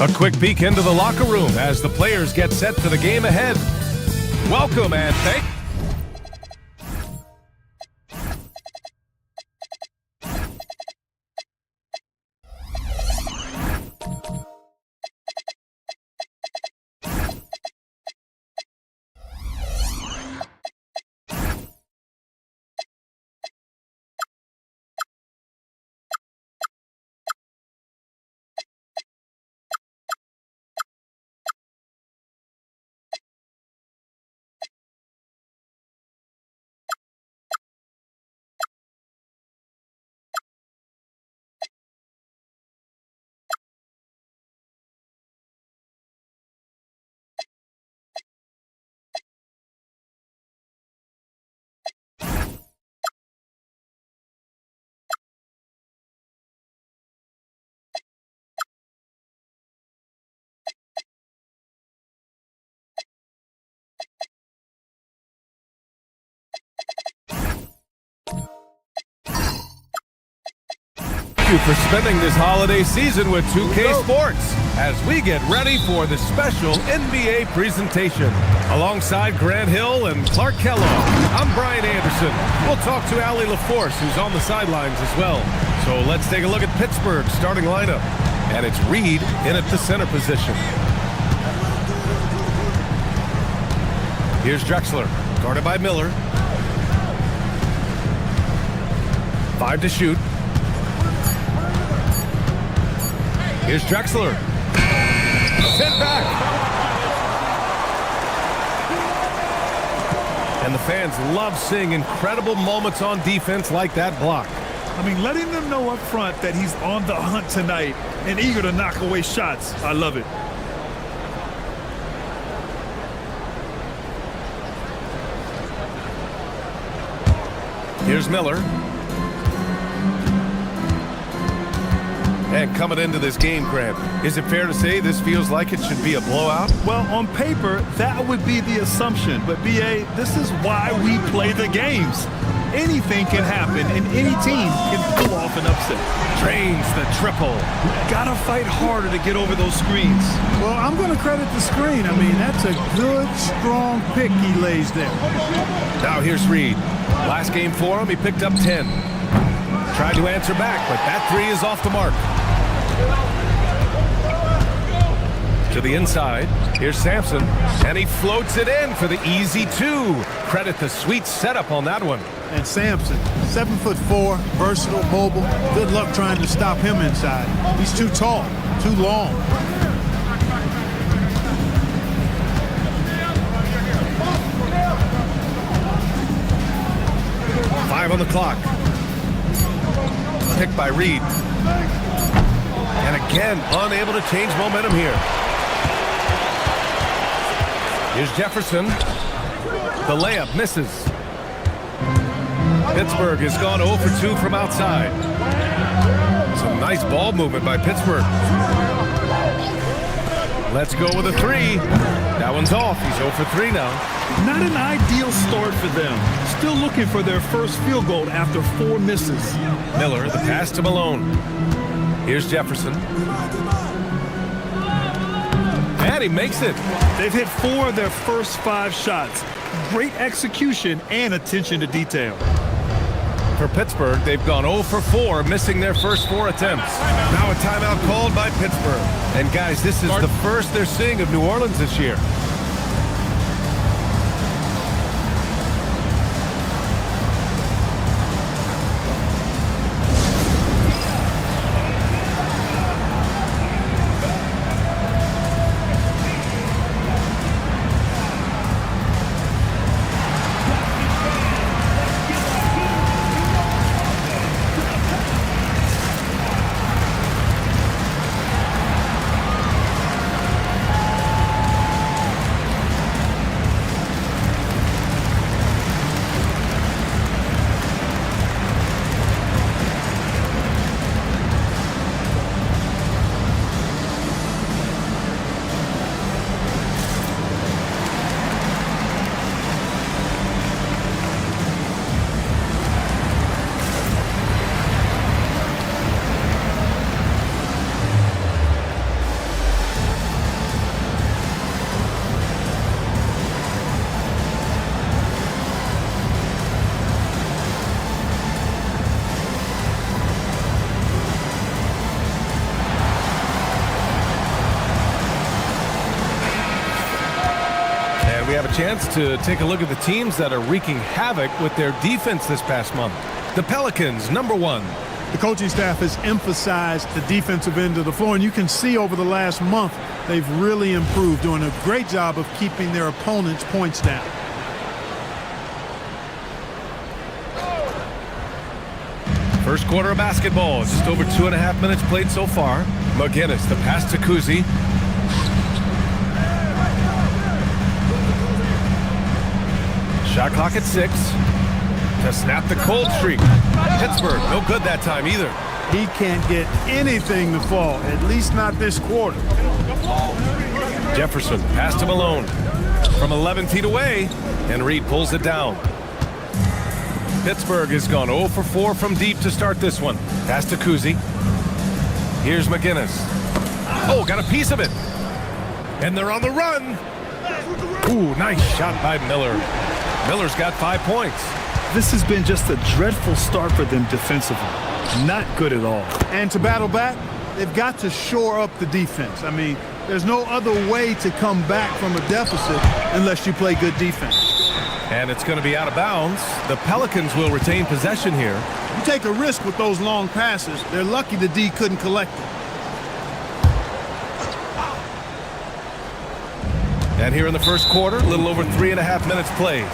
A quick peek into the locker room as the players get set for the game ahead. Welcome and thank you for spending this holiday season with 2K Sports as we get ready for the special NBA presentation. Alongside Grant Hill and Clark Kellogg, I'm Brian Anderson. We'll talk to Allie LaForce, who's on the sidelines as well. So let's take a look at Pittsburgh's starting lineup. And it's Reed in at the center position. Here's Drexler, guarded by Miller. 5 to shoot. Here's Drexler. Sent back. And the fans love seeing incredible moments on defense like that block. I mean, letting them know up front that he's on the hunt tonight and eager to knock away shots. I love it. Here's Miller. And coming into this game, Grant, is it fair to say this feels like it should be a blowout? Well, on paper, that would be the assumption. But, B.A., this is why we play the games. Anything can happen, and any team can pull off an upset. Drains the triple. Gotta fight harder to get over those screens. Well, I'm going to credit the screen. I mean, that's a good, strong pick he lays there. Now here's Reed. Last game for him, he picked up 10. Tried to answer back, but that three is off the mark. To the inside, here's Sampson, and he floats it in for the easy 2. Credit the sweet setup on that one. And Sampson, 7'4", versatile, mobile. Good luck trying to stop him inside. He's too tall, too long. Five on the clock. Picked by Reed. And again, unable to change momentum here. Here's Jefferson. The layup misses. Pittsburgh has gone 0 for 2 from outside. Some nice ball movement by Pittsburgh. Let's go with a 3. That one's off. He's 0 for 3 now. Not an ideal start for them. Still looking for their first field goal after 4 misses. Miller, the pass to Malone. Here's Jefferson. And he makes it. They've hit 4 of their first 5 shots. Great execution and attention to detail. For Pittsburgh, they've gone 0 for 4, missing their first 4 attempts. Now a timeout called by Pittsburgh. And guys, this is the first they're seeing of New Orleans this year. chance to take a look at the teams that are wreaking havoc with their defense this past month. The Pelicans, number 1. The coaching staff has emphasized the defensive end of the floor, and you can see over the last month they've really improved, doing a great job of keeping their opponents' points down. First quarter of basketball, just over 2.5 minutes played so far. McGinnis, the pass to Kuzi. Shot clock at 6. To snap the cold streak. Pittsburgh, no good that time either. He can't get anything to fall, at least not this quarter. Jefferson, pass to Malone. From 11 feet away, and Reed pulls it down. Pittsburgh has gone 0 for 4 from deep to start this one. Pass to Kuzi. Here's McGinnis. Oh, got a piece of it. And they're on the run. Ooh, nice shot by Miller. Miller's got 5 points. This has been just a dreadful start for them defensively. Not good at all. And to battle back, they've got to shore up the defense. I mean, there's no other way to come back from a deficit unless you play good defense. And it's going to be out of bounds. The Pelicans will retain possession here. You take a risk with those long passes. They're lucky the D couldn't collect it. And here in the first quarter, a little over 3.5 minutes played.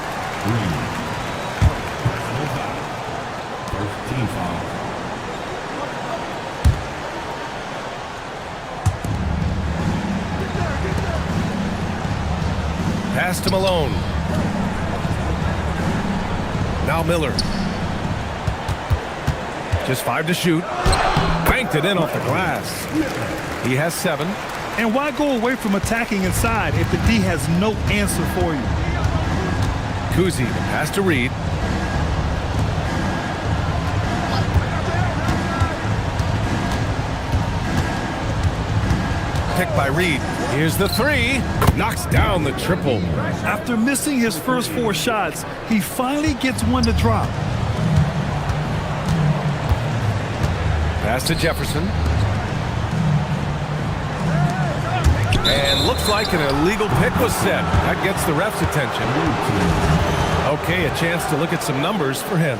Pass to Malone. Now Miller. Just 5 to shoot. Banked it in off the glass. He has 7. And why go away from attacking inside if the D has no answer for you? Kuzi, the pass to Reed. Picked by Reed. Here's the 3. Knocks down the triple. After missing his first 4 shots, he finally gets one to drop. Pass to Jefferson. And looks like an illegal pick was set. That gets the ref's attention. Okay, a chance to look at some numbers for him.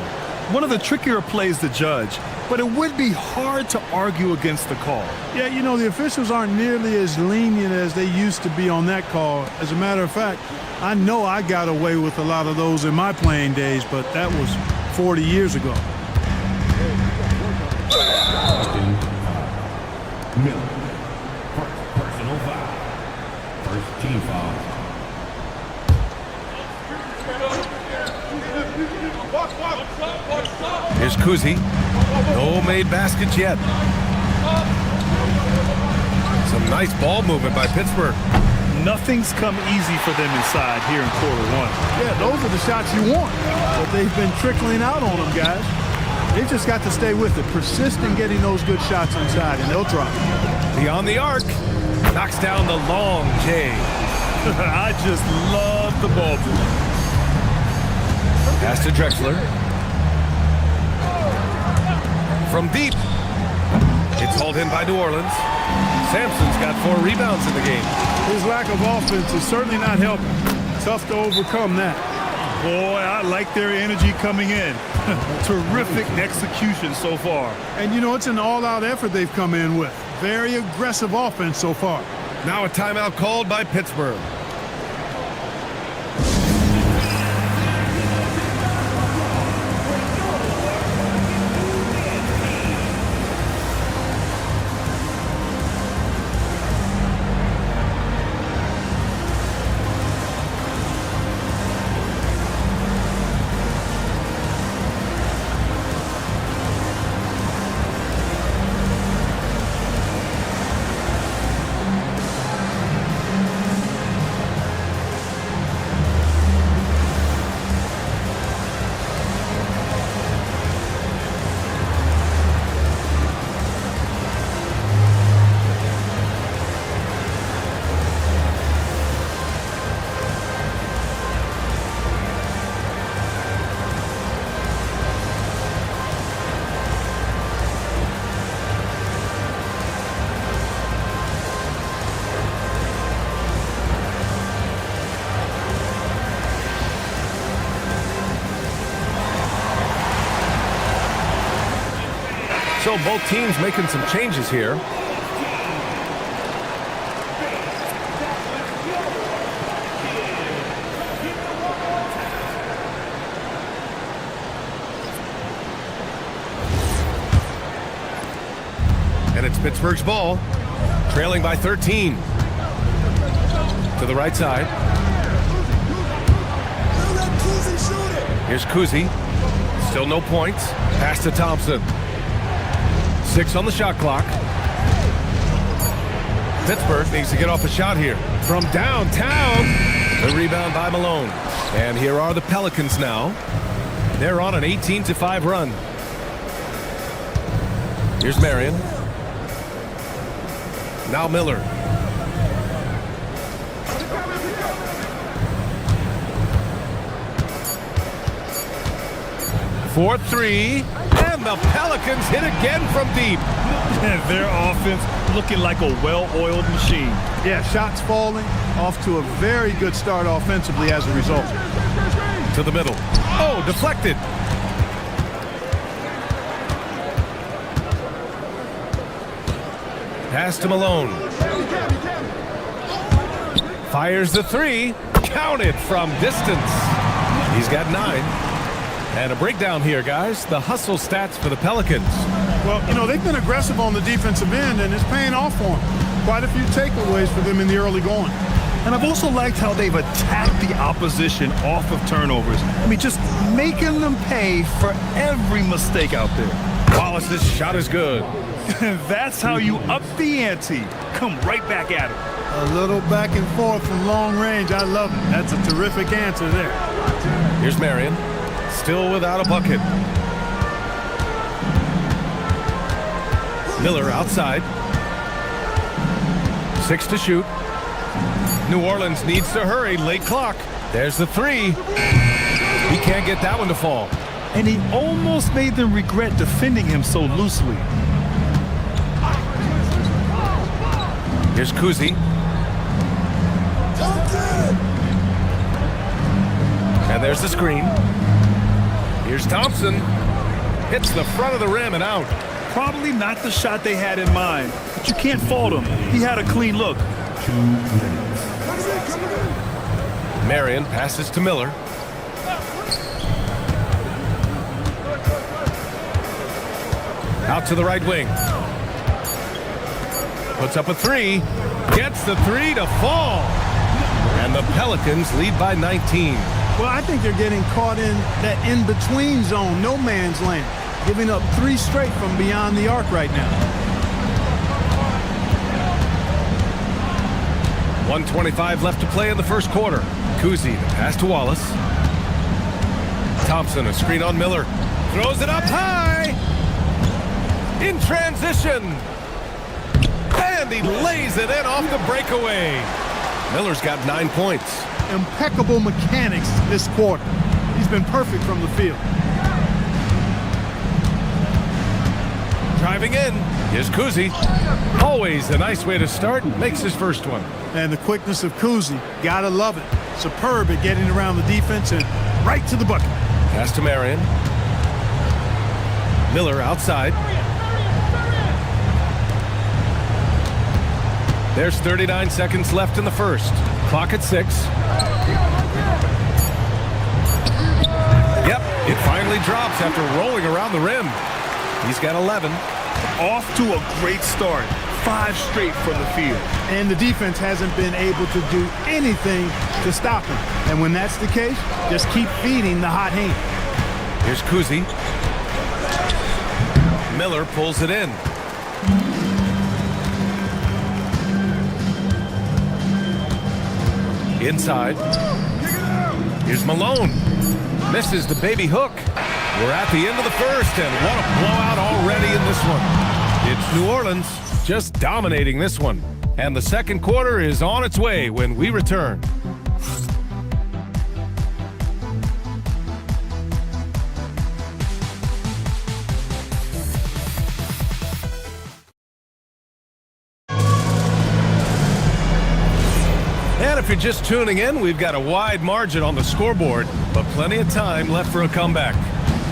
One of the trickier plays to judge, but it would be hard to argue against the call. Yeah, you know, the officials aren't nearly as lenient as they used to be on that call. As a matter of fact, I know I got away with a lot of those in my playing days, but that was 40 years ago. Miller. Personal foul. First team foul. Here's Kuzi. No made baskets yet. Some nice ball movement by Pittsburgh. Nothing's come easy for them inside here in quarter 1. Yeah, those are the shots you want, but they've been trickling out on them, guys. They've just got to stay with it. Persist in getting those good shots inside, and they'll drop. Beyond the arc. Knocks down the long J. I just love the ball movement. Pass to Drexler. From deep. It's hauled in by New Orleans. Sampson's got 4 rebounds in the game. His lack of offense is certainly not helping. Tough to overcome that. Boy, I like their energy coming in. Terrific execution so far. And you know, it's an all-out effort they've come in with. Very aggressive offense so far. Now a timeout called by Pittsburgh. So both teams making some changes here. And it's Pittsburgh's ball, trailing by 13. To the right side. Here's Kuzi. Still no points. Pass to Thompson. 6 on the shot clock. Pittsburgh needs to get off a shot here. From downtown. The rebound by Malone. And here are the Pelicans now. They're on an 18-5 run. Here's Marion. Now Miller. For 3, and the Pelicans hit again from deep. And their offense looking like a well-oiled machine. Yeah, shots falling, off to a very good start offensively as a result. To the middle. Oh, deflected. Pass to Malone. Fires the 3. Counted from distance. He's got 9. And a breakdown here, guys. The hustle stats for the Pelicans. Well, you know, they've been aggressive on the defensive end, and it's paying off for them. Quite a few takeaways for them in the early going. And I've also liked how they've attacked the opposition off of turnovers. I mean, just making them pay for every mistake out there. Wallace's shot is good. That's how you up the ante. Come right back at it. A little back and forth from long range. I love it. That's a terrific answer there. Here's Marion. Still without a bucket. Miller outside. 6 to shoot. New Orleans needs to hurry. Late clock. There's the 3. He can't get that one to fall. And he almost made them regret defending him so loosely. Here's Kuzi. And there's the screen. Here's Thompson. Hits the front of the rim and out. Probably not the shot they had in mind, but you can't fault him. He had a clean look. 2 minutes. Marion passes to Miller. Out to the right wing. Puts up a 3. Gets the 3 to fall. And the Pelicans lead by 19. Well, I think they're getting caught in that in-between zone, no man's land, giving up 3 straight from beyond the arc right now. 1:25 left to play in the first quarter. Kuzi, the pass to Wallace. Thompson, a screen on Miller. Throws it up high. In transition. And he lays it in off the breakaway. Miller's got 9 points. Impeccable mechanics this quarter. He's been perfect from the field. Driving in. Here's Kuzi. Always a nice way to start. Makes his first one. And the quickness of Kuzi, gotta love it. Superb at getting around the defense and right to the bucket. Pass to Marion. Miller outside. There's 39 seconds left in the first. Clock at 6. Yep, it finally drops after rolling around the rim. He's got 11. Off to a great start. 5 straight from the field. And the defense hasn't been able to do anything to stop him. And when that's the case, just keep feeding the hot hand. Here's Kuzi. Miller pulls it in. Inside. Here's Malone. Misses the baby hook. We're at the end of the first, and what a blowout already in this one. It's New Orleans just dominating this one. And the second quarter is on its way when we return. And if you're just tuning in, we've got a wide margin on the scoreboard, but plenty of time left for a comeback.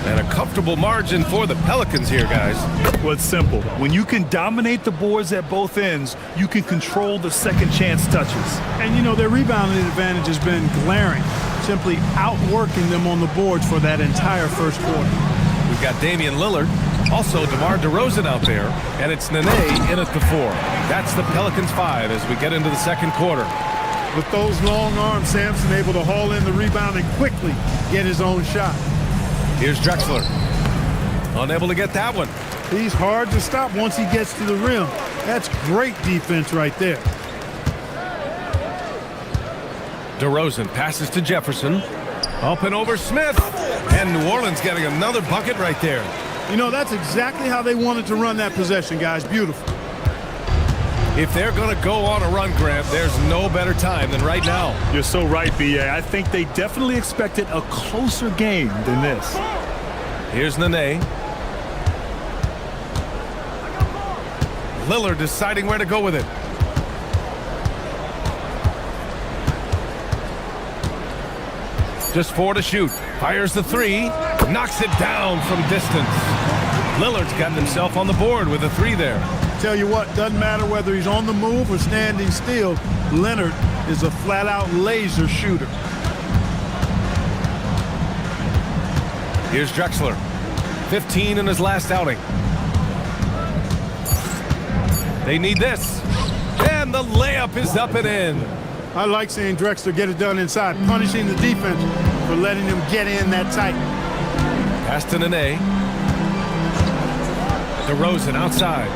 And a comfortable margin for the Pelicans here, guys. Well, it's simple. When you can dominate the boards at both ends, you can control the second chance touches. And, you know, their rebounding advantage has been glaring, simply outworking them on the boards for that entire first quarter. We've got Damian Lillard, also DeMar DeRozan out there, and it's Nene in at the 4. That's the Pelicans 5 as we get into the second quarter. With those long arms, Sampson able to haul in the rebound and quickly get his own shot. Here's Drexler. Unable to get that one. He's hard to stop once he gets to the rim. That's great defense right there. DeRozan passes to Jefferson. Up and over Smith. And New Orleans getting another bucket right there. You know, that's exactly how they wanted to run that possession, guys. Beautiful. If they're going to go on a run, Grant, there's no better time than right now. You're so right, B.A. I think they definitely expected a closer game than this. Here's Nene. Lillard deciding where to go with it. Just 4 to shoot. Fires the 3. Knocks it down from distance. Lillard's gotten himself on the board with a 3 there. Tell you what, doesn't matter whether he's on the move or standing still, Leonard is a flat-out laser shooter. Here's Drexler. 15 in his last outing. They need this. And the layup is up and in. I like seeing Drexler get it done inside, punishing the defense for letting him get in that tight. Pass to Nene. DeRozan outside.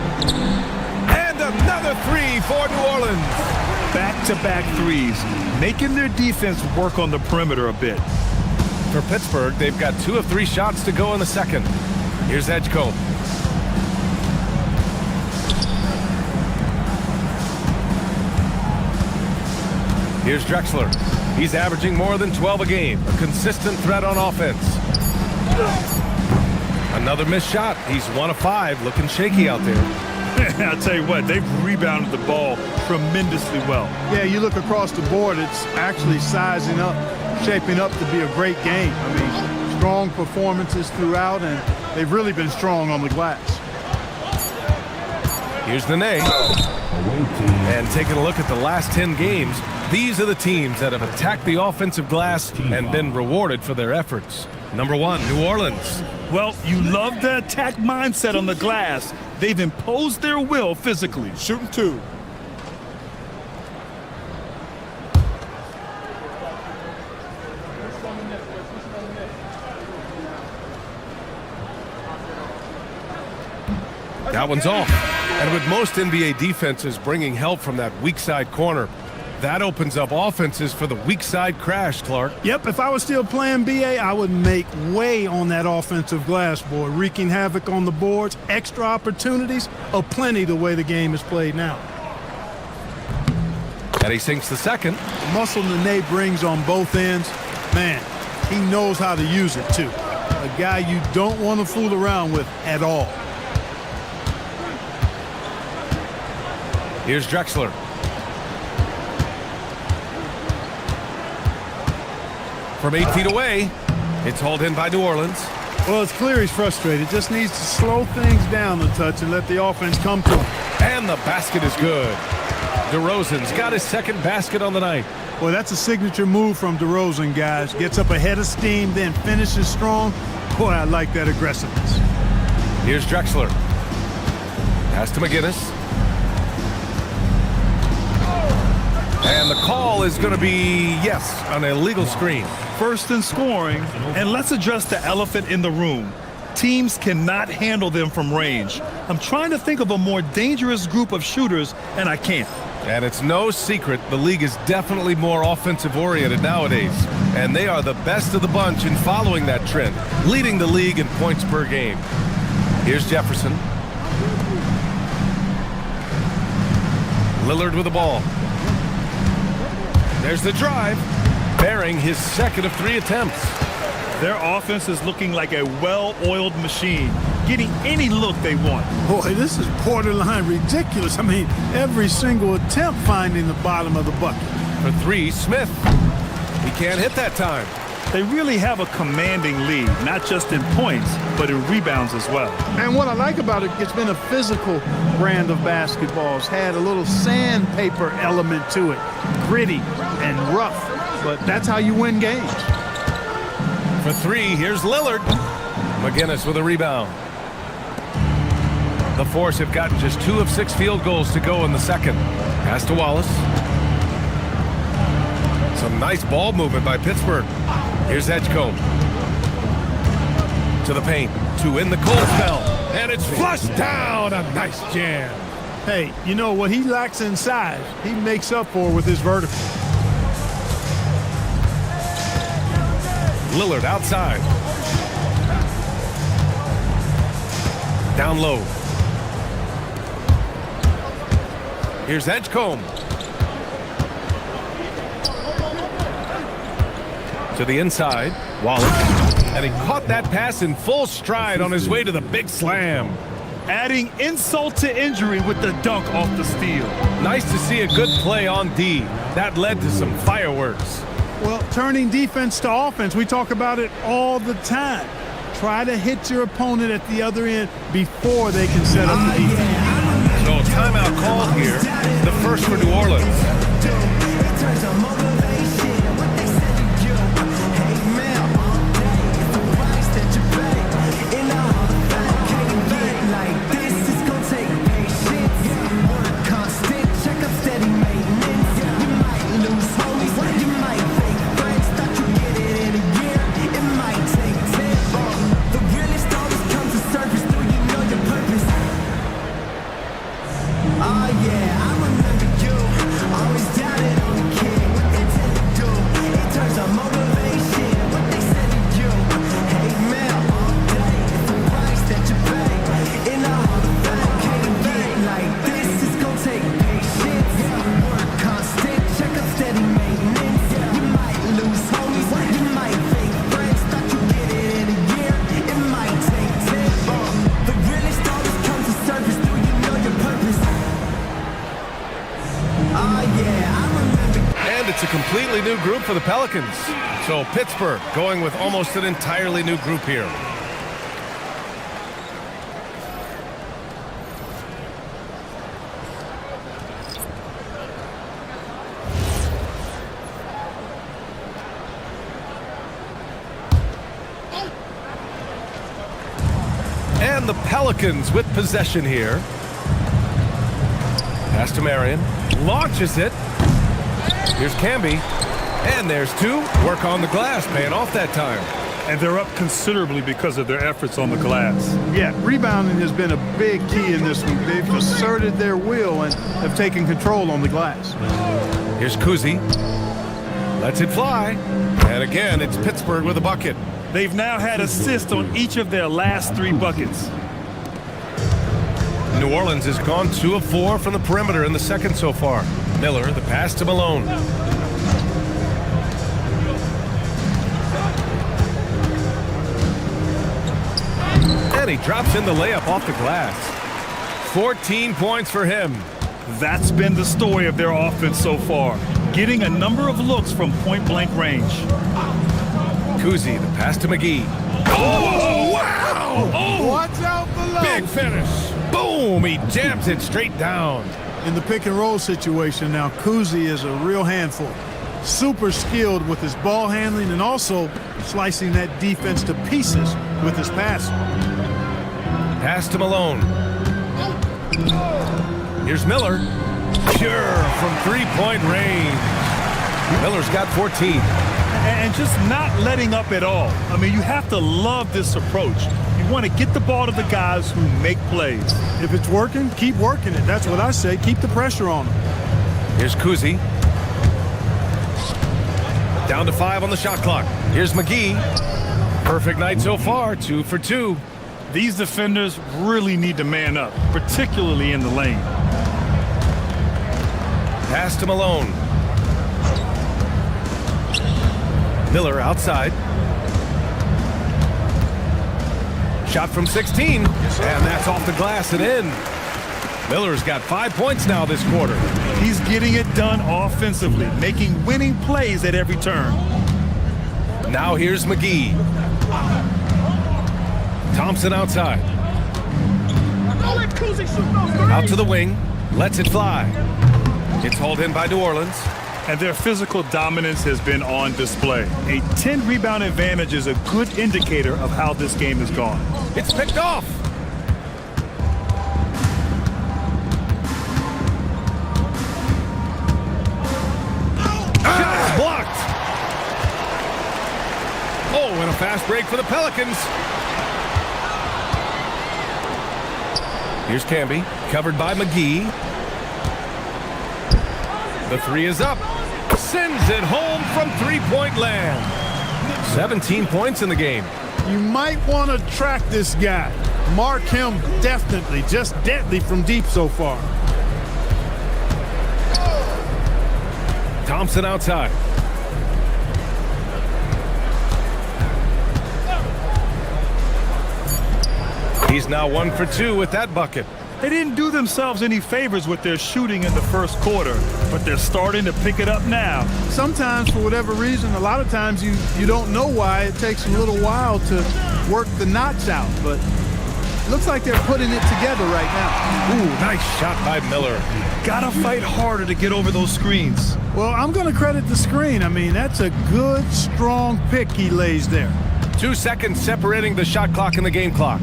And another 3 for New Orleans. Back-to-back threes, making their defense work on the perimeter a bit. For Pittsburgh, they've got 2 of 3 shots to go in the second. Here's Edgecombe. Here's Drexler. He's averaging more than 12 a game. A consistent threat on offense. Another missed shot. He's 1 of 5, looking shaky out there. I'll tell you what, they've rebounded the ball tremendously well. Yeah, you look across the board, it's actually sizing up, shaping up to be a great game. I mean, strong performances throughout, and they've really been strong on the glass. Here's Nene. And taking a look at the last 10 games, these are the teams that have attacked the offensive glass and been rewarded for their efforts. Number 1, New Orleans. Well, you love the attack mindset on the glass. They've imposed their will physically. Shooting 2. That one's off. And with most NBA defenses bringing help from that weak side corner, that opens up offenses for the weak side crash, Clark. Yep, if I was still playing BA, I would make way on that offensive glass, boy. Wreaking havoc on the boards, extra opportunities, aplenty the way the game is played now. And he sinks the second. The muscle Nene brings on both ends, man, he knows how to use it too. A guy you don't want to fool around with at all. Here's Drexler. From 8 feet away, it's hauled in by New Orleans. Well, it's clear he's frustrated. Just needs to slow things down a touch and let the offense come to him. And the basket is good. DeRozan's got his second basket on the night. Well, that's a signature move from DeRozan, guys. Gets up ahead of steam, then finishes strong. Boy, I like that aggressiveness. Here's Drexler. Pass to McGinnis. And the call is going to be, yes, an illegal screen. First in scoring, and let's address the elephant in the room. Teams cannot handle them from range. I'm trying to think of a more dangerous group of shooters, and I can't. And it's no secret the league is definitely more offensive-oriented nowadays. And they are the best of the bunch in following that trend, leading the league in points per game. Here's Jefferson. Lillard with the ball. There's the drive, bearing his second of 3 attempts. Their offense is looking like a well-oiled machine, getting any look they want. Boy, this is borderline ridiculous. I mean, every single attempt finding the bottom of the bucket. For 3, Smith. He can't hit that time. They really have a commanding lead, not just in points, but in rebounds as well. And what I like about it, it's been a physical brand of basketball. It's had a little sandpaper element to it, gritty and rough, but that's how you win games. For three, here's Lillard. McGinnis with a rebound. The Force have gotten just 2 of 6 field goals to go in the second. Pass to Wallace. Some nice ball movement by Pittsburgh. Here's Edgecombe. To the paint. 2 in the cold spell. And it's flushed down. A nice jam. Hey, you know what he lacks in size, he makes up for with his vertical. Lillard outside. Down low. Here's Edgecombe. To the inside. Wallace. And he caught that pass in full stride on his way to the big slam. Adding insult to injury with the dunk off the steal. Nice to see a good play on D. That led to some fireworks. Well, turning defense to offense, we talk about it all the time. Try to hit your opponent at the other end before they can set up the defense. So timeout called here, the first for New Orleans. It's a completely new group for the Pelicans. So Pittsburgh going with almost an entirely new group here. And the Pelicans with possession here. Pass to Marion. Launches it. Here's Camby. And there's 2. Work on the glass, paying off that time. And they're up considerably because of their efforts on the glass. Yeah, rebounding has been a big key in this one. They've asserted their will and have taken control on the glass. Here's Kuzi. Lets it fly. And again, it's Pittsburgh with a bucket. They've now had assists on each of their last 3 buckets. New Orleans has gone 2 of 4 from the perimeter in the second so far. Miller, the pass to Malone. And he drops in the layup off the glass. 14 points for him. That's been the story of their offense so far. Getting a number of looks from point-blank range. Kuzi, the pass to McGee. Oh, wow! Oh, watch out below. Big finish. Boom! He jams it straight down. In the pick and roll situation now, Kuzi is a real handful. Super skilled with his ball handling and also slicing that defense to pieces with his passing. Pass to Malone. Here's Miller. Pure from 3-point range. Miller's got 14. And just not letting up at all. I mean, you have to love this approach. You want to get the ball to the guys who make plays. If it's working, keep working it. That's what I say. Keep the pressure on them. Here's Kuzi. Down to 5 on the shot clock. Here's McGee. Perfect night so far, 2 for 2. These defenders really need to man up, particularly in the lane. Pass to Malone. Miller outside. Shot from 16, and that's off the glass and in. Miller's got 5 points now this quarter. He's getting it done offensively, making winning plays at every turn. Now here's McGee. Thompson outside. Out to the wing. Lets it fly. It's hauled in by New Orleans. And their physical dominance has been on display. A 10-rebound advantage is a good indicator of how this game has gone. It's picked off. Shot blocked. Oh, and a fast break for the Pelicans. Here's Camby, covered by McGee. The three is up. Sends it home from three-point land. 17 points in the game. You might want to track this guy. Mark him definitely, just deadly from deep so far. Thompson outside. He's now 1 for 2 with that bucket. They didn't do themselves any favors with their shooting in the first quarter, but they're starting to pick it up now. Sometimes, for whatever reason, a lot of times you don't know why. It takes a little while to work the knots out, but it looks like they're putting it together right now. Ooh, nice shot by Miller. Gotta fight harder to get over those screens. Well, I'm going to credit the screen. I mean, that's a good, strong pick he lays there. 2 seconds separating the shot clock and the game clock.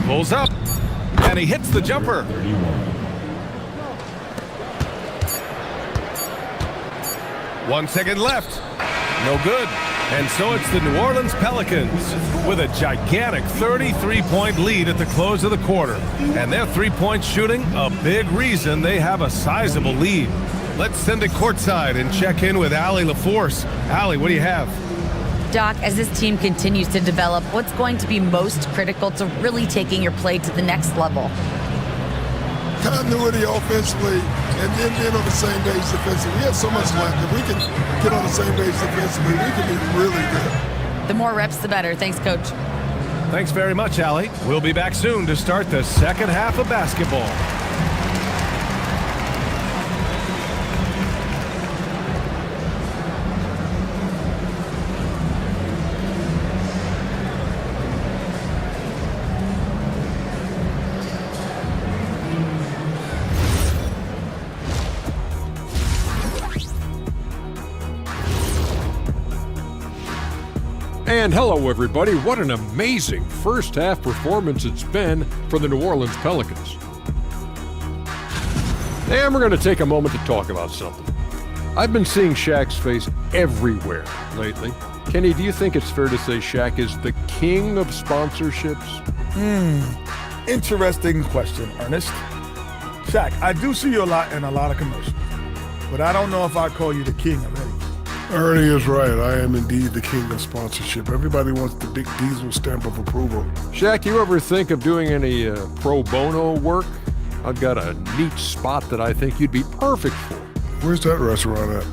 Pulls up, and he hits the jumper. 1 second left. No good. And so it's the New Orleans Pelicans with a gigantic 33-point lead at the close of the quarter. And their three-point shooting, a big reason they have a sizable lead. Let's send it courtside and check in with Allie LaForce. Allie, what do you have? Doc, as this team continues to develop, what's going to be most critical to really taking your play to the next level? Continuity offensively and then being on the same page defensively. We have so much left. If we can get on the same page defensively, we can be really good. The more reps, the better. Thanks, Coach. Thanks very much, Allie. We'll be back soon to start the second half of basketball. And hello, everybody. What an amazing first half performance it's been for the New Orleans Pelicans. And we're going to take a moment to talk about something. I've been seeing Shaq's face everywhere lately. Kenny, do you think it's fair to say Shaq is the king of sponsorships? Interesting question, Ernest. Shaq, I do see you a lot in a lot of commercials, but I don't know if I'd call you the king of any. Ernie is right. I am indeed the king of sponsorship. Everybody wants the big diesel stamp of approval. Shaq, you ever think of doing any pro bono work? I've got a neat spot that I think you'd be perfect for. Where's that restaurant at?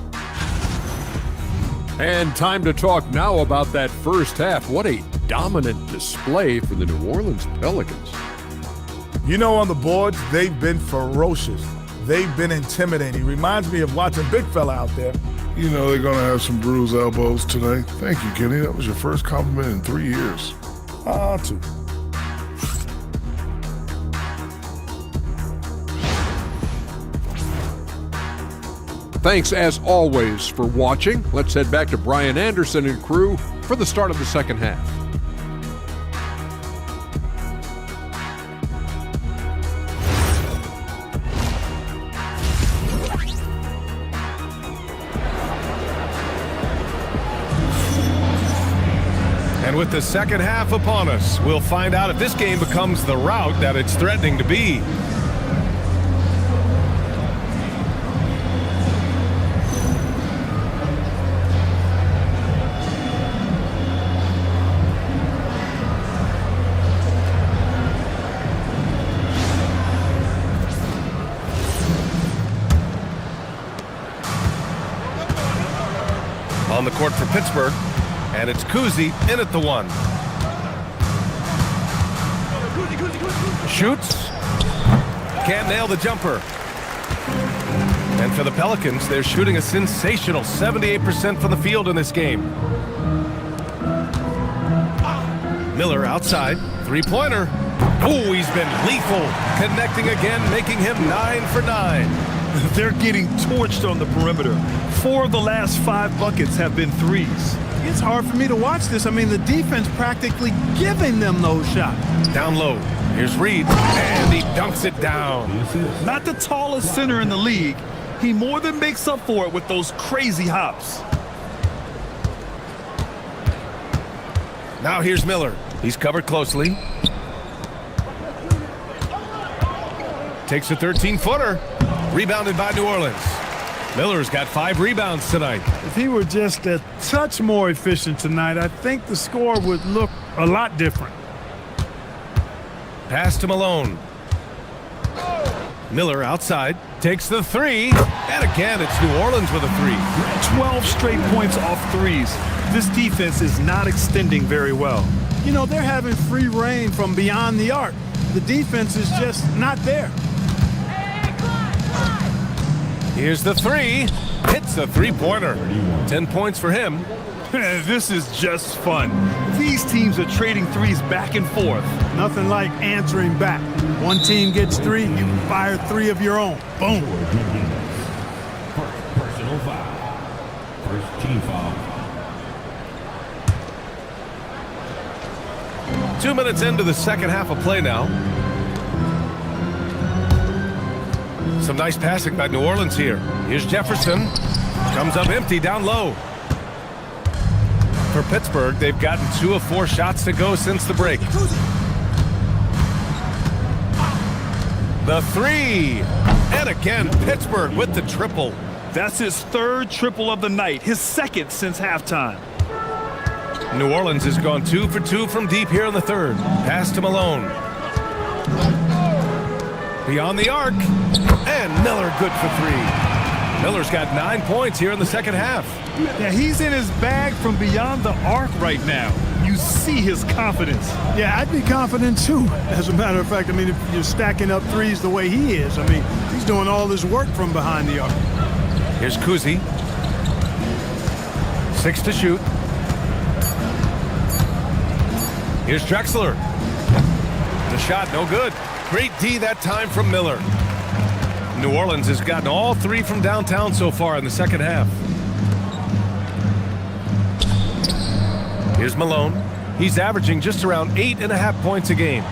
And time to talk now about that first half. What a dominant display for the New Orleans Pelicans. You know, on the boards, they've been ferocious. They've been intimidating. Reminds me of watching Big Fella out there. You know they're going to have some bruised elbows tonight. Thank you, Kenny. That was your first compliment in 3 years. Two. Thanks, as always, for watching. Let's head back to Brian Anderson and crew for the start of the second half. And with the second half upon us, we'll find out if this game becomes the rout that it's threatening to be. On the court for Pittsburgh. And it's Kuzi in at the one. Shoots. Can't nail the jumper. And for the Pelicans, they're shooting a sensational 78% from the field in this game. Miller outside. Three-pointer. Oh, he's been lethal. Connecting again, making him 9 for 9. They're getting torched on the perimeter. 4 of the last 5 buckets have been threes. It's hard for me to watch this. I mean, the defense practically giving them those shots. Down low. Here's Reed, and he dunks it down. Not the tallest center in the league. He more than makes up for it with those crazy hops. Now here's Miller. He's covered closely. Takes a 13-footer. Rebounded by New Orleans. Miller's got 5 rebounds tonight. If he were just a touch more efficient tonight, I think the score would look a lot different. Pass to Malone. Miller outside. Takes the 3. And again, it's New Orleans with a 3. 12 straight points off threes. This defense is not extending very well. You know, they're having free reign from beyond the arc. The defense is just not there. Here's the 3. Hits a three-pointer. 10 points for him. This is just fun. These teams are trading threes back and forth. Nothing like answering back. One team gets 3, you fire 3 of your own. Boom. Personal foul. First team foul. 2 minutes into the second half of play now. Some nice passing by New Orleans here. Here's Jefferson. Comes up empty down low. For Pittsburgh, they've gotten 2 of 4 shots to go since the break. The 3. And again, Pittsburgh with the triple. That's his 3rd triple of the night, his 2nd since halftime. New Orleans has gone 2 for 2 from deep here in the 3rd. Pass to Malone. Beyond the arc. And Miller good for 3. Miller's got 9 points here in the second half. Yeah, he's in his bag from beyond the arc right now. You see his confidence. Yeah, I'd be confident too. As a matter of fact, I mean, if you're stacking up threes the way he is, I mean, he's doing all this work from behind the arc. Here's Kuzi. 6 to shoot. Here's Drexler. The shot, no good. Great D that time from Miller. New Orleans has gotten all 3 from downtown so far in the second half. Here's Malone. He's averaging just around 8.5 points a game.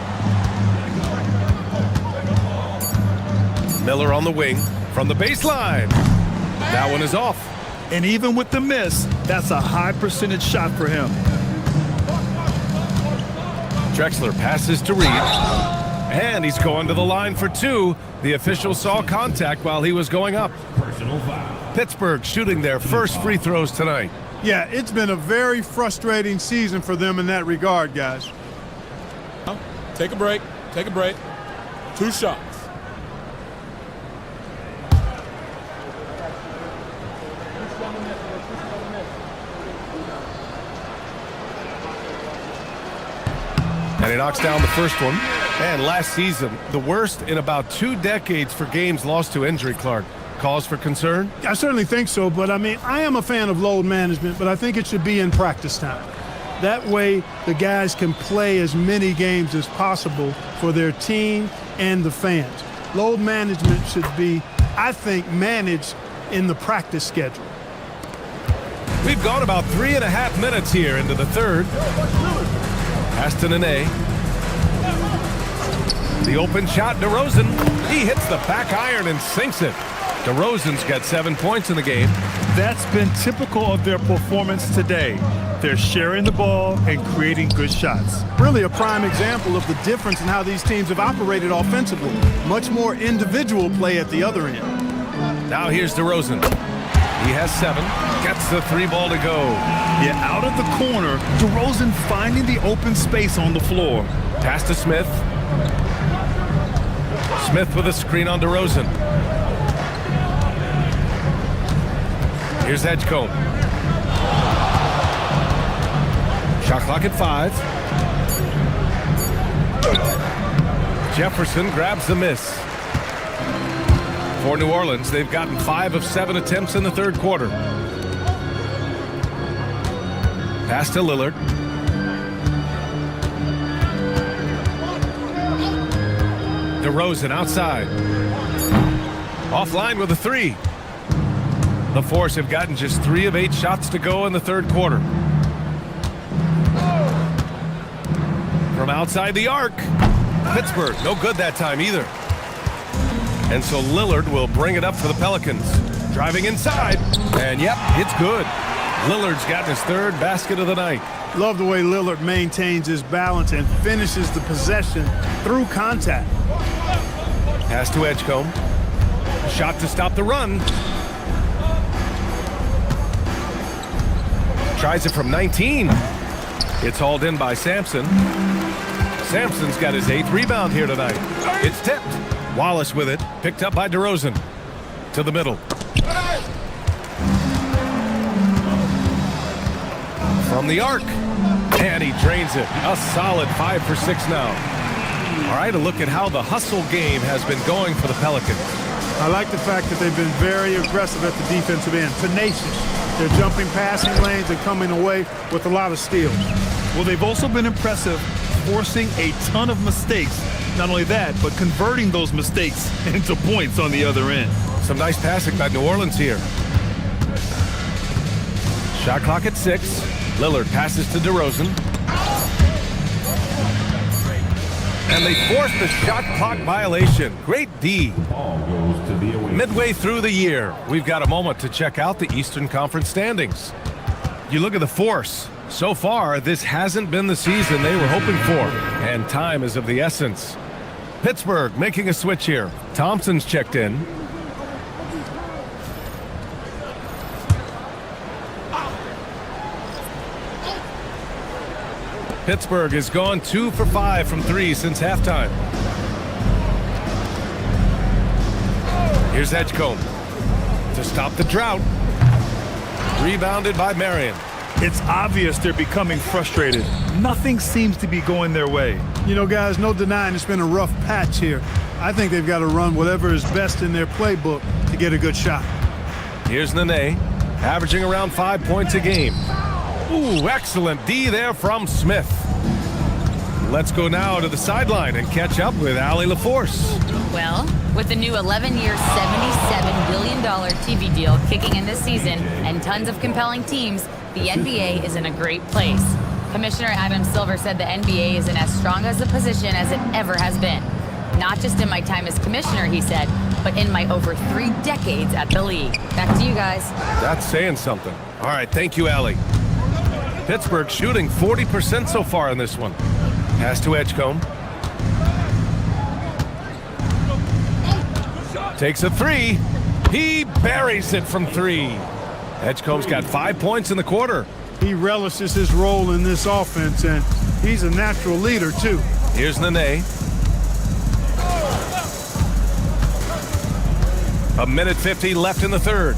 Miller on the wing from the baseline. That one is off. And even with the miss, that's a high percentage shot for him. Drexler passes to Reed. And he's going to the line for 2. The official saw contact while he was going up. Personal foul. Pittsburgh shooting their first free throws tonight. Yeah, it's been a very frustrating season for them in that regard, guys. Take a break. Take a break. 2 shots. And he knocks down the first one. And last season, the worst in about 2 decades for games lost to injury, Clark. Cause for concern? I certainly think so, but I mean, I am a fan of load management, but I think it should be in practice time. That way, the guys can play as many games as possible for their team and the fans. Load management should be, I think, managed in the practice schedule. We've gone about 3.5 minutes here into the 3rd. Pass to Nene. The open shot, DeRozan. He hits the back iron and sinks it. DeRozan's got 7 points in the game. That's been typical of their performance today. They're sharing the ball and creating good shots. Really a prime example of the difference in how these teams have operated offensively. Much more individual play at the other end. Now here's DeRozan. He has 7. Gets the 3 ball to go. Yeah, out of the corner, DeRozan finding the open space on the floor. Pass to Smith. Smith with a screen on DeRozan. Here's Edgecombe. Shot clock at 5. Jefferson grabs the miss. For New Orleans, they've gotten 5 of 7 attempts in the third quarter. Pass to Lillard. DeRozan outside. Offline with a 3. The Force have gotten just 3 of 8 shots to go in the third quarter. From outside the arc. Pittsburgh, no good that time either. And so Lillard will bring it up for the Pelicans. Driving inside, and yep, it's good. Lillard's gotten his 3rd basket of the night. Love the way Lillard maintains his balance and finishes the possession through contact. Pass to Edgecombe. Shot to stop the run. Tries it from 19. It's hauled in by Sampson. Sampson's got his 8th rebound here tonight. It's tipped. Wallace with it. Picked up by DeRozan. To the middle. From the arc. And he drains it. A solid 5 for 6 now. All right, a look at how the hustle game has been going for the Pelicans. I like the fact that they've been very aggressive at the defensive end. Tenacious. They're jumping passing lanes and coming away with a lot of steals. Well, they've also been impressive, forcing a ton of mistakes. Not only that, but converting those mistakes into points on the other end. Some nice passing by New Orleans here. Shot clock at 6. Lillard passes to DeRozan. And they forced the shot clock violation. Great D. Midway through the year, we've got a moment to check out the Eastern Conference standings. You look at the Force. So far, this hasn't been the season they were hoping for, and time is of the essence. Pittsburgh making a switch here. Thompson's checked in. Pittsburgh has gone 2 for 5 from 3 since halftime. Here's Edgecombe to stop the drought. Rebounded by Marion. It's obvious they're becoming frustrated. Nothing seems to be going their way. You know, guys, no denying it's been a rough patch here. I think they've got to run whatever is best in their playbook to get a good shot. Here's Nene, averaging around 5 points a game. Ooh, excellent D there from Smith. Let's go now to the sideline and catch up with Allie LaForce. Well, with the new 11-year, $77 billion TV deal kicking in this season and tons of compelling teams, the NBA is in a great place. Commissioner Adam Silver said the NBA is in as strong as a position as it ever has been. Not just in my time as commissioner, he said, but in my over 3 decades at the league. Back to you guys. That's saying something. All right, thank you, Allie. Pittsburgh shooting 40% so far in this one. Pass to Edgecombe. Takes a 3. He buries it from 3. Edgecombe's got 5 points in the quarter. He relishes his role in this offense, and he's a natural leader, too. Here's Nene. A minute 50 left in the third.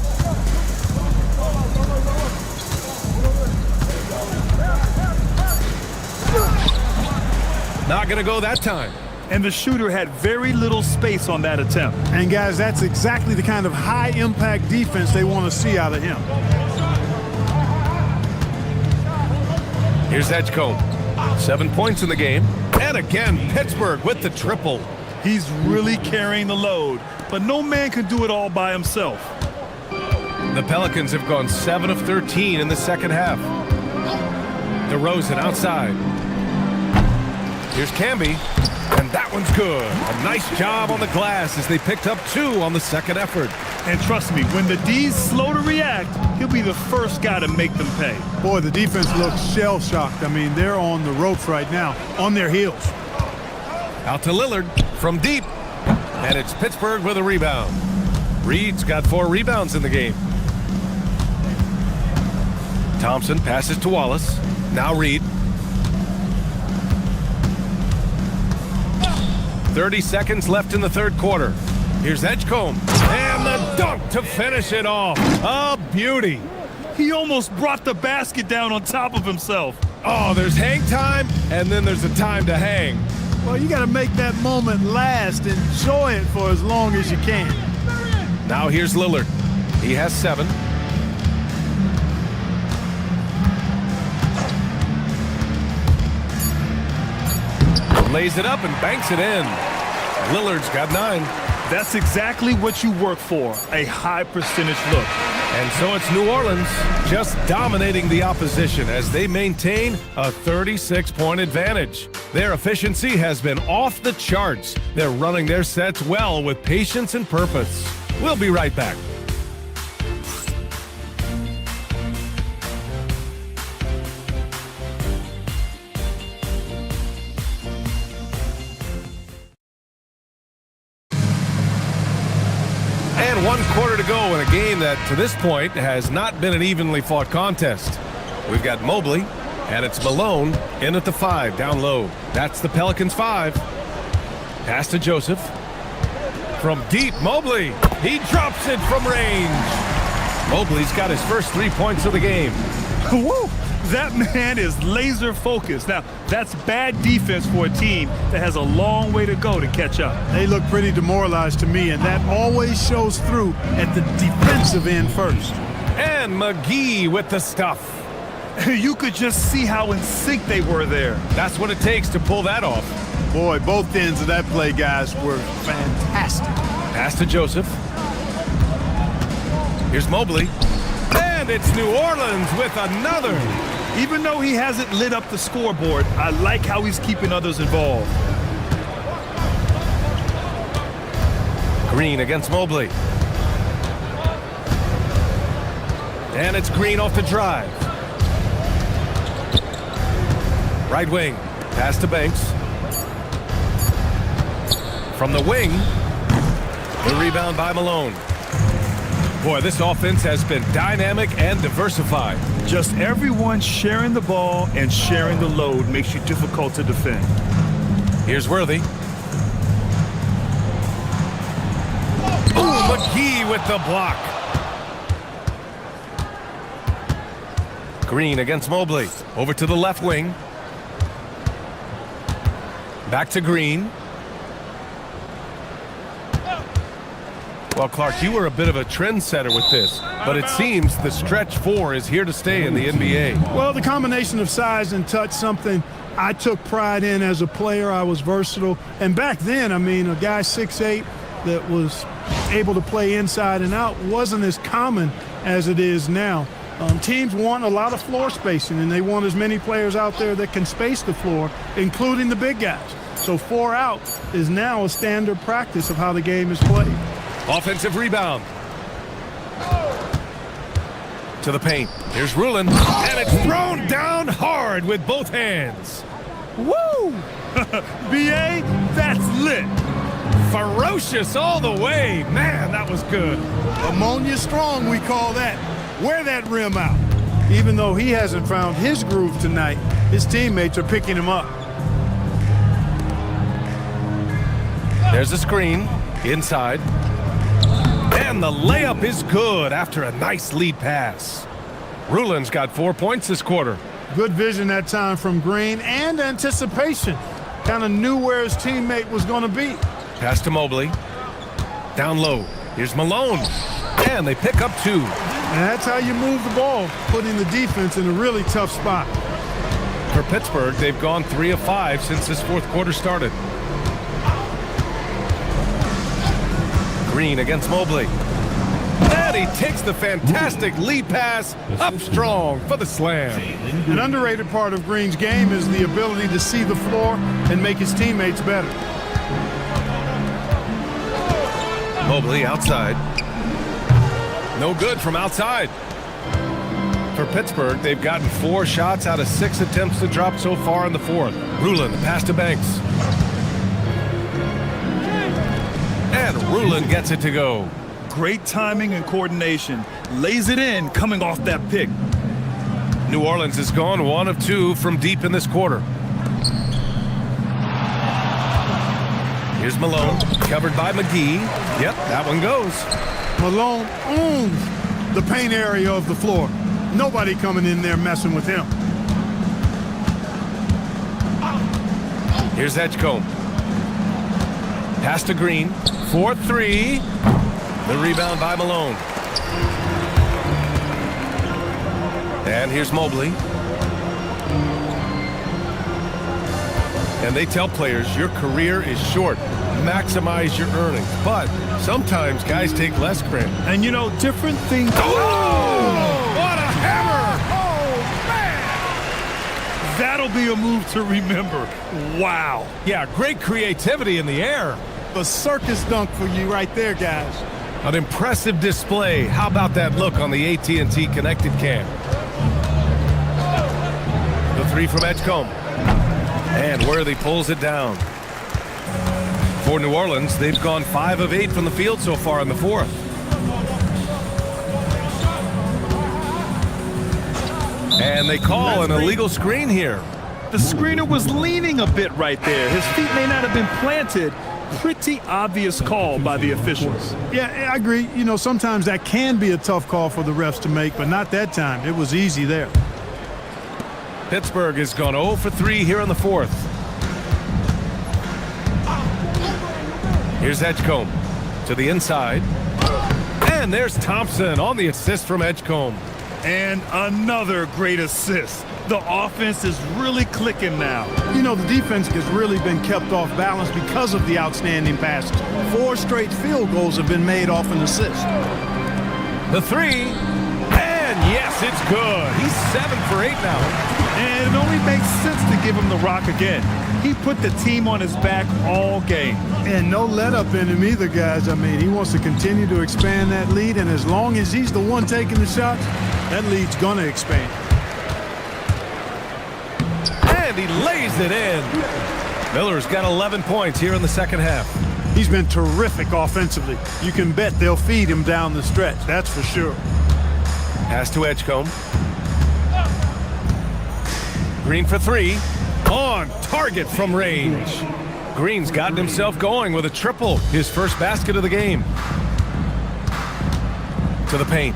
Not going to go that time. And the shooter had very little space on that attempt. And, guys, that's exactly the kind of high-impact defense they want to see out of him. Here's Edgecombe. 7 points in the game. And again, Pittsburgh with the triple. He's really carrying the load, but no man can do it all by himself. The Pelicans have gone 7 of 13 in the second half. DeRozan outside. Here's Camby, and that one's good. A nice job on the glass as they picked up 2 on the second effort. And trust me, when the D's slow to react, he'll be the first guy to make them pay. Boy, the defense looks shell-shocked. I mean, they're on the ropes right now, on their heels. Out to Lillard from deep, and it's Pittsburgh with a rebound. Reed's got 4 rebounds in the game. Thompson passes to Wallace. Now Reed. 30 seconds left in the third quarter. Here's Edgecombe, and the dunk to finish it off. A beauty. He almost brought the basket down on top of himself. Oh, there's hang time, and then there's a time to hang. Well, you got to make that moment last. Enjoy it for as long as you can. Now here's Lillard. He has 7. Lays it up and banks it in. Lillard's got 9. That's exactly what you work for, a high percentage look. And so it's New Orleans just dominating the opposition as they maintain a 36-point advantage. Their efficiency has been off the charts. They're running their sets well with patience and purpose. We'll be right back. And 1 quarter to go in a game that, to this point, has not been an evenly fought contest. We've got Mobley, and it's Malone in at the 5, down low. That's the Pelicans' 5. Pass to Joseph. From deep, Mobley. He drops it from range. Mobley's got his first 3 points of the game. Woo! That man is laser focused. Now, that's bad defense for a team that has a long way to go to catch up. They look pretty demoralized to me, and that always shows through at the defensive end first. And McGee with the stuff. You could just see how in sync they were there. That's what it takes to pull that off. Boy, both ends of that play, guys, were fantastic. Pass to Joseph. Here's Mobley. And it's New Orleans with another. Even though he hasn't lit up the scoreboard, I like how he's keeping others involved. Green against Mobley. And it's Green off the drive. Right wing. Pass to Banks. From the wing. The rebound by Malone. Boy, this offense has been dynamic and diversified. Just everyone sharing the ball and sharing the load makes you difficult to defend. Here's Worthy. Ooh, McGee with the block. Green against Mobley. Over to the left wing. Back to Green. Well, Clark, you were a bit of a trendsetter with this, but it seems the stretch 4 is here to stay in the NBA. Well, the combination of size and touch, something I took pride in as a player. I was versatile. And back then, I mean, a guy 6'8" that was able to play inside and out wasn't as common as it is now. Teams want a lot of floor spacing, and they want as many players out there that can space the floor, including the big guys. So 4 out is now a standard practice of how the game is played. Offensive rebound. To the paint. Here's Rulin. And it's thrown down hard with both hands. Woo! B.A., that's lit. Ferocious all the way. Man, that was good. Ammonia strong, we call that. Wear that rim out. Even though he hasn't found his groove tonight, his teammates are picking him up. There's a screen. Inside. And the layup is good after a nice lead pass. Rulin's got 4 points this quarter. Good vision that time from Green and anticipation. Kind of knew where his teammate was going to be. Pass to Mobley. Down low. Here's Malone. And they pick up 2. And that's how you move the ball, putting the defense in a really tough spot. For Pittsburgh, they've gone 3 of 5 since this fourth quarter started. Green against Mobley. And he takes the fantastic lead pass up strong for the slam. An underrated part of Green's game is the ability to see the floor and make his teammates better. Mobley outside. No good from outside. For Pittsburgh, they've gotten 4 shots out of 6 attempts to drop so far in the fourth. Rulin, the pass to Banks. And Rulin gets it to go. Great timing and coordination. Lays it in coming off that pick. New Orleans has gone 1 of 2 from deep in this quarter. Here's Malone, covered by McGee. Yep, that one goes. Malone owns the paint area of the floor. Nobody coming in there messing with him. Here's Edgecombe. Pass to Green. 4-3. The rebound by Malone. And here's Mobley. And they tell players your career is short. Maximize your earnings. But sometimes guys take less credit. And you know, different things. Oh! What a hammer! Oh, man! That'll be a move to remember. Wow. Yeah, great creativity in the air. A circus dunk for you right there, guys. An impressive display. How about that look on the AT&T connected cam? The three from Edgecombe. And Worthy pulls it down. For New Orleans, they've gone 5 of 8 from the field so far in the fourth. And they call an illegal screen here. The screener was leaning a bit right there. His feet may not have been planted. Pretty obvious call by the officials. Yeah, I agree. You know, sometimes that can be a tough call for the refs to make, but not that time. It was easy there. Pittsburgh has gone 0 for 3 here in the fourth. Here's Edgecombe to the inside. And there's Thompson on the assist from Edgecombe. And another great assist. The offense is really clicking now. You know, the defense has really been kept off balance because of the outstanding passes. 4 straight field goals have been made off an assist. The three. And yes, it's good. He's 7 for 8 now. And it only makes sense to give him the rock again. He put the team on his back all game. And no let up in him either, guys. I mean, he wants to continue to expand that lead, and as long as he's the one taking the shots, that lead's going to expand. And he lays it in. Miller's got 11 points here in the second half. He's been terrific offensively. You can bet they'll feed him down the stretch, that's for sure. Pass to Edgecombe. Green for 3. On target from range. Green's gotten himself going with a triple. His first basket of the game. To the paint.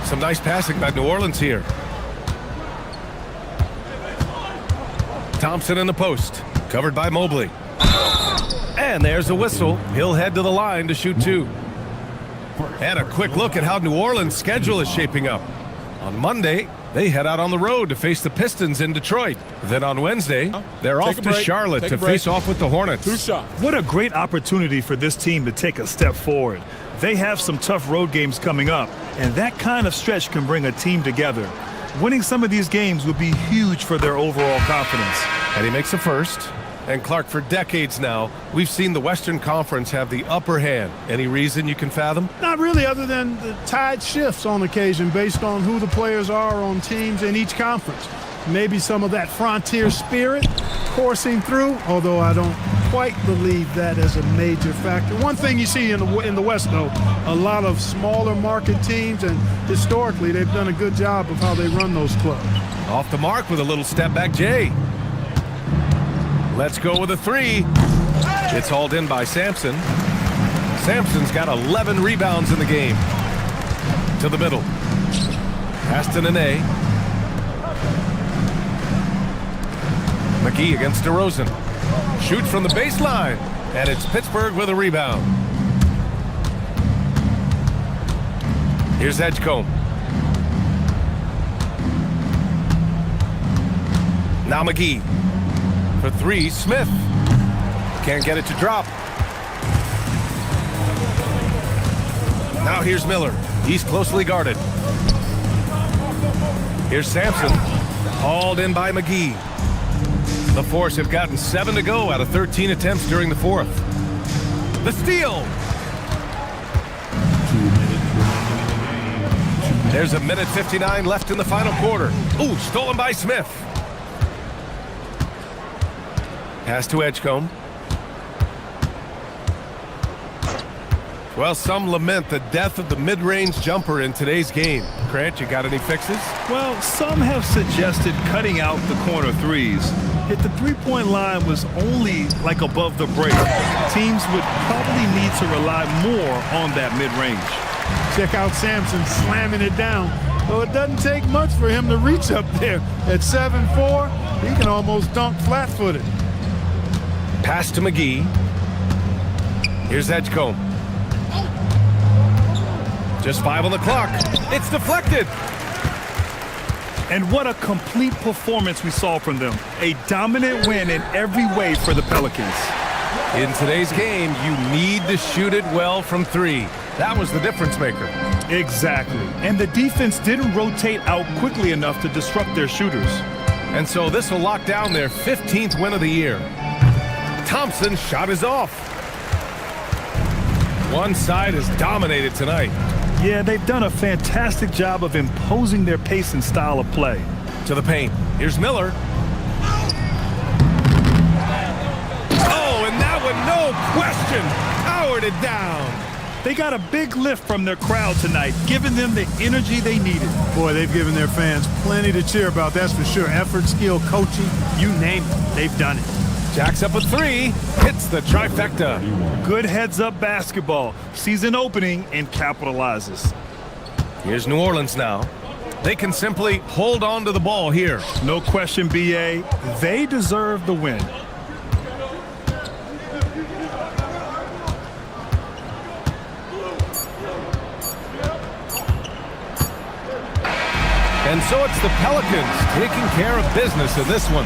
Some nice passing by New Orleans here. Thompson in the post. Covered by Mobley. And there's a whistle. He'll head to the line to shoot 2. And a quick look at how New Orleans' schedule is shaping up. On Monday, they head out on the road to face the Pistons in Detroit. Then on Wednesday, they're off to Charlotte to face off with the Hornets. 2 shots. What a great opportunity for this team to take a step forward. They have some tough road games coming up, and that kind of stretch can bring a team together. Winning some of these games would be huge for their overall confidence. And he makes a first. And Clark, for decades now, we've seen the Western Conference have the upper hand. Any reason you can fathom? Not really, other than the tide shifts on occasion based on who the players are on teams in each conference. Maybe some of that frontier spirit coursing through, although I don't quite believe that as a major factor. One thing you see in the West, though, a lot of smaller market teams, and historically they've done a good job of how they run those clubs. Off the mark with a little step back, Jay. Let's go with a 3. It's hauled in by Sampson. Sampson's got 11 rebounds in the game. To the middle. Pass to Nene. McGee against DeRozan. Shoots from the baseline. And it's Pittsburgh with a rebound. Here's Edgecombe. Now McGee. For 3, Smith. Can't get it to drop. Now here's Miller. He's closely guarded. Here's Sampson. Hauled in by McGee. The Force have gotten 7 to go out of 13 attempts during the fourth. The steal. There's 1:59 left in the final quarter. Ooh, stolen by Smith. Pass to Edgecombe. Well, some lament the death of the mid-range jumper in today's game. Grant, you got any fixes? Well, some have suggested cutting out the corner threes. If the three-point line was only like above the break, teams would probably need to rely more on that mid-range. Check out Sampson slamming it down. Well, it doesn't take much for him to reach up there. At 7'4", he can almost dunk flat-footed. Pass to McGee. Here's Edgecombe. Just 5 on the clock. It's deflected. And what a complete performance we saw from them. A dominant win in every way for the Pelicans. In today's game, you need to shoot it well from 3. That was the difference maker. Exactly. And the defense didn't rotate out quickly enough to disrupt their shooters. And so this will lock down their 15th win of the year. Thompson's shot is off. One side is dominated tonight. Yeah, they've done a fantastic job of imposing their pace and style of play. To the paint. Here's Miller. Oh, and that one, no question, powered it down. They got a big lift from their crowd tonight, giving them the energy they needed. Boy, they've given their fans plenty to cheer about, that's for sure. Effort, skill, coaching, you name it, they've done it. Jacks up a 3, hits the trifecta. Good heads-up basketball, season opening, and capitalizes. Here's New Orleans now. They can simply hold on to the ball here. No question, BA, they deserve the win. And so it's the Pelicans taking care of business in this one.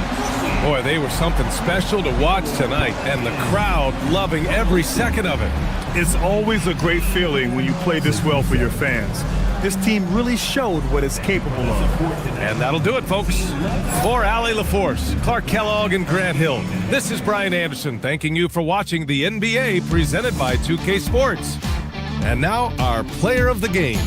Boy, they were something special to watch tonight, and the crowd loving every second of it. It's always a great feeling when you play this well for your fans. This team really showed what it's capable of. And that'll do it, folks. For Allie LaForce, Clark Kellogg, and Grant Hill, this is Brian Anderson thanking you for watching the NBA presented by 2K Sports. And now our player of the game.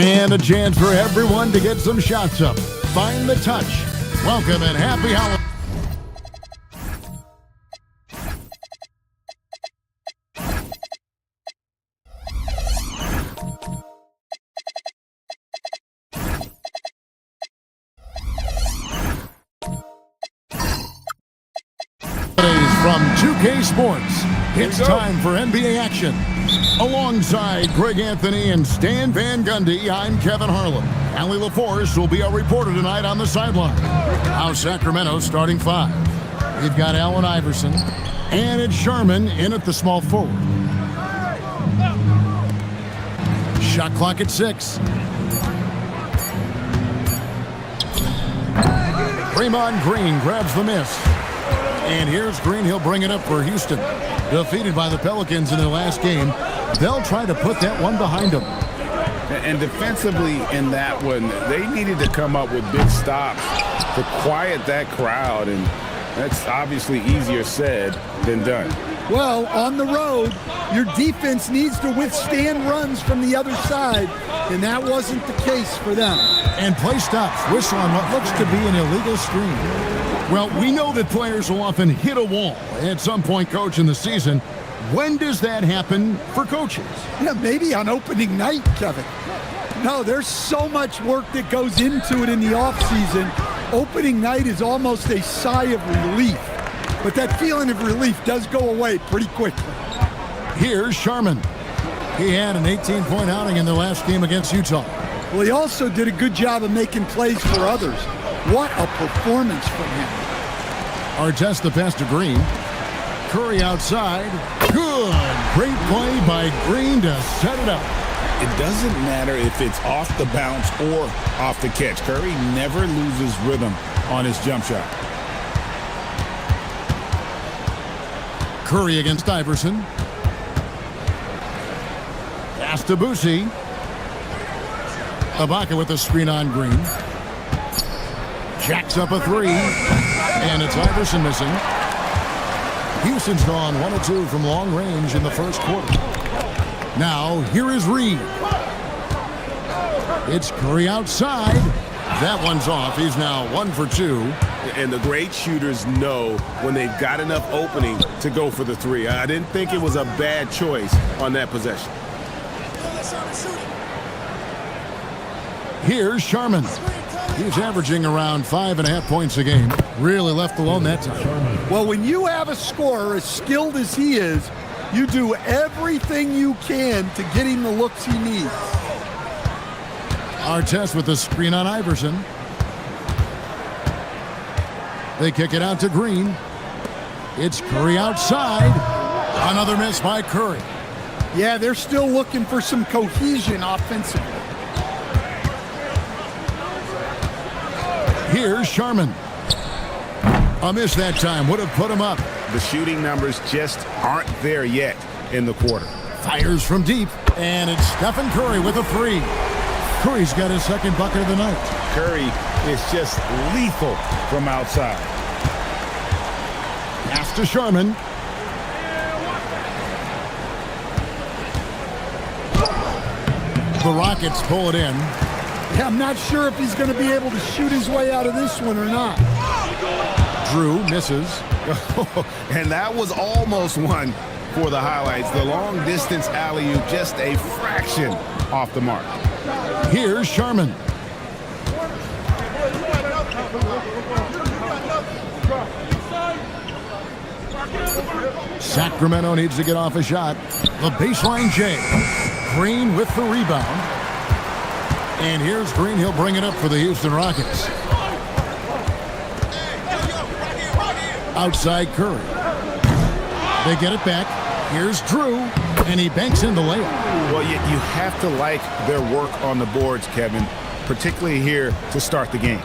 And a chance for everyone to get some shots up. Find the touch. Welcome and happy holidays. From 2K Sports, it's time for NBA action. Alongside Greg Anthony and Stan Van Gundy, I'm Kevin Harlan. Allie LaForce will be our reporter tonight on the sideline. Now Sacramento starting 5. We've got Allen Iverson, and it's Sherman in at the small forward. Shot clock at 6. Draymond Green grabs the miss. And here's Green. He'll bring it up for Houston. Defeated by the Pelicans in their last game. They'll try to put that one behind them. And defensively in that one, they needed to come up with big stops to quiet that crowd. And that's obviously easier said than done. Well, on the road, your defense needs to withstand runs from the other side, and that wasn't the case for them. And play stops. Whistle on what looks to be an illegal screen. Well, we know that players will often hit a wall at some point, Coach, in the season. When does that happen for coaches? Yeah, maybe on opening night, Kevin. No, there's so much work that goes into it in the offseason. Opening night is almost a sigh of relief. But that feeling of relief does go away pretty quickly. Here's Sherman. He had an 18-point outing in their last game against Utah. Well, he also did a good job of making plays for others. What a performance from him. Artest the pass to Green. Curry outside. Good. Great play by Green to set it up. It doesn't matter if it's off the bounce or off the catch. Curry never loses rhythm on his jump shot. Curry against Iverson. Pass to Boosie. Ibaka with a screen on Green. Jacks up a 3. And it's Iverson missing. Houston's gone 1 of 2 from long range in the first quarter. Now, here is Reed. It's Curry outside. That one's off. He's now 1 for 2. And the great shooters know when they've got enough opening to go for the 3. I didn't think it was a bad choice on that possession. Here's Sherman. He's averaging around 5.5 points a game. Really left alone that time. Well, when you have a scorer as skilled as he is, you do everything you can to get him the looks he needs. Artest with the screen on Iverson. They kick it out to Green. It's Curry outside. Another miss by Curry. Yeah, they're still looking for some cohesion offensively. Here's Sherman. A miss that time. Would have put him up. The shooting numbers just aren't there yet in the quarter. Fires from deep. And it's Stephen Curry with a 3. Curry's got his second bucket of the night. Curry is just lethal from outside. Pass to Sherman. The Rockets pull it in. Yeah, I'm not sure if he's going to be able to shoot his way out of this one or not. Drew misses. And that was almost one for the highlights. The long-distance alley-oop, just a fraction off the mark. Here's Sherman. Sacramento needs to get off a shot. The baseline J. Green with the rebound. And here's Green. He'll bring it up for the Houston Rockets. Outside Curry. They get it back. Here's Drew. And he banks in the layup. Well, you have to like their work on the boards, Kevin, particularly here to start the game.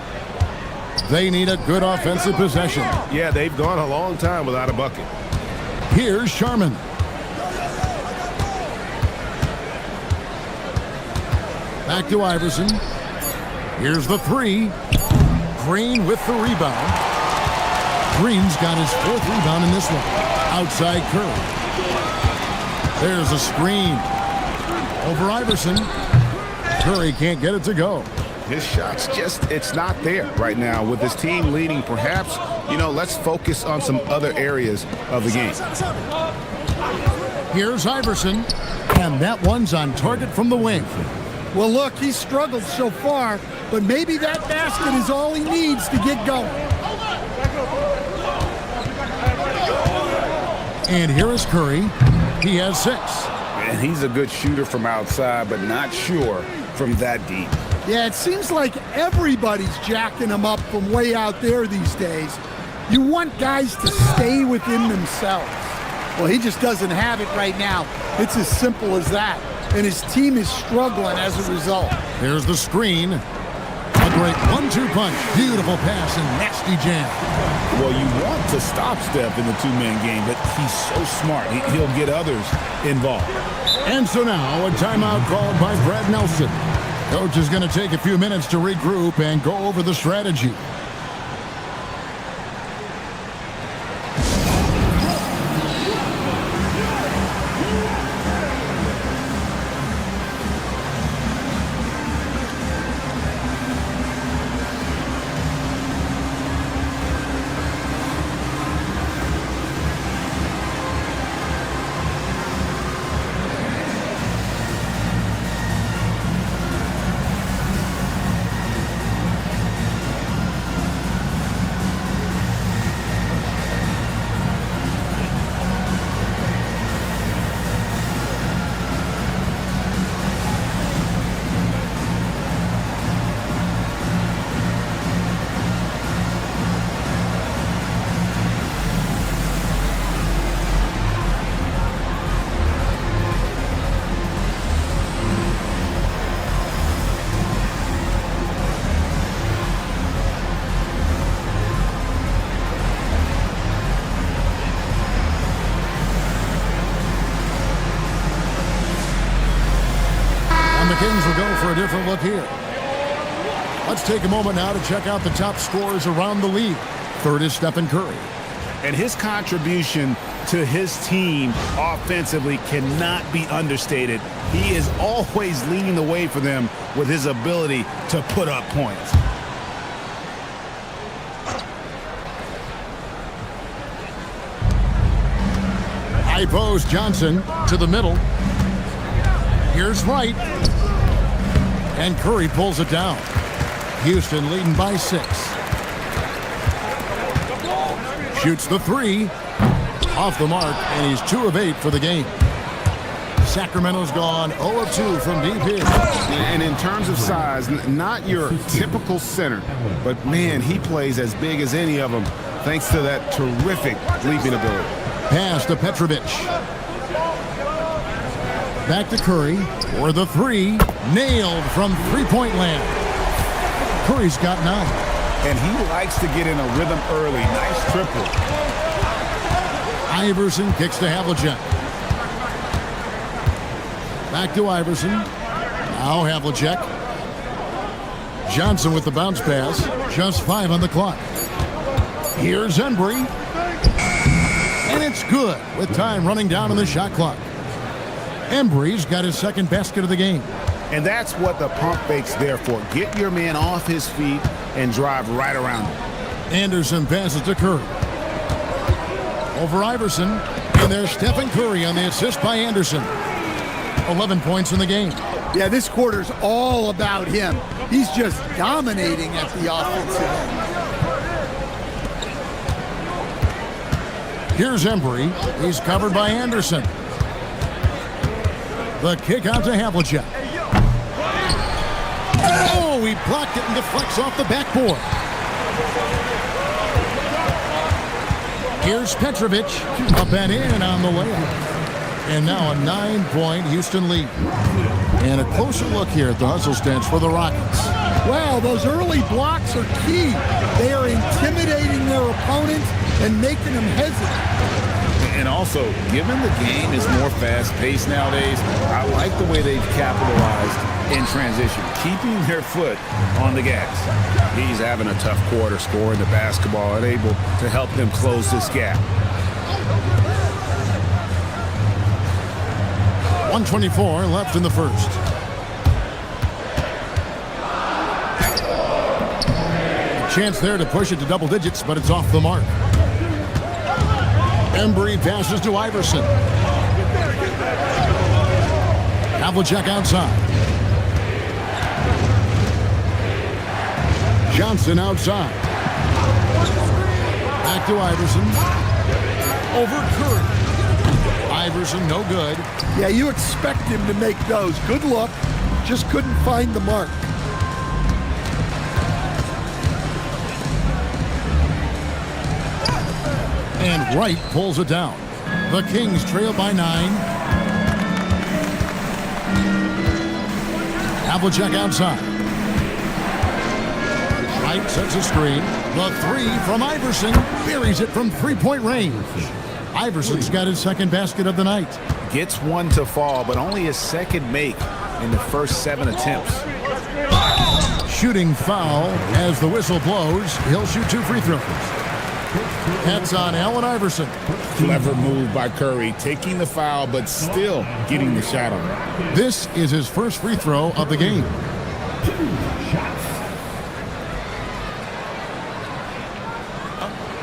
They need a good offensive possession. Yeah, they've gone a long time without a bucket. Here's Sherman. Back to Iverson. Here's the 3. Green with the rebound. Green's got his 4th rebound in this one. Outside Curry. There's a screen. Over Iverson. Curry can't get it to go. His shot's it's not there right now. With his team leading, perhaps, let's focus on some other areas of the game. Here's Iverson, and that one's on target from the wing. Well, look, he's struggled so far, but maybe that basket is all he needs to get going. And here is Curry. He has 6. And he's a good shooter from outside, but not sure from that deep. Yeah, it seems like everybody's jacking him up from way out there these days. You want guys to stay within themselves. Well, he just doesn't have it right now. It's as simple as that. And his team is struggling as a result. There's the screen. A great 1-2 punch. Beautiful pass and nasty jam. Well, you want to stop Steph in the two-man game, but he's so smart. He'll get others involved. And so now a timeout called by Brad Nelson. Coach is going to take a few minutes to regroup and go over the strategy. The Kings will go for a different look here. Let's take a moment now to check out the top scorers around the league. Third is Stephen Curry. And his contribution to his team offensively cannot be understated. He is always leading the way for them with his ability to put up points. High post Johnson to the middle. Here's Wright. And Curry pulls it down. Houston leading by 6. Shoots the 3. Off the mark, and he's 2 of 8 for the game. Sacramento's gone 0 of 2 from deep here. And in terms of size, not your typical center, but man, he plays as big as any of them thanks to that terrific leaping ability. Pass to Petrovic. Back to Curry for the 3. Nailed from three-point land. Curry's got 9. And he likes to get in a rhythm early. Nice triple. Iverson kicks to Havlicek. Back to Iverson. Now Havlicek. Johnson with the bounce pass. Just 5 on the clock. Here's Embry. And it's good with time running down on the shot clock. Embry's got his second basket of the game. And that's what the pump fake's there for. Get your man off his feet and drive right around him. Anderson passes to Curry. Over Iverson. And there's Stephen Curry on the assist by Anderson. 11 points in the game. Yeah, this quarter's all about him. He's just dominating at the offensive end. Here's Embry. He's covered by Anderson. The kick out to Havlicek. Oh, he blocked it and deflects off the backboard. Here's Petrovic. Up and in on the layup. And now a 9-point Houston lead. And a closer look here at the hustle stats for the Rockets. Wow, those early blocks are key. They are intimidating their opponents and making them hesitant. And also, given the game is more fast-paced nowadays, I like the way they've capitalized in transition, keeping their foot on the gas. He's having a tough quarter scoring the basketball and able to help them close this gap. 1:24 left in the first. Chance there to push it to double digits, but it's off the mark. Embry passes to Iverson. Havlicek outside. Johnson outside. Back to Iverson. Over Curry. Iverson, no good. Yeah, you expect him to make those. Good look. Just couldn't find the mark. And Wright pulls it down. The Kings trail by 9. Havlicek outside. Wright sets a screen. The 3 from Iverson buries it from three-point range. Iverson's got his second basket of the night. Gets one to fall, but only his second make in the first 7 attempts. Shooting foul as the whistle blows. He'll shoot 2 free throws. That's on Allen Iverson. Clever move by Curry, taking the foul, but still getting the shot on it. This is his first free throw of the game.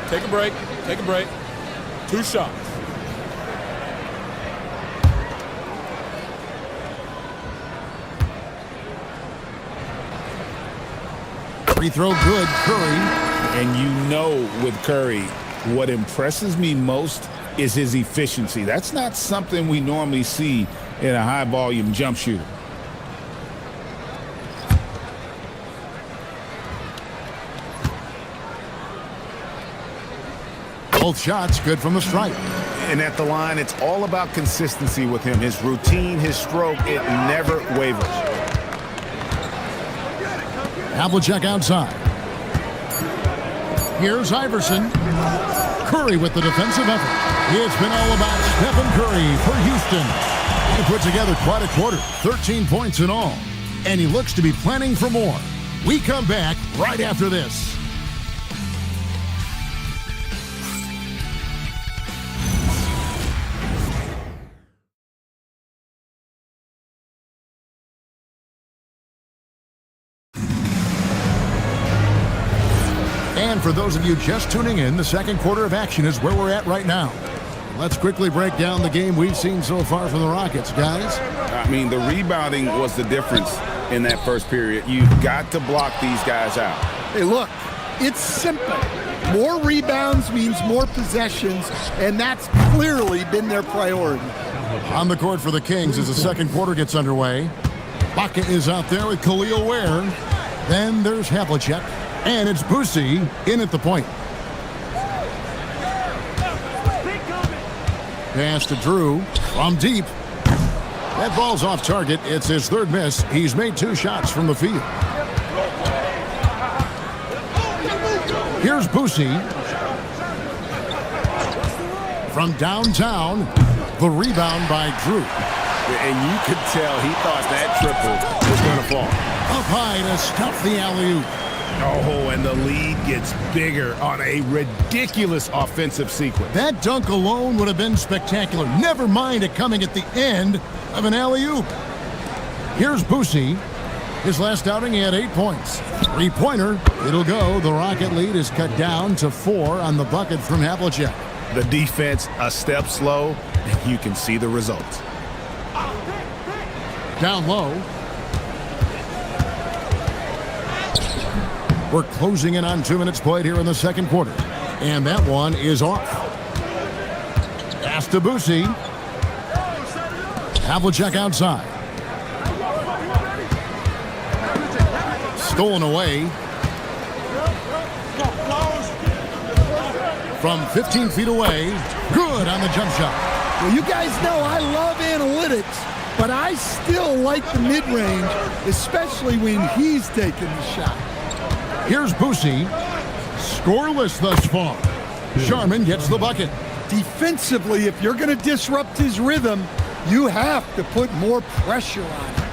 Take a break. Take a break. 2 shots. Free throw good, Curry. And you know with Curry, what impresses me most is his efficiency. That's not something we normally see in a high-volume jump shooter. Both shots good from the stripe. And at the line, it's all about consistency with him. His routine, his stroke, it never wavers. Havlicek outside. Here's Iverson. Curry with the defensive effort. It's been all about Stephen Curry for Houston. He put together quite a quarter, 13 points in all. And he looks to be planning for more. We come back right after this. And for those of you just tuning in, the second quarter of action is where we're at right now. Let's quickly break down the game we've seen so far from the Rockets, guys. I mean, the rebounding was the difference in that first period. You've got to block these guys out. Hey, look, it's simple. More rebounds means more possessions, and that's clearly been their priority. On the court for the Kings as the second quarter gets underway. Baca is out there with Khalil Ware. Then there's Havlicek. And it's Boosie in at the point. Pass to Drew from deep. That ball's off target. It's his third miss. He's made 2 shots from the field. Here's Boosie. From downtown, the rebound by Drew. And you could tell he thought that triple was going to fall. Up high to stuff the alley-oop. Oh, and the lead gets bigger on a ridiculous offensive sequence. That dunk alone would have been spectacular. Never mind it coming at the end of an alley-oop. Here's Boosie. His last outing, he had 8 points. 3-pointer. It'll go. The Rocket lead is cut down to 4 on the bucket from Havlicek. The defense a step slow, and you can see the results. Down low. We're closing in on 2 minutes played here in the second quarter. And that one is off. Pass to Boosie. Havlicek outside. Stolen away. From 15 feet away. Good on the jump shot. Well, you guys know I love analytics, but I still like the mid-range, especially when he's taking the shot. Here's Boosie. Scoreless thus far. Sharman gets the bucket. Defensively, if you're going to disrupt his rhythm, you have to put more pressure on him.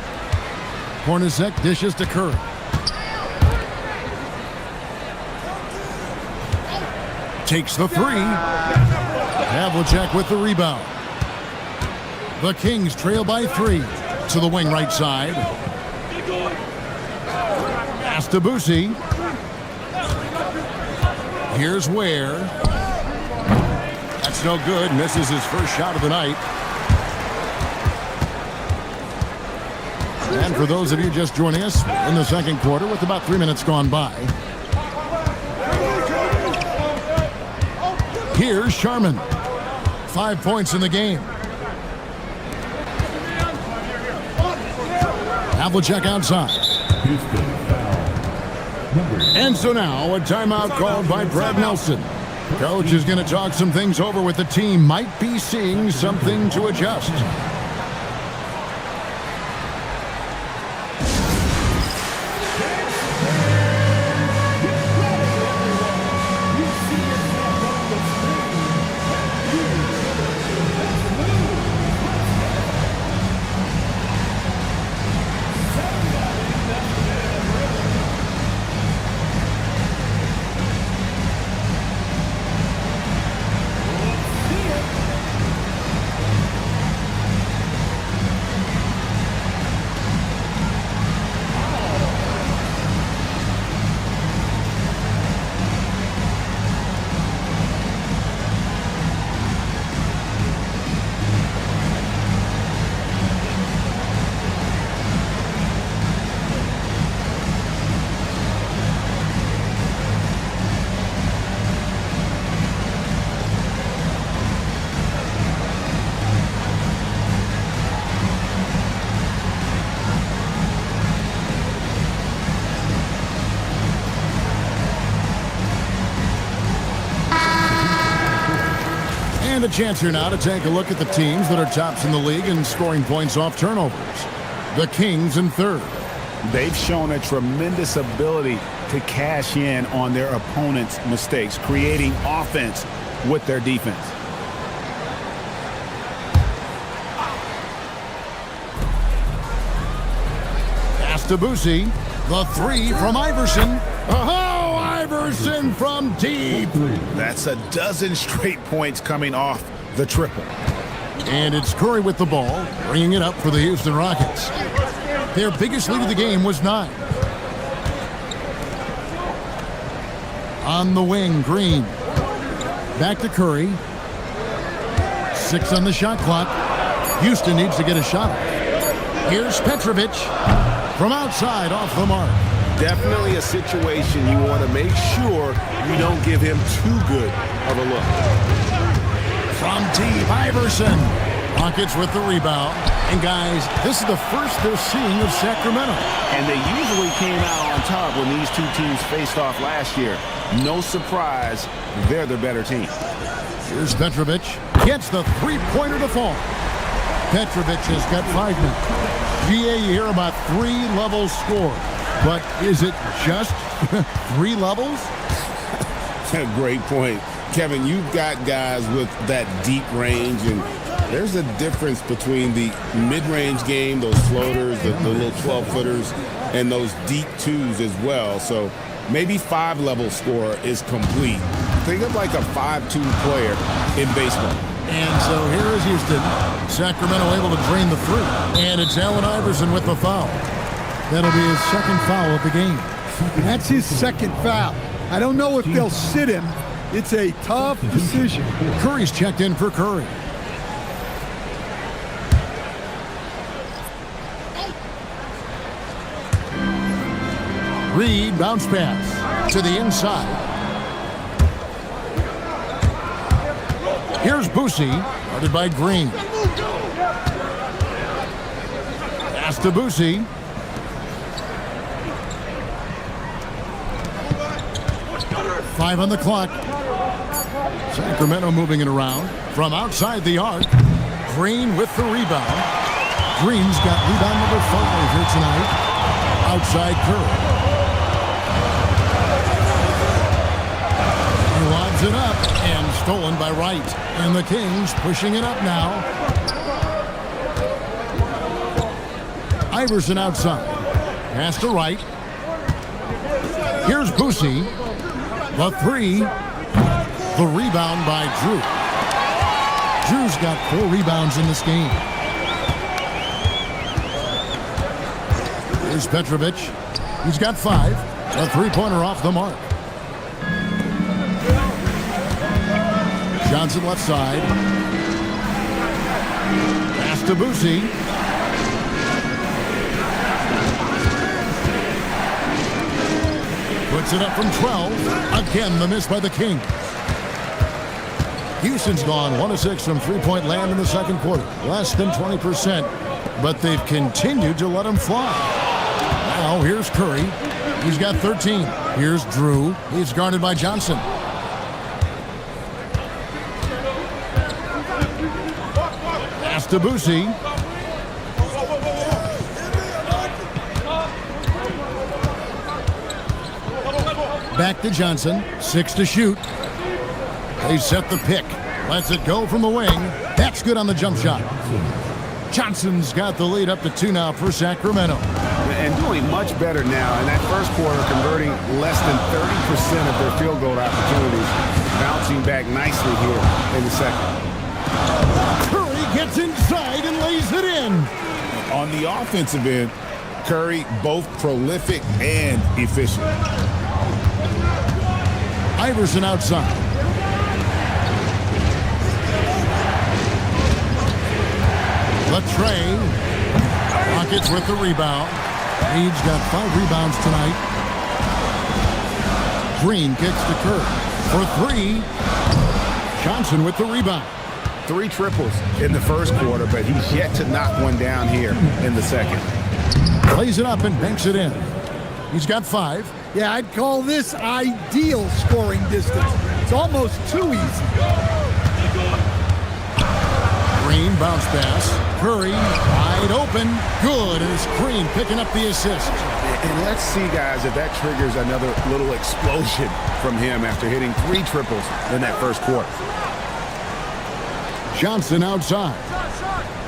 Hornacek dishes to Curry. Takes the 3. Havlicek with the rebound. The Kings trail by 3 to the wing right side. Pass to Boosie. Here's Ware. That's no good. Misses his first shot of the night. And for those of you just joining us, in the second quarter with about 3 minutes gone by. Here's Sharman. 5 points in the game. Havlicek outside. And so now a timeout called by Brad Nelson. Coach is going to talk some things over with the team. Might be seeing something to adjust. And a chance here now to take a look at the teams that are tops in the league in scoring points off turnovers. The Kings in third. They've shown a tremendous ability to cash in on their opponent's mistakes, creating offense with their defense. Pass to Boosie. The three from Iverson. Oh, Iverson from deep. That's a dozen straight points coming off the triple. And it's Curry with the ball, bringing it up for the Houston Rockets. Their biggest lead of the game was 9. On the wing, Green. Back to Curry. 6 on the shot clock. Houston needs to get a shot. Here's Petrovic from outside off the mark. Definitely a situation you want to make sure you don't give him too good of a look. From deep, Iverson. Rockets with the rebound. And guys, this is the first they're seeing of Sacramento. And they usually came out on top when these two teams faced off last year. No surprise, they're the better team. Here's Petrovic. Gets the three-pointer to fall. Petrovic has got 5 minutes. GA, you hear about 3 levels scored. But is it just 3 levels? Great point. Kevin, you've got guys with that deep range, and there's a difference between the mid-range game, those floaters, the little 12-footers, and those deep 2s as well. So maybe 5-level score is complete. Think of like a 5-2 player in baseball. And so here is Houston. Sacramento able to drain the 3. And it's Allen Iverson with the foul. That'll be his second foul of the game. That's his second foul. I don't know if they'll sit him. It's a tough decision. Curry's checked in for Curry. Reed, bounce pass to the inside. Here's Boosie, guarded by Green. Pass to Boosie. Five on the clock. Sacramento moving it around from outside the arc. Green with the rebound. Green's got rebound number 5 here tonight. Outside Curry. He lobs it up and stolen by Wright. And the Kings pushing it up now. Iverson outside. Pass to Wright. Here's Boosie. The 3. The rebound by Drew. Drew's got 4 rebounds in this game. Here's Petrovic. He's got 5. A 3-pointer off the mark. Johnson left side. Pass to Boosie. Puts it up from 12. Again, the miss by the King. Houston's gone 1 of 6 from three-point land in the second quarter. Less than 20%, but they've continued to let him fly. Now here's Curry. He's got 13. Here's Drew. He's guarded by Johnson. Pass to Boosie. Back to Johnson. 6 to shoot. They set the pick. Lets it go from the wing. That's good on the jump shot. Johnson's got the lead up to 2 now for Sacramento. And doing much better now in that first quarter, converting less than 30% of their field goal opportunities. Bouncing back nicely here in the second. Curry gets inside and lays it in. On the offensive end, Curry both prolific and efficient. Iverson outside. Latrey. Rockets with the rebound. Reed's got 5 rebounds tonight. Green kicks to Kerr for 3. Johnson with the rebound. 3 triples in the first quarter, but he's yet to knock one down here in the second. Plays it up and banks it in. He's got 5. Yeah, I'd call this ideal scoring distance. It's almost too easy. Green bounce pass. Curry wide open. Good. And it's Green picking up the assist. And let's see, guys, if that triggers another little explosion from him after hitting 3 triples in that first quarter. Johnson outside.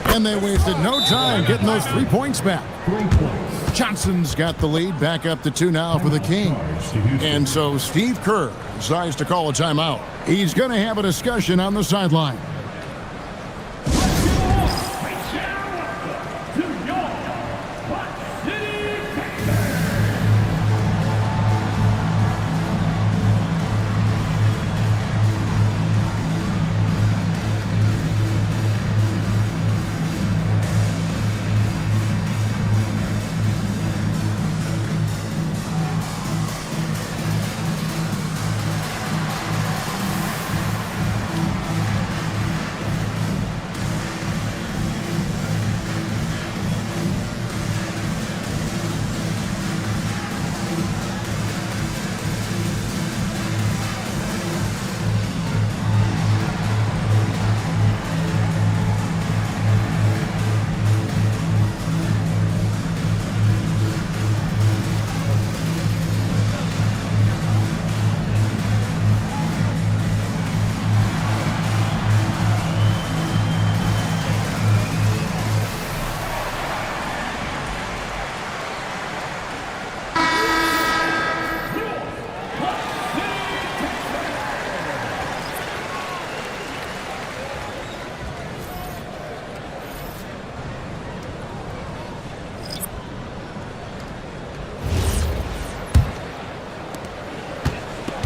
And they wasted no time getting those 3 points back. Johnson's got the lead back up to 2 now for the Kings. And so Steve Kerr decides to call a timeout. He's going to have a discussion on the sideline.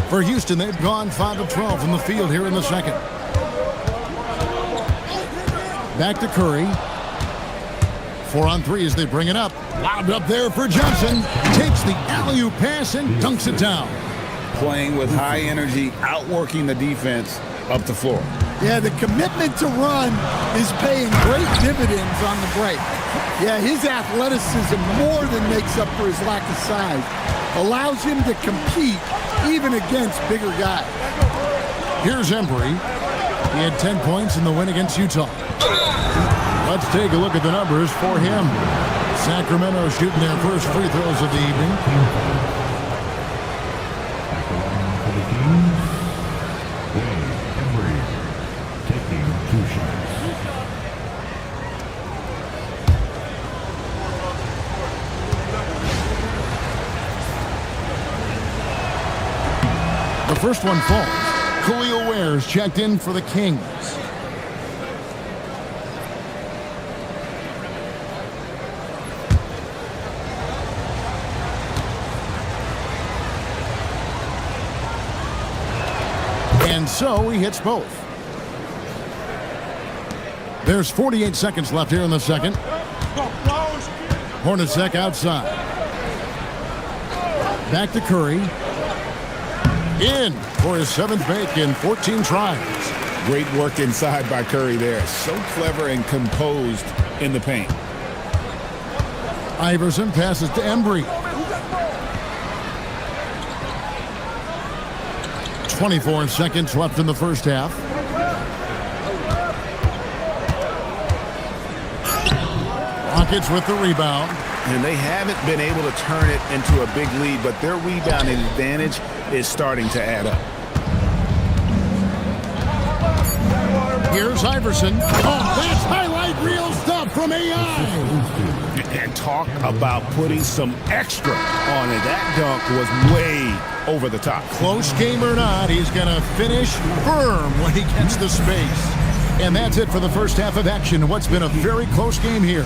For Houston, they've gone 5 of 12 from the field here in the second. Back to Curry. 4 on 3 as they bring it up. Lobbed up there for Johnson. Takes the alley-oop pass and dunks it down. Playing with high energy, outworking the defense up the floor. Yeah, the commitment to run is paying great dividends on the break. Yeah, his athleticism more than makes up for his lack of size. Allows him to compete even against bigger guys. Here's Embry. He had 10 points in the win against Utah. Let's take a look at the numbers for him. Sacramento shooting their first free throws of the evening. For the Kings, Embry taking 2 shots. The first one falls. Khalil Ware's checked in for the Kings. And so he hits both. There's 48 seconds left here in the second. Hornacek outside. Back to Curry. In for his 7th make in 14 tries. Great work inside by Curry there. So clever and composed in the paint. Iverson passes to Embry. 24 seconds left in the first half. Rockets with the rebound. And they haven't been able to turn it into a big lead, but their rebounding advantage is starting to add up. Here's Iverson. Oh, that's highlight reel stuff from AI. And talk about putting some extra on it. That dunk was way over the top. Close game or not, he's going to finish firm when he gets the space. And that's it for the first half of action. What's been a very close game here.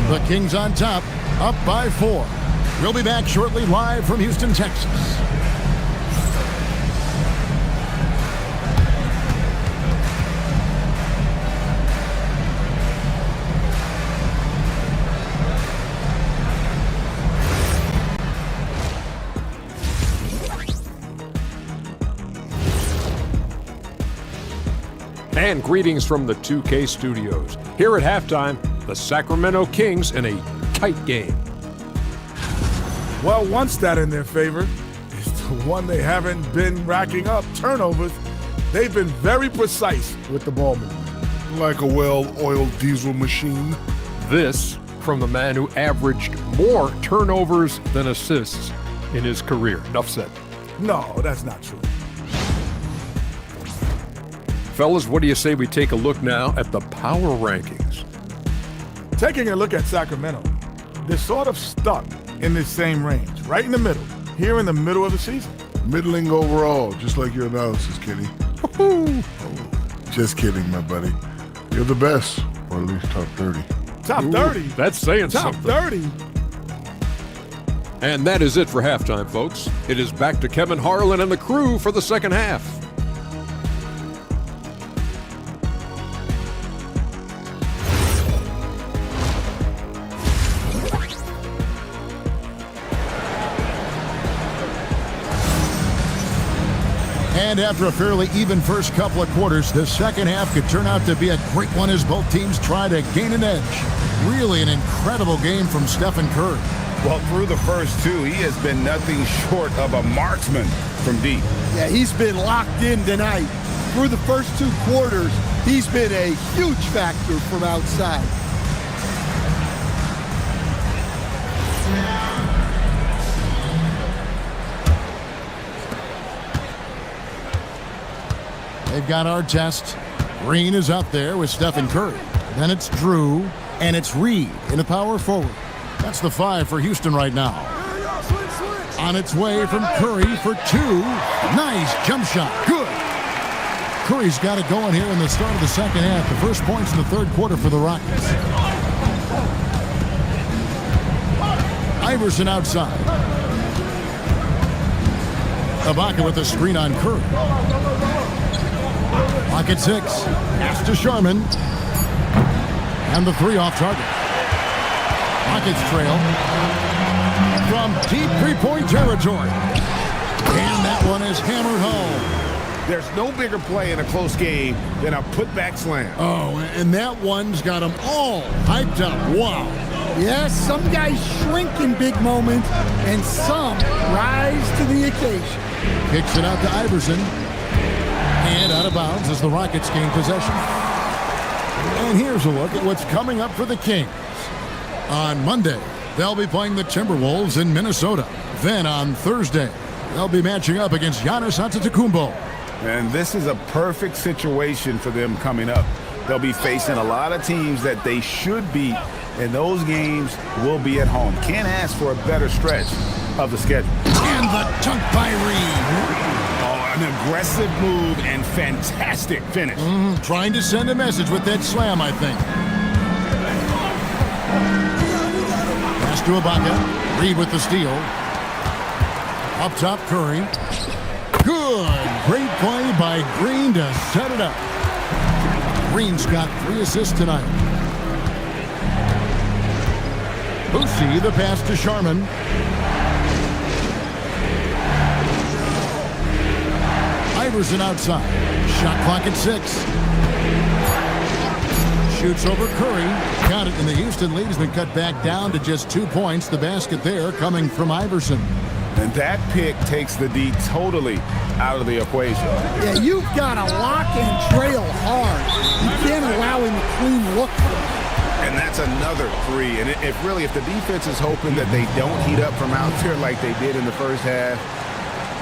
The Kings on top, up by 4. We'll be back shortly live from Houston, Texas. And greetings from the 2K studios. Here at halftime, the Sacramento Kings in a tight game. Well, one stat in their favor is the one they haven't been racking up, turnovers. They've been very precise with the ball movement. Like a well-oiled diesel machine. This from the man who averaged more turnovers than assists in his career. Enough said. No, that's not true. Fellas, what do you say we take a look now at the power rankings? Taking a look at Sacramento, they're sort of stuck in this same range, right in the middle, here in the middle of the season. Middling overall, just like your analysis, Kenny. Oh, just kidding, my buddy. You're the best, or at least top 30. Top 30? That's saying top something. Top 30? And that is it for halftime, folks. It is back to Kevin Harlan and the crew for the second half. And after a fairly even first couple of quarters, the second half could turn out to be a great one as both teams try to gain an edge. Really an incredible game from Stephen Curry. Well, through the first two, he has been nothing short of a marksman from deep. Yeah, he's been locked in tonight. Through the first 2 quarters, he's been a huge factor from outside. They've got our test. Green is up there with Stephen Curry. Then it's Drew, and it's Reed in the power forward. That's the 5 for Houston right now. On its way from Curry for 2. Nice jump shot. Good. Curry's got it going here in the start of the second half. The first points in the third quarter for the Rockets. Iverson outside. Ibaka with a screen on Curry. Clock at 6. Pass to Sharman. And the 3 off target. Rockets trail from deep three-point territory. And that one is hammered home. There's no bigger play in a close game than a putback slam. Oh, and that one's got them all hyped up. Wow. Yes, some guys shrink in big moments, and some rise to the occasion. Kicks it out to Iverson. And out of bounds as the Rockets gain possession. And here's a look at what's coming up for the Kings. On Monday, they'll be playing the Timberwolves in Minnesota. Then on Thursday, they'll be matching up against Giannis Antetokounmpo. And this is a perfect situation for them coming up. They'll be facing a lot of teams that they should beat, and those games will be at home. Can't ask for a better stretch of the schedule. And the dunk by Reed. An aggressive move and fantastic finish. Trying to send a message with that slam, I think. Pass to Ibaka. Reed with the steal. Up top, Curry. Good. Great play by Green to set it up. Green's got 3 assists tonight. Boosie, the pass to Sharman. Iverson outside. Shot clock at 6. Shoots over Curry. Got it, and the Houston lead has been cut back down to just 2 points. The basket there coming from Iverson. And that pick takes the D totally out of the equation. Yeah, you've got to lock and trail hard. You can't allow him to clean look. And that's another 3. And if the defense is hoping that they don't heat up from out there like they did in the first half,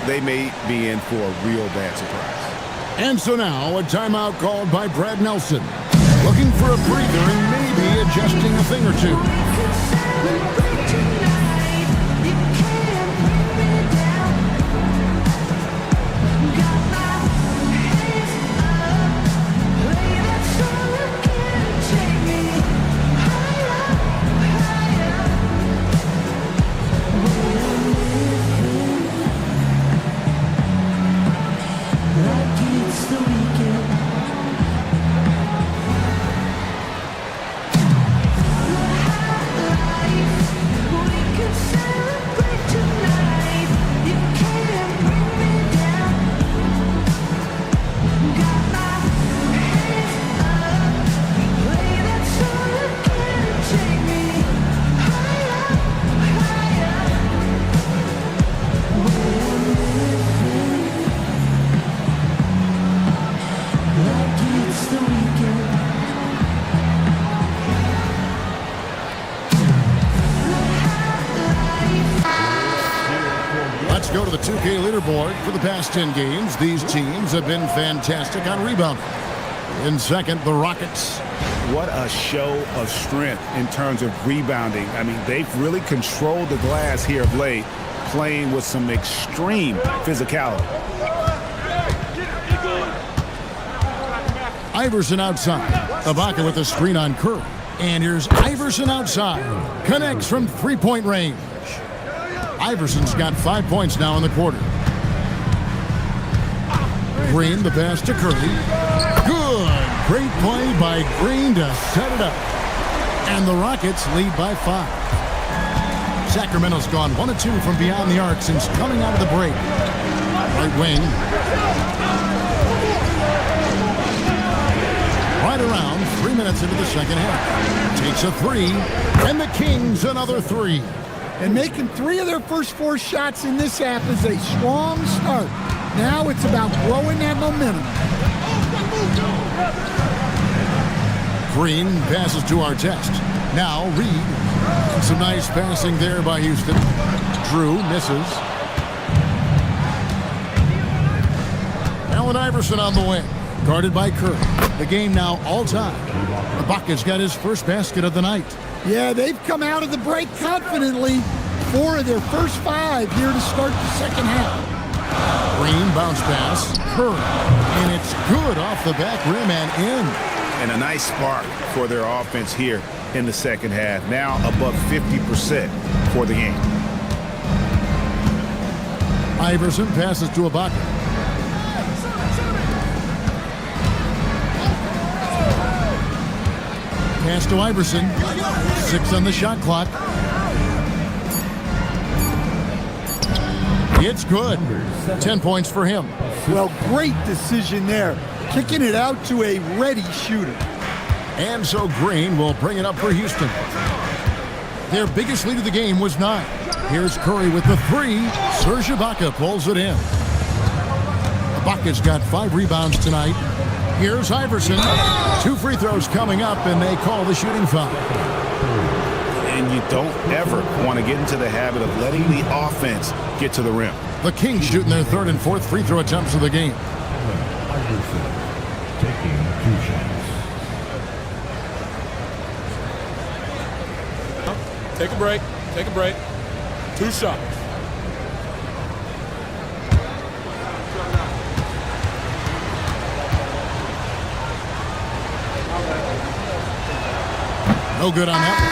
they may be in for a real bad surprise. And so now a timeout called by Brad Nelson. Looking for a breather and maybe adjusting a thing or two. Go to the 2K leaderboard. For the past 10 games, these teams have been fantastic on rebounding. In second, the Rockets. What a show of strength in terms of rebounding. I mean, they've really controlled the glass here of late, playing with some extreme physicality. Iverson outside. Ibaka with a screen on Curry. And here's Iverson outside. Connects from three-point range. Iverson's got 5 points now in the quarter. Green, the pass to Curry. Good. Great play by Green to set it up. And the Rockets lead by 5. Sacramento's gone 1 of 2 from beyond the arc since coming out of the break. Right wing. Right around 3 minutes into the second half. Takes a 3. And the Kings another 3. And making 3 of their first 4 shots in this half is a strong start. Now it's about growing that momentum. Green passes to Artest. Now Reed. Some nice passing there by Houston. Drew misses. Allen Iverson on the wing. Guarded by Curry. The game now all time. Ibaka's got his first basket of the night. Yeah, they've come out of the break confidently. 4 of their first 5 here to start the second half. Green bounce pass. Curry. And it's good off the back rim and in. And a nice spark for their offense here in the second half. Now above 50% for the game. Iverson passes to Ibaka. Pass to Iverson. 6 on the shot clock. It's good. 10 points for him. Well, great decision there. Kicking it out to a ready shooter. And so Green will bring it up for Houston. Their biggest lead of the game was 9. Here's Curry with the 3. Serge Ibaka pulls it in. Ibaka's got 5 rebounds tonight. Here's Iverson. 2 free throws coming up, and they call the shooting foul. And you don't ever want to get into the habit of letting the offense get to the rim. The Kings shooting their 3rd and 4th free throw attempts of the game. Iverson taking 2 shots. Take a break. Take a break. 2 shots. No good on that one.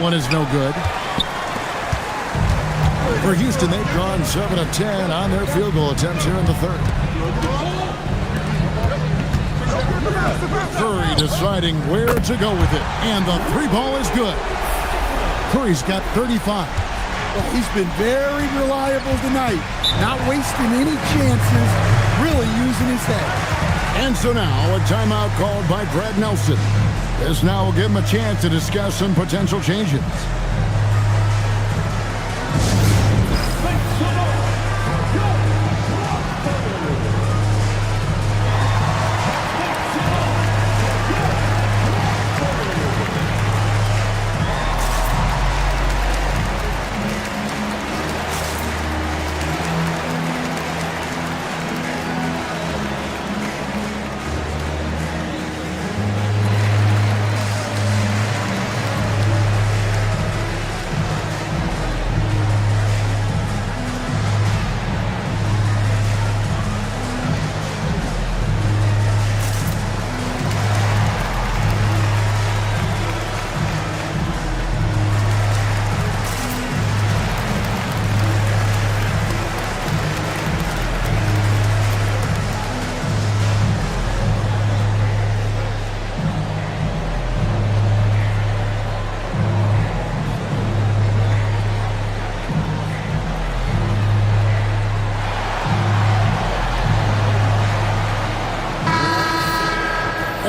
one is no good. For Houston, they've gone 7 of 10 on their field goal attempts here in the third. Curry deciding where to go with it, and the three ball is good. Curry's got 35. Well, he's been very reliable tonight, not wasting any chances, really using his head. And so now a timeout called by Brad Nelson. This now will give him a chance to discuss some potential changes.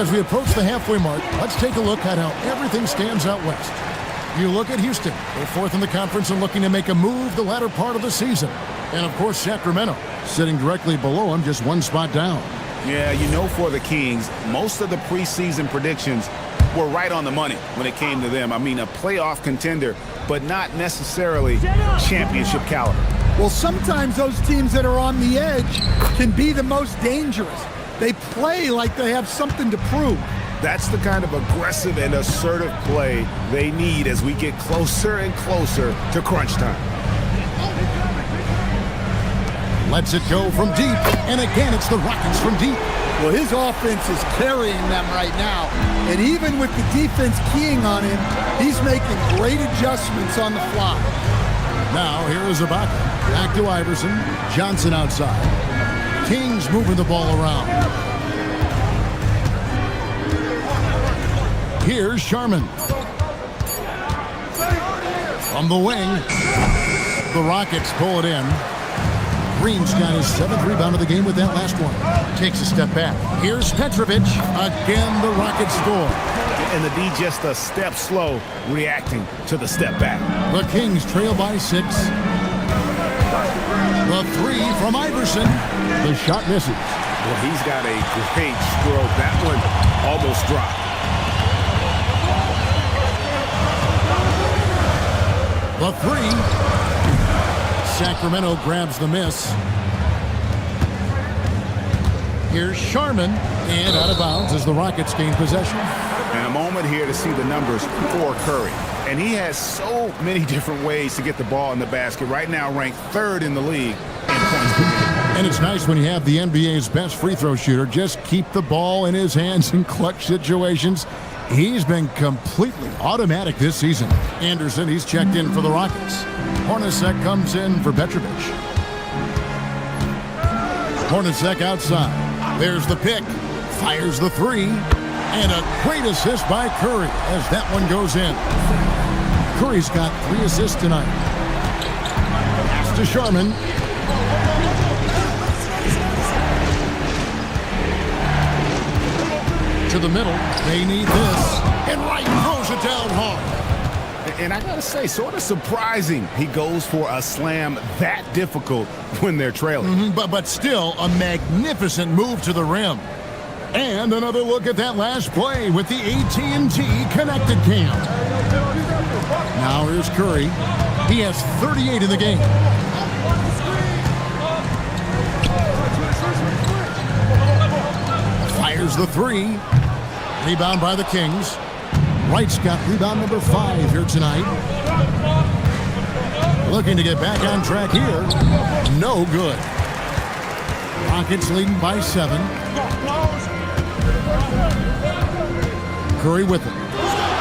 As we approach the halfway mark, let's take a look at how everything stands out west. You look at Houston. They're fourth in the conference and looking to make a move the latter part of the season. And, of course, Sacramento sitting directly below them, just one spot down. Yeah, you know, for the Kings, most of the preseason predictions were right on the money when it came to them. I mean, a playoff contender, but not necessarily championship caliber. Well, sometimes those teams that are on the edge can be the most dangerous. They play like they have something to prove. That's the kind of aggressive and assertive play they need as we get closer and closer to crunch time. Lets it go from deep, and again it's the Rockets from deep. Well, his offense is carrying them right now, and even with the defense keying on him, he's making great adjustments on the fly. Now here is Ibaka. Back to Iverson. Johnson outside. Kings moving the ball around. Here's Sharman. From the wing, the Rockets pull it in. Green's got his 7th rebound of the game with that last one. Takes a step back. Here's Petrovic. Again, the Rockets score. And the D just a step slow reacting to the step back. The Kings trail by 6. The three from Iverson. The shot misses. Well, he's got a great stroke. That one almost dropped. The three. Sacramento grabs the miss. Here's Sharman. And out of bounds as the Rockets gain possession. And a moment here to see the numbers for Curry. And he has so many different ways to get the ball in the basket. Right now ranked 3rd in the league in points per game. And it's nice when you have the NBA's best free throw shooter just keep the ball in his hands in clutch situations. He's been completely automatic this season. Anderson, he's checked in for the Rockets. Hornacek comes in for Petrovic. Hornacek outside. There's the pick. Fires the three. And a great assist by Curry as that one goes in. Curry's got 3 assists tonight. Pass to Sharman. To the middle. They need this. And Wright throws it down hard. And I got to say, sort of surprising he goes for a slam that difficult when they're trailing. But still a magnificent move to the rim. And another look at that last play with the AT&T connected cam. Now here's Curry. He has 38 in the game. Fires the three. Rebound by the Kings. Wright's got rebound number 5 here tonight. Looking to get back on track here. No good. Rockets leading by 7. Curry with it.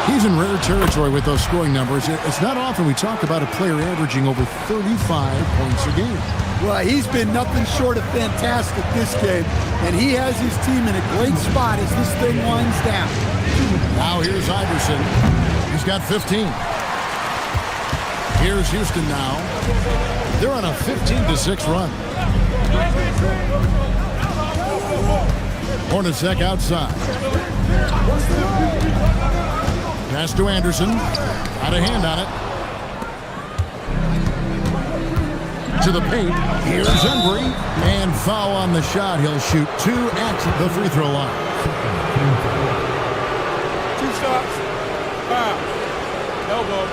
He's in rare territory with those scoring numbers. It's not often we talk about a player averaging over 35 points a game. Well, he's been nothing short of fantastic this game, and he has his team in a great spot as this thing winds down. Now here's Iverson. He's got 15. Here's Houston now. They're on a 15-6 run. Hornacek outside. Pass to Anderson. Got a hand on it. To the paint. Here's Embry. And foul on the shot. He'll shoot 2 at the free throw line. 2 shots. Foul. Elbow.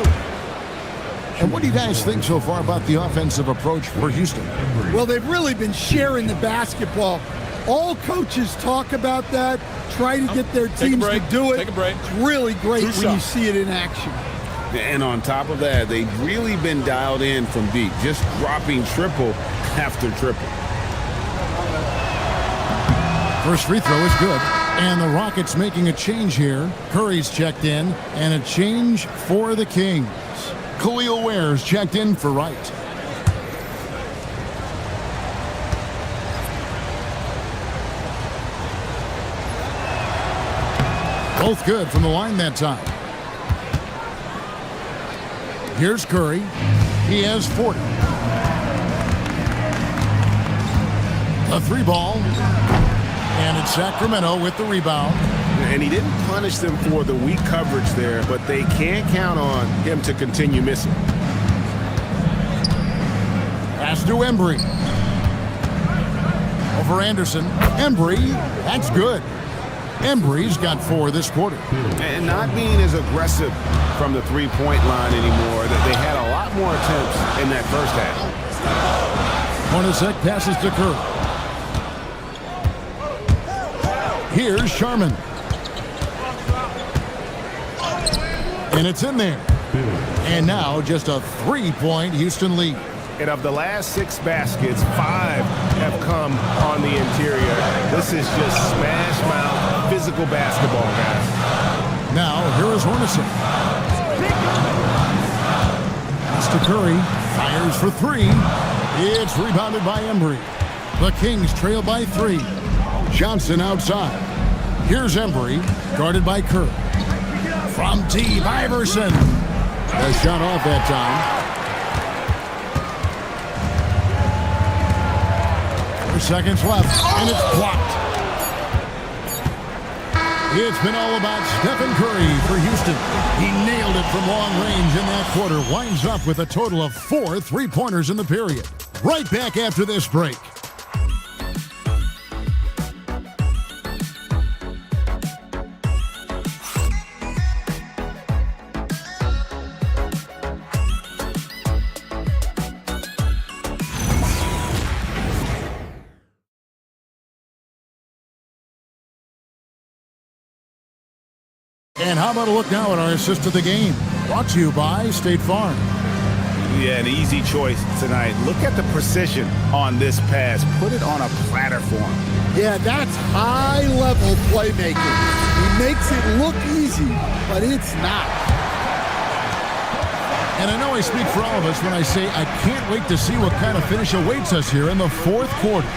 2. And what do you guys think so far about the offensive approach for Houston? Well, they've really been sharing the basketball. All coaches talk about that, try to get their teams to do it. Take a break. It's really great when you see it in action. And on top of that, they've really been dialed in from deep, just dropping triple after triple. First free throw is good. And the Rockets making a change here. Curry's checked in, and a change for the Kings. Khalil Ware's checked in for Wright. Both good from the line that time. Here's Curry. He has 40. A 3-ball. And it's Sacramento with the rebound. And he didn't punish them for the weak coverage there, but they can't count on him to continue missing. Pass to Embry. Over Anderson. Embry, that's good. Embry's got 4 this quarter. And not being as aggressive from the three-point line anymore. That they had a lot more attempts in that first half. Hornacek passes to Kerr. Here's Sharman. And it's in there. And now just a 3-point Houston lead. And of the last 6 baskets, 5 have come on the interior. This is just smash mouth physical basketball, guys. Now here is Hornacek. Pass to Curry. Fires for 3. It's rebounded by Embry. The Kings trail by 3. Johnson outside. Here's Embry, guarded by Kerr. From T. Iverson. A shot off that time. 4 seconds left, and it's blocked. It's been all about Stephen Curry for Houston. He nailed it from long range in that quarter. Winds up with a total of 4 3-pointers in the period. Right back after this break. And how about a look now at our assist of the game? Brought to you by State Farm. Yeah, an easy choice tonight. Look at the precision on this pass. Put it on a platter for him. Yeah, that's high-level playmaking. He makes it look easy, but it's not. And I know I speak for all of us when I say I can't wait to see what kind of finish awaits us here in the 4th quarter.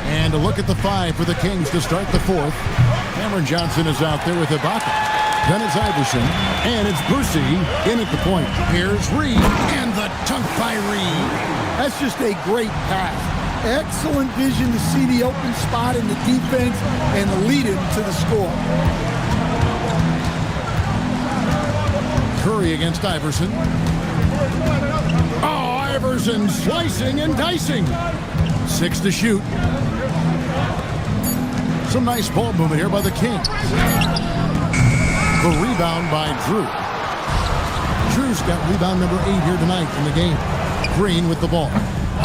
And a look at the 5 for the Kings to start the 4th. Cameron Johnson is out there with Ibaka. Then it's Iverson, and it's Brucey in at the point. Here's Reed, and the dunk by Reed. That's just a great pass. Excellent vision to see the open spot in the defense and lead him to the score. Curry against Iverson. Oh, Iverson slicing and dicing. 6 to shoot. Some nice ball movement here by the Kings. The rebound by Drew. Drew's got rebound number 8 here tonight in the game. Green with the ball.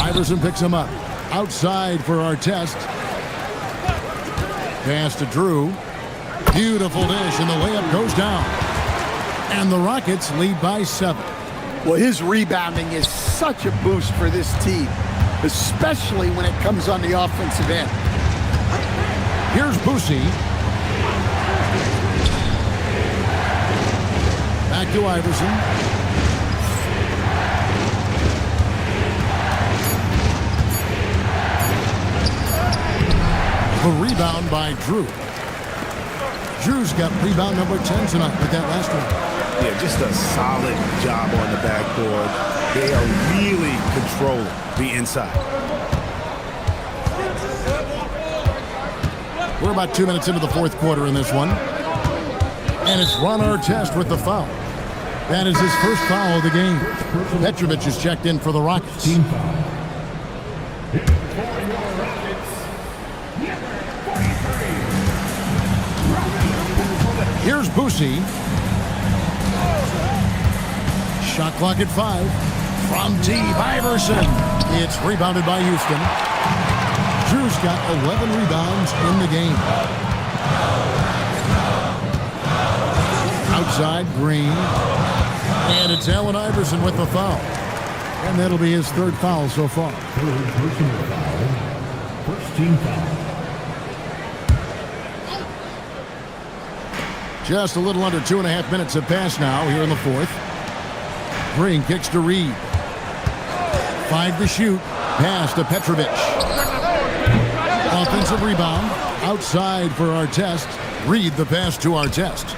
Iverson picks him up. Outside for our test. Pass to Drew. Beautiful dish, and the layup goes down. And the Rockets lead by 7. Well, his rebounding is such a boost for this team, especially when it comes on the offensive end. Here's Boosie. back to Iverson. The rebound by Drew. Drew's got rebound number 10 tonight with that last one. Yeah, just a solid job on the backboard. They are really controlling the inside. We're about 2 minutes into the fourth quarter in this one. And it's Ron Artest with the foul. That is his first foul of the game. Petrovic is checked in for the Rockets. Here's Boosie. Shot clock at 5. From T. Iverson. It's rebounded by Houston. Drew's got 11 rebounds in the game. Outside, Green. And it's Allen Iverson with the foul. And that'll be his third foul so far. Third personal foul. First team foul. Just a little under 2.5 minutes have passed now here in the fourth. Green kicks to Reed. 5 to shoot. Pass to Petrovic. Offensive rebound. Outside for Artest. Reed the pass to Artest.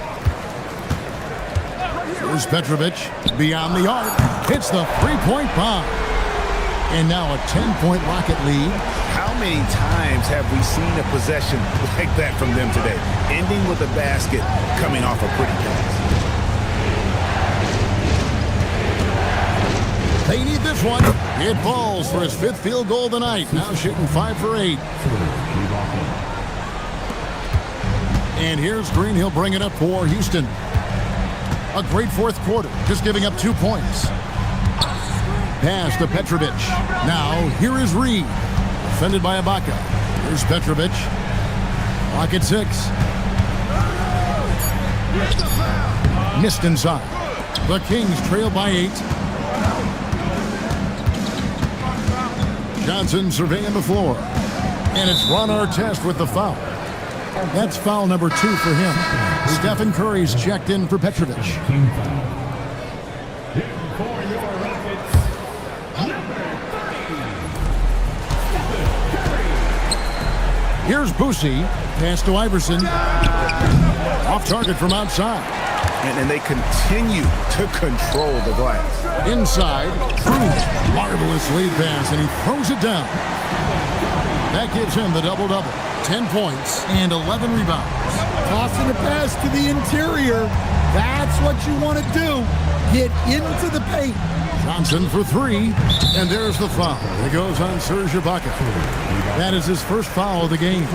Here's Petrovic. Beyond the arc. Hits the three-point bomb. And now a 10-point Rocket lead. How many times have we seen a possession like that from them today? Ending with a basket, coming off a pretty pass. They need this one. It falls for his 5th field goal of the night. Now shooting 5 for 8. And here's Green. He'll bring it up for Houston. A great fourth quarter, just giving up 2 points. Pass to Petrovic. Now here is Reed. Defended by Ibaka. Here's Petrovic. Clock at 6. Missed inside. The Kings trail by 8. Johnson surveying the floor. And it's Ron Artest with the foul. That's foul number 2 for him. Stephen Curry's checked in for Petrovic. Here's Boosie. Pass to Iverson. Off target from outside. And they continue to control the glass. Inside. Drew. Marvelous lead pass, and he throws it down. That gives him the double-double. 10 points and 11 rebounds. Tossing a pass to the interior. That's what you want to do. Get into the paint. Johnson for 3, and there's the foul. It goes on Serge Ibaka. That is his first foul of the game.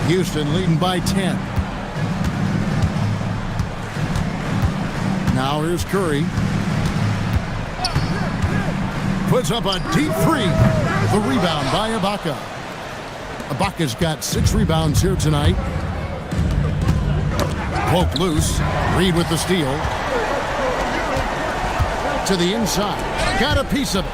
Houston leading by 10. Now here's Curry. Puts up a deep 3. The rebound by Ibaka. Ibaka's got 6 rebounds here tonight. Poke loose. Reed with the steal. To the inside. Got a piece of it.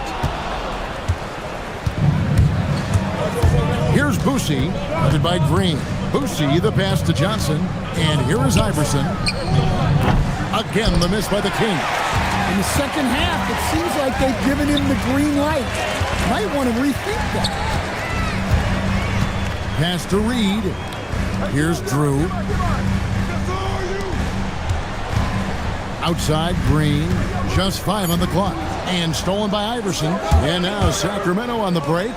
Here's Boosie. Guarded by Green. Boosie the pass to Johnson. And here is Iverson. Again the miss by the King. In the second half, it seems like they've given him the green light. Might want to rethink that. Pass to Reed. Here's Drew. Outside, Green. Just 5 on the clock. And stolen by Iverson. And now Sacramento on the break.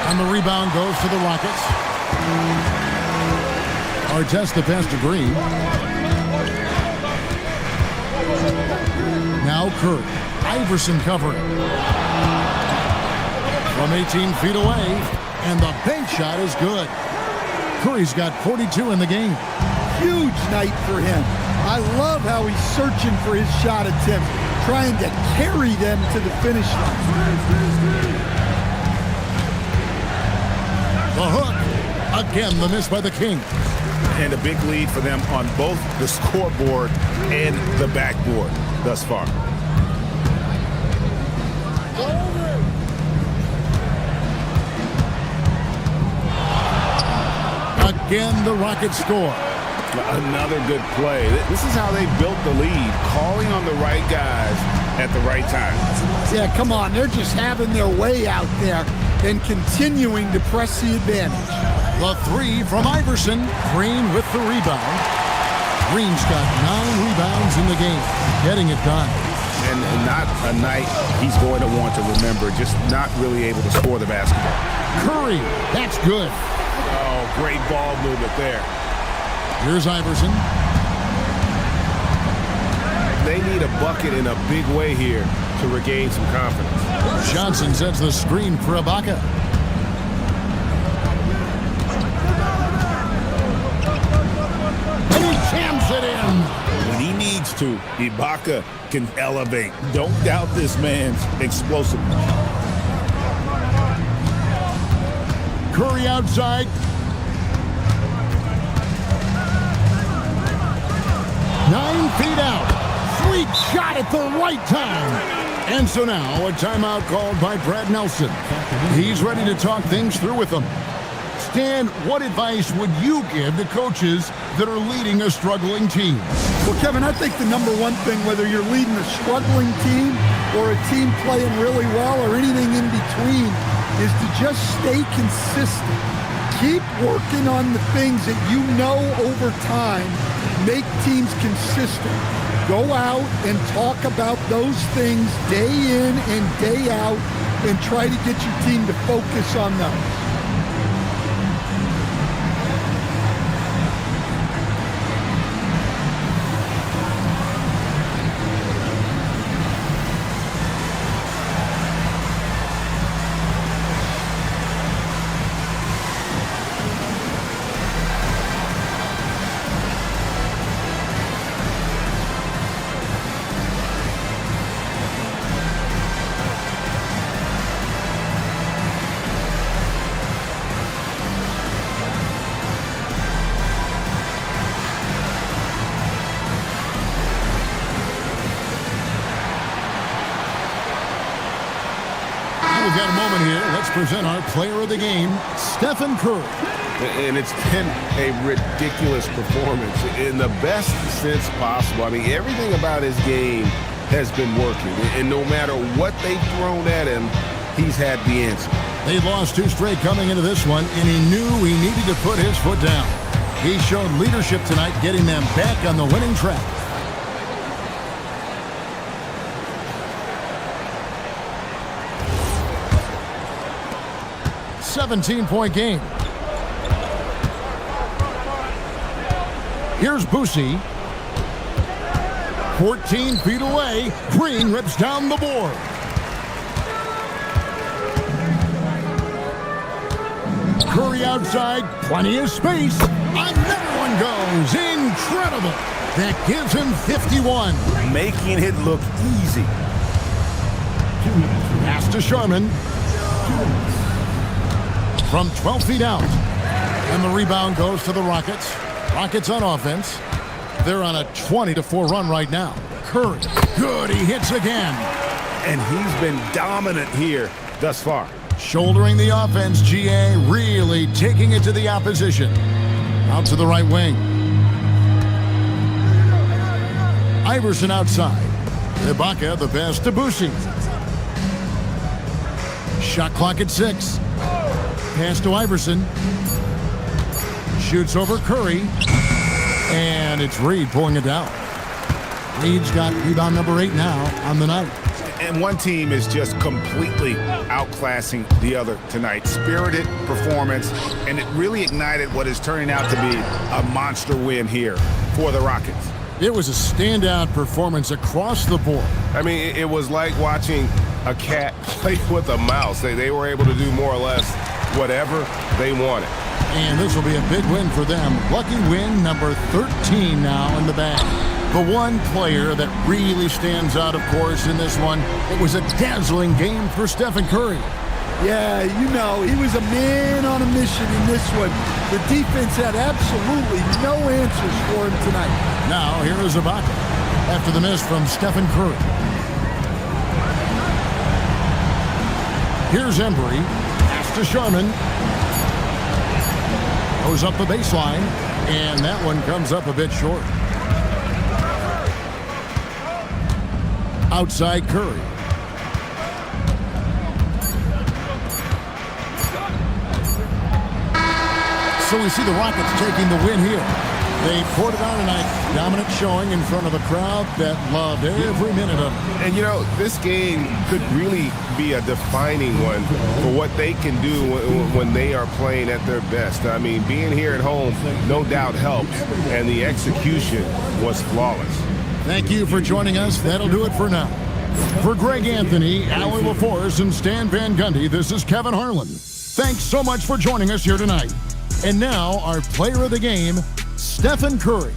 And the rebound goes to the Rockets. Artest the pass to Green. Now Curry. Iverson covering. From 18 feet away. And the bank shot is good. Curry's got 42 in the game. Huge night for him. I love how he's searching for his shot attempt, trying to carry them to the finish line. The hook. Again, the miss by the King. And a big lead for them on both the scoreboard and the backboard thus far. Again, the Rockets score. Another good play. This is how they built the lead, calling on the right guys at the right time. Yeah, come on. They're just having their way out there and continuing to press the advantage. The three from Iverson. Green with the rebound. Green's got 9 rebounds in the game, getting it done. And not a night he's going to want to remember, just not really able to score the basketball. Curry, that's good. Oh, great ball movement there. Here's Iverson. They need a bucket in a big way here to regain some confidence. Johnson sets the screen for Ibaka. And he jams it in. When he needs to, Ibaka can elevate. Don't doubt this man's explosiveness. Curry outside. Nine feet out. Sweet shot at the right time. And so now a timeout called by Brad Nelson. He's ready to talk things through with them. Stan, what advice would you give to coaches that are leading a struggling team? Well, Kevin, I think the number one thing, whether you're leading a struggling team or a team playing really well or anything in between, is to just stay consistent. Keep working on the things that you know over time make teams consistent. Go out and talk about those things day in and day out and try to get your team to focus on those. We've got a moment here. Let's present our player of the game, Stephen Curry. And it's been a ridiculous performance in the best sense possible. I mean, everything about his game has been working. And no matter what they've thrown at him, he's had the answer. They lost 2 straight coming into this one, and he knew he needed to put his foot down. He showed leadership tonight, getting them back on the winning track. .17 game. Here's Boosie. 14 feet away. Green rips down the board. Curry outside. Plenty of space. Another one goes. Incredible. That gives him 51. Making it look easy. Pass to Sharman. From 12 feet out. And the rebound goes to the Rockets. Rockets on offense. They're on a 20-4 run right now. Curry. Good. He hits again. And he's been dominant here thus far. Shouldering the offense, GA really taking it to the opposition. Out to the right wing. Iverson outside. Ibaka the pass to Boosie. Shot clock at 6. Pass to Iverson. Shoots over Curry. And it's Reed pulling it down. Reed's got rebound number 8 now on the night. And one team is just completely outclassing the other tonight. Spirited performance, and it really ignited what is turning out to be a monster win here for the Rockets. It was a standout performance across the board. I mean, it was like watching a cat play with a mouse. They were able to do more or less whatever they wanted. And this will be a big win for them. Lucky win number 13 now in the bag. The one player that really stands out, of course, in this one, it was a dazzling game for Stephen Curry. Yeah, you know, he was a man on a mission in this one. The defense had absolutely no answers for him tonight. Now, here is Ibaka after the miss from Stephen Curry. Here's Embry. Pass to Sharman. Throws up the baseline, and that one comes up a bit short. Outside Curry. So we see the Rockets taking the win here. They poured it on tonight. Dominant showing in front of a crowd that loved every minute of it. And, you know, this game could really be a defining one for what they can do when they are playing at their best. I mean, being here at home no doubt helps, and the execution was flawless. Thank you for joining us. That'll do it for now. For Greg Anthony, Alan LaForce, and Stan Van Gundy, this is Kevin Harlan. Thanks so much for joining us here tonight. And now, our player of the game, Stephen Curry.